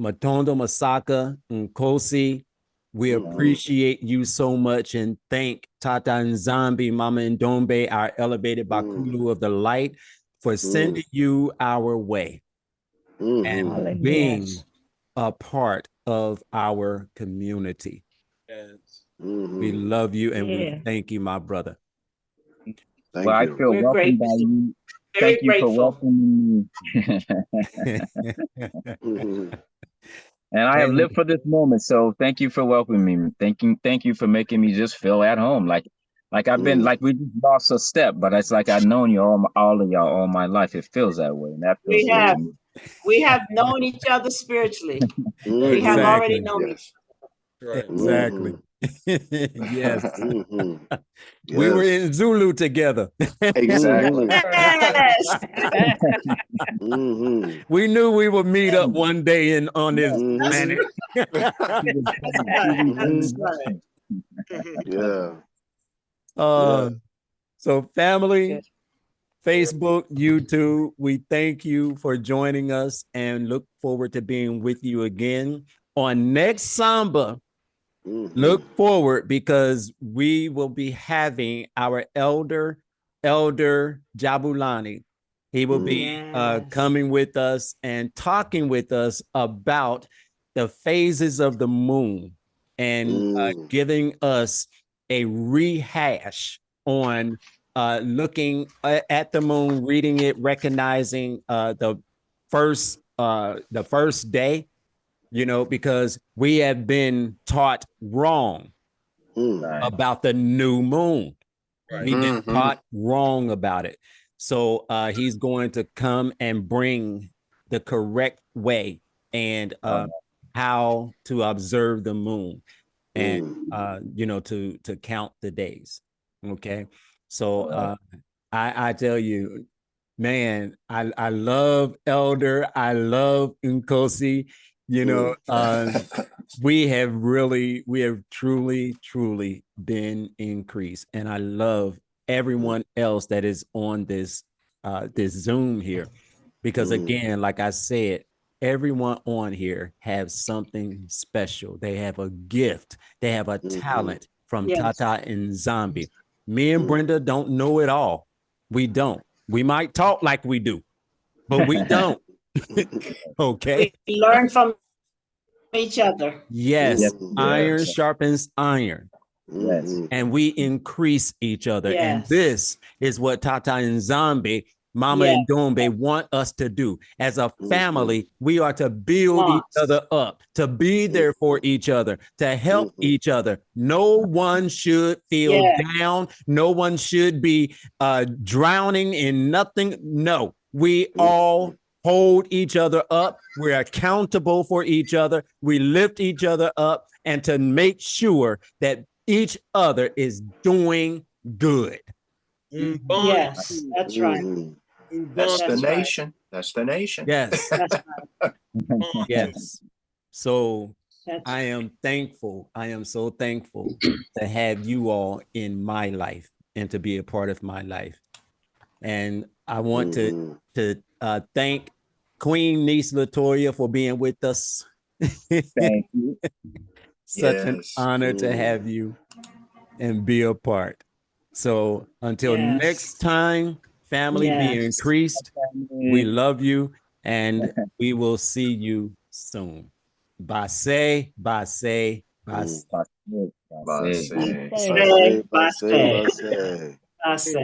Matondo Masaka, Nkosi, we appreciate you so much and thank Tata Nzambi, Mama Ndombe, our elevated Bakulu of the light, for sending you our way and being a part of our community. Yes. We love you and we thank you, my brother. Well, I feel We're welcomed by grateful. you. Very Thank you for grateful. welcoming me. And I have lived for this moment. So thank you for welcoming me. Thank you for making me just feel at home. Like I've been like we just lost a step, but it's like I've known you all of y'all all my life. It feels that way. And that feels good to me. We have known each other spiritually. We have already known each other. Right. Exactly. Yes. We were in Zulu together. Exactly. Yes. We knew we would meet up one day on this planet. That's right. So family, Facebook, YouTube, we thank you for joining us and look forward to being with you again on next Samba. Look forward because we will be having our elder Jabulani. He will be coming with us and talking with us about the phases of the moon and giving us a rehash on looking at the moon, reading it, recognizing the first day, because we have been taught wrong about the new moon. Right. We've been taught wrong about it. So he's going to come and bring the correct way and how to observe the moon and, to count the days. Okay. So I tell you, man, I love Elder. I love Nkosi. We have truly been increased. And I love everyone else that is on this Zoom here. Because again, like I said, everyone on here has something special. They have a gift. They have a talent from Tata Nzambi. Me and Brenda don't know it all. We don't. We might talk like we do, but we don't. Okay. We learn from each other. Yes. Iron sharpens iron. Yes. And we increase each other. Yes. And this is what Tata Nzambi, Mama and Ndombe want us to do. As a family, we are to build each other up, to be there for each other, to help each other. No one should feel down. No one should be drowning in nothing. No, we all hold each other up. We're accountable for each other. We lift each other up and to make sure that each other is doing good. Yes, that's right. That's the nation. That's the nation. Yes. That's right. Yes. So I am thankful. I am so thankful to have you all in my life and to be a part of my life. And I want to thank Queen Niece Latoya for being with us. Thank you. Such an honor to have you and be a part. So until next time, family, be increased. We love you and we will see you soon. Basseh, Basseh, Basseh. Basseh, Basseh, Basseh, Basseh.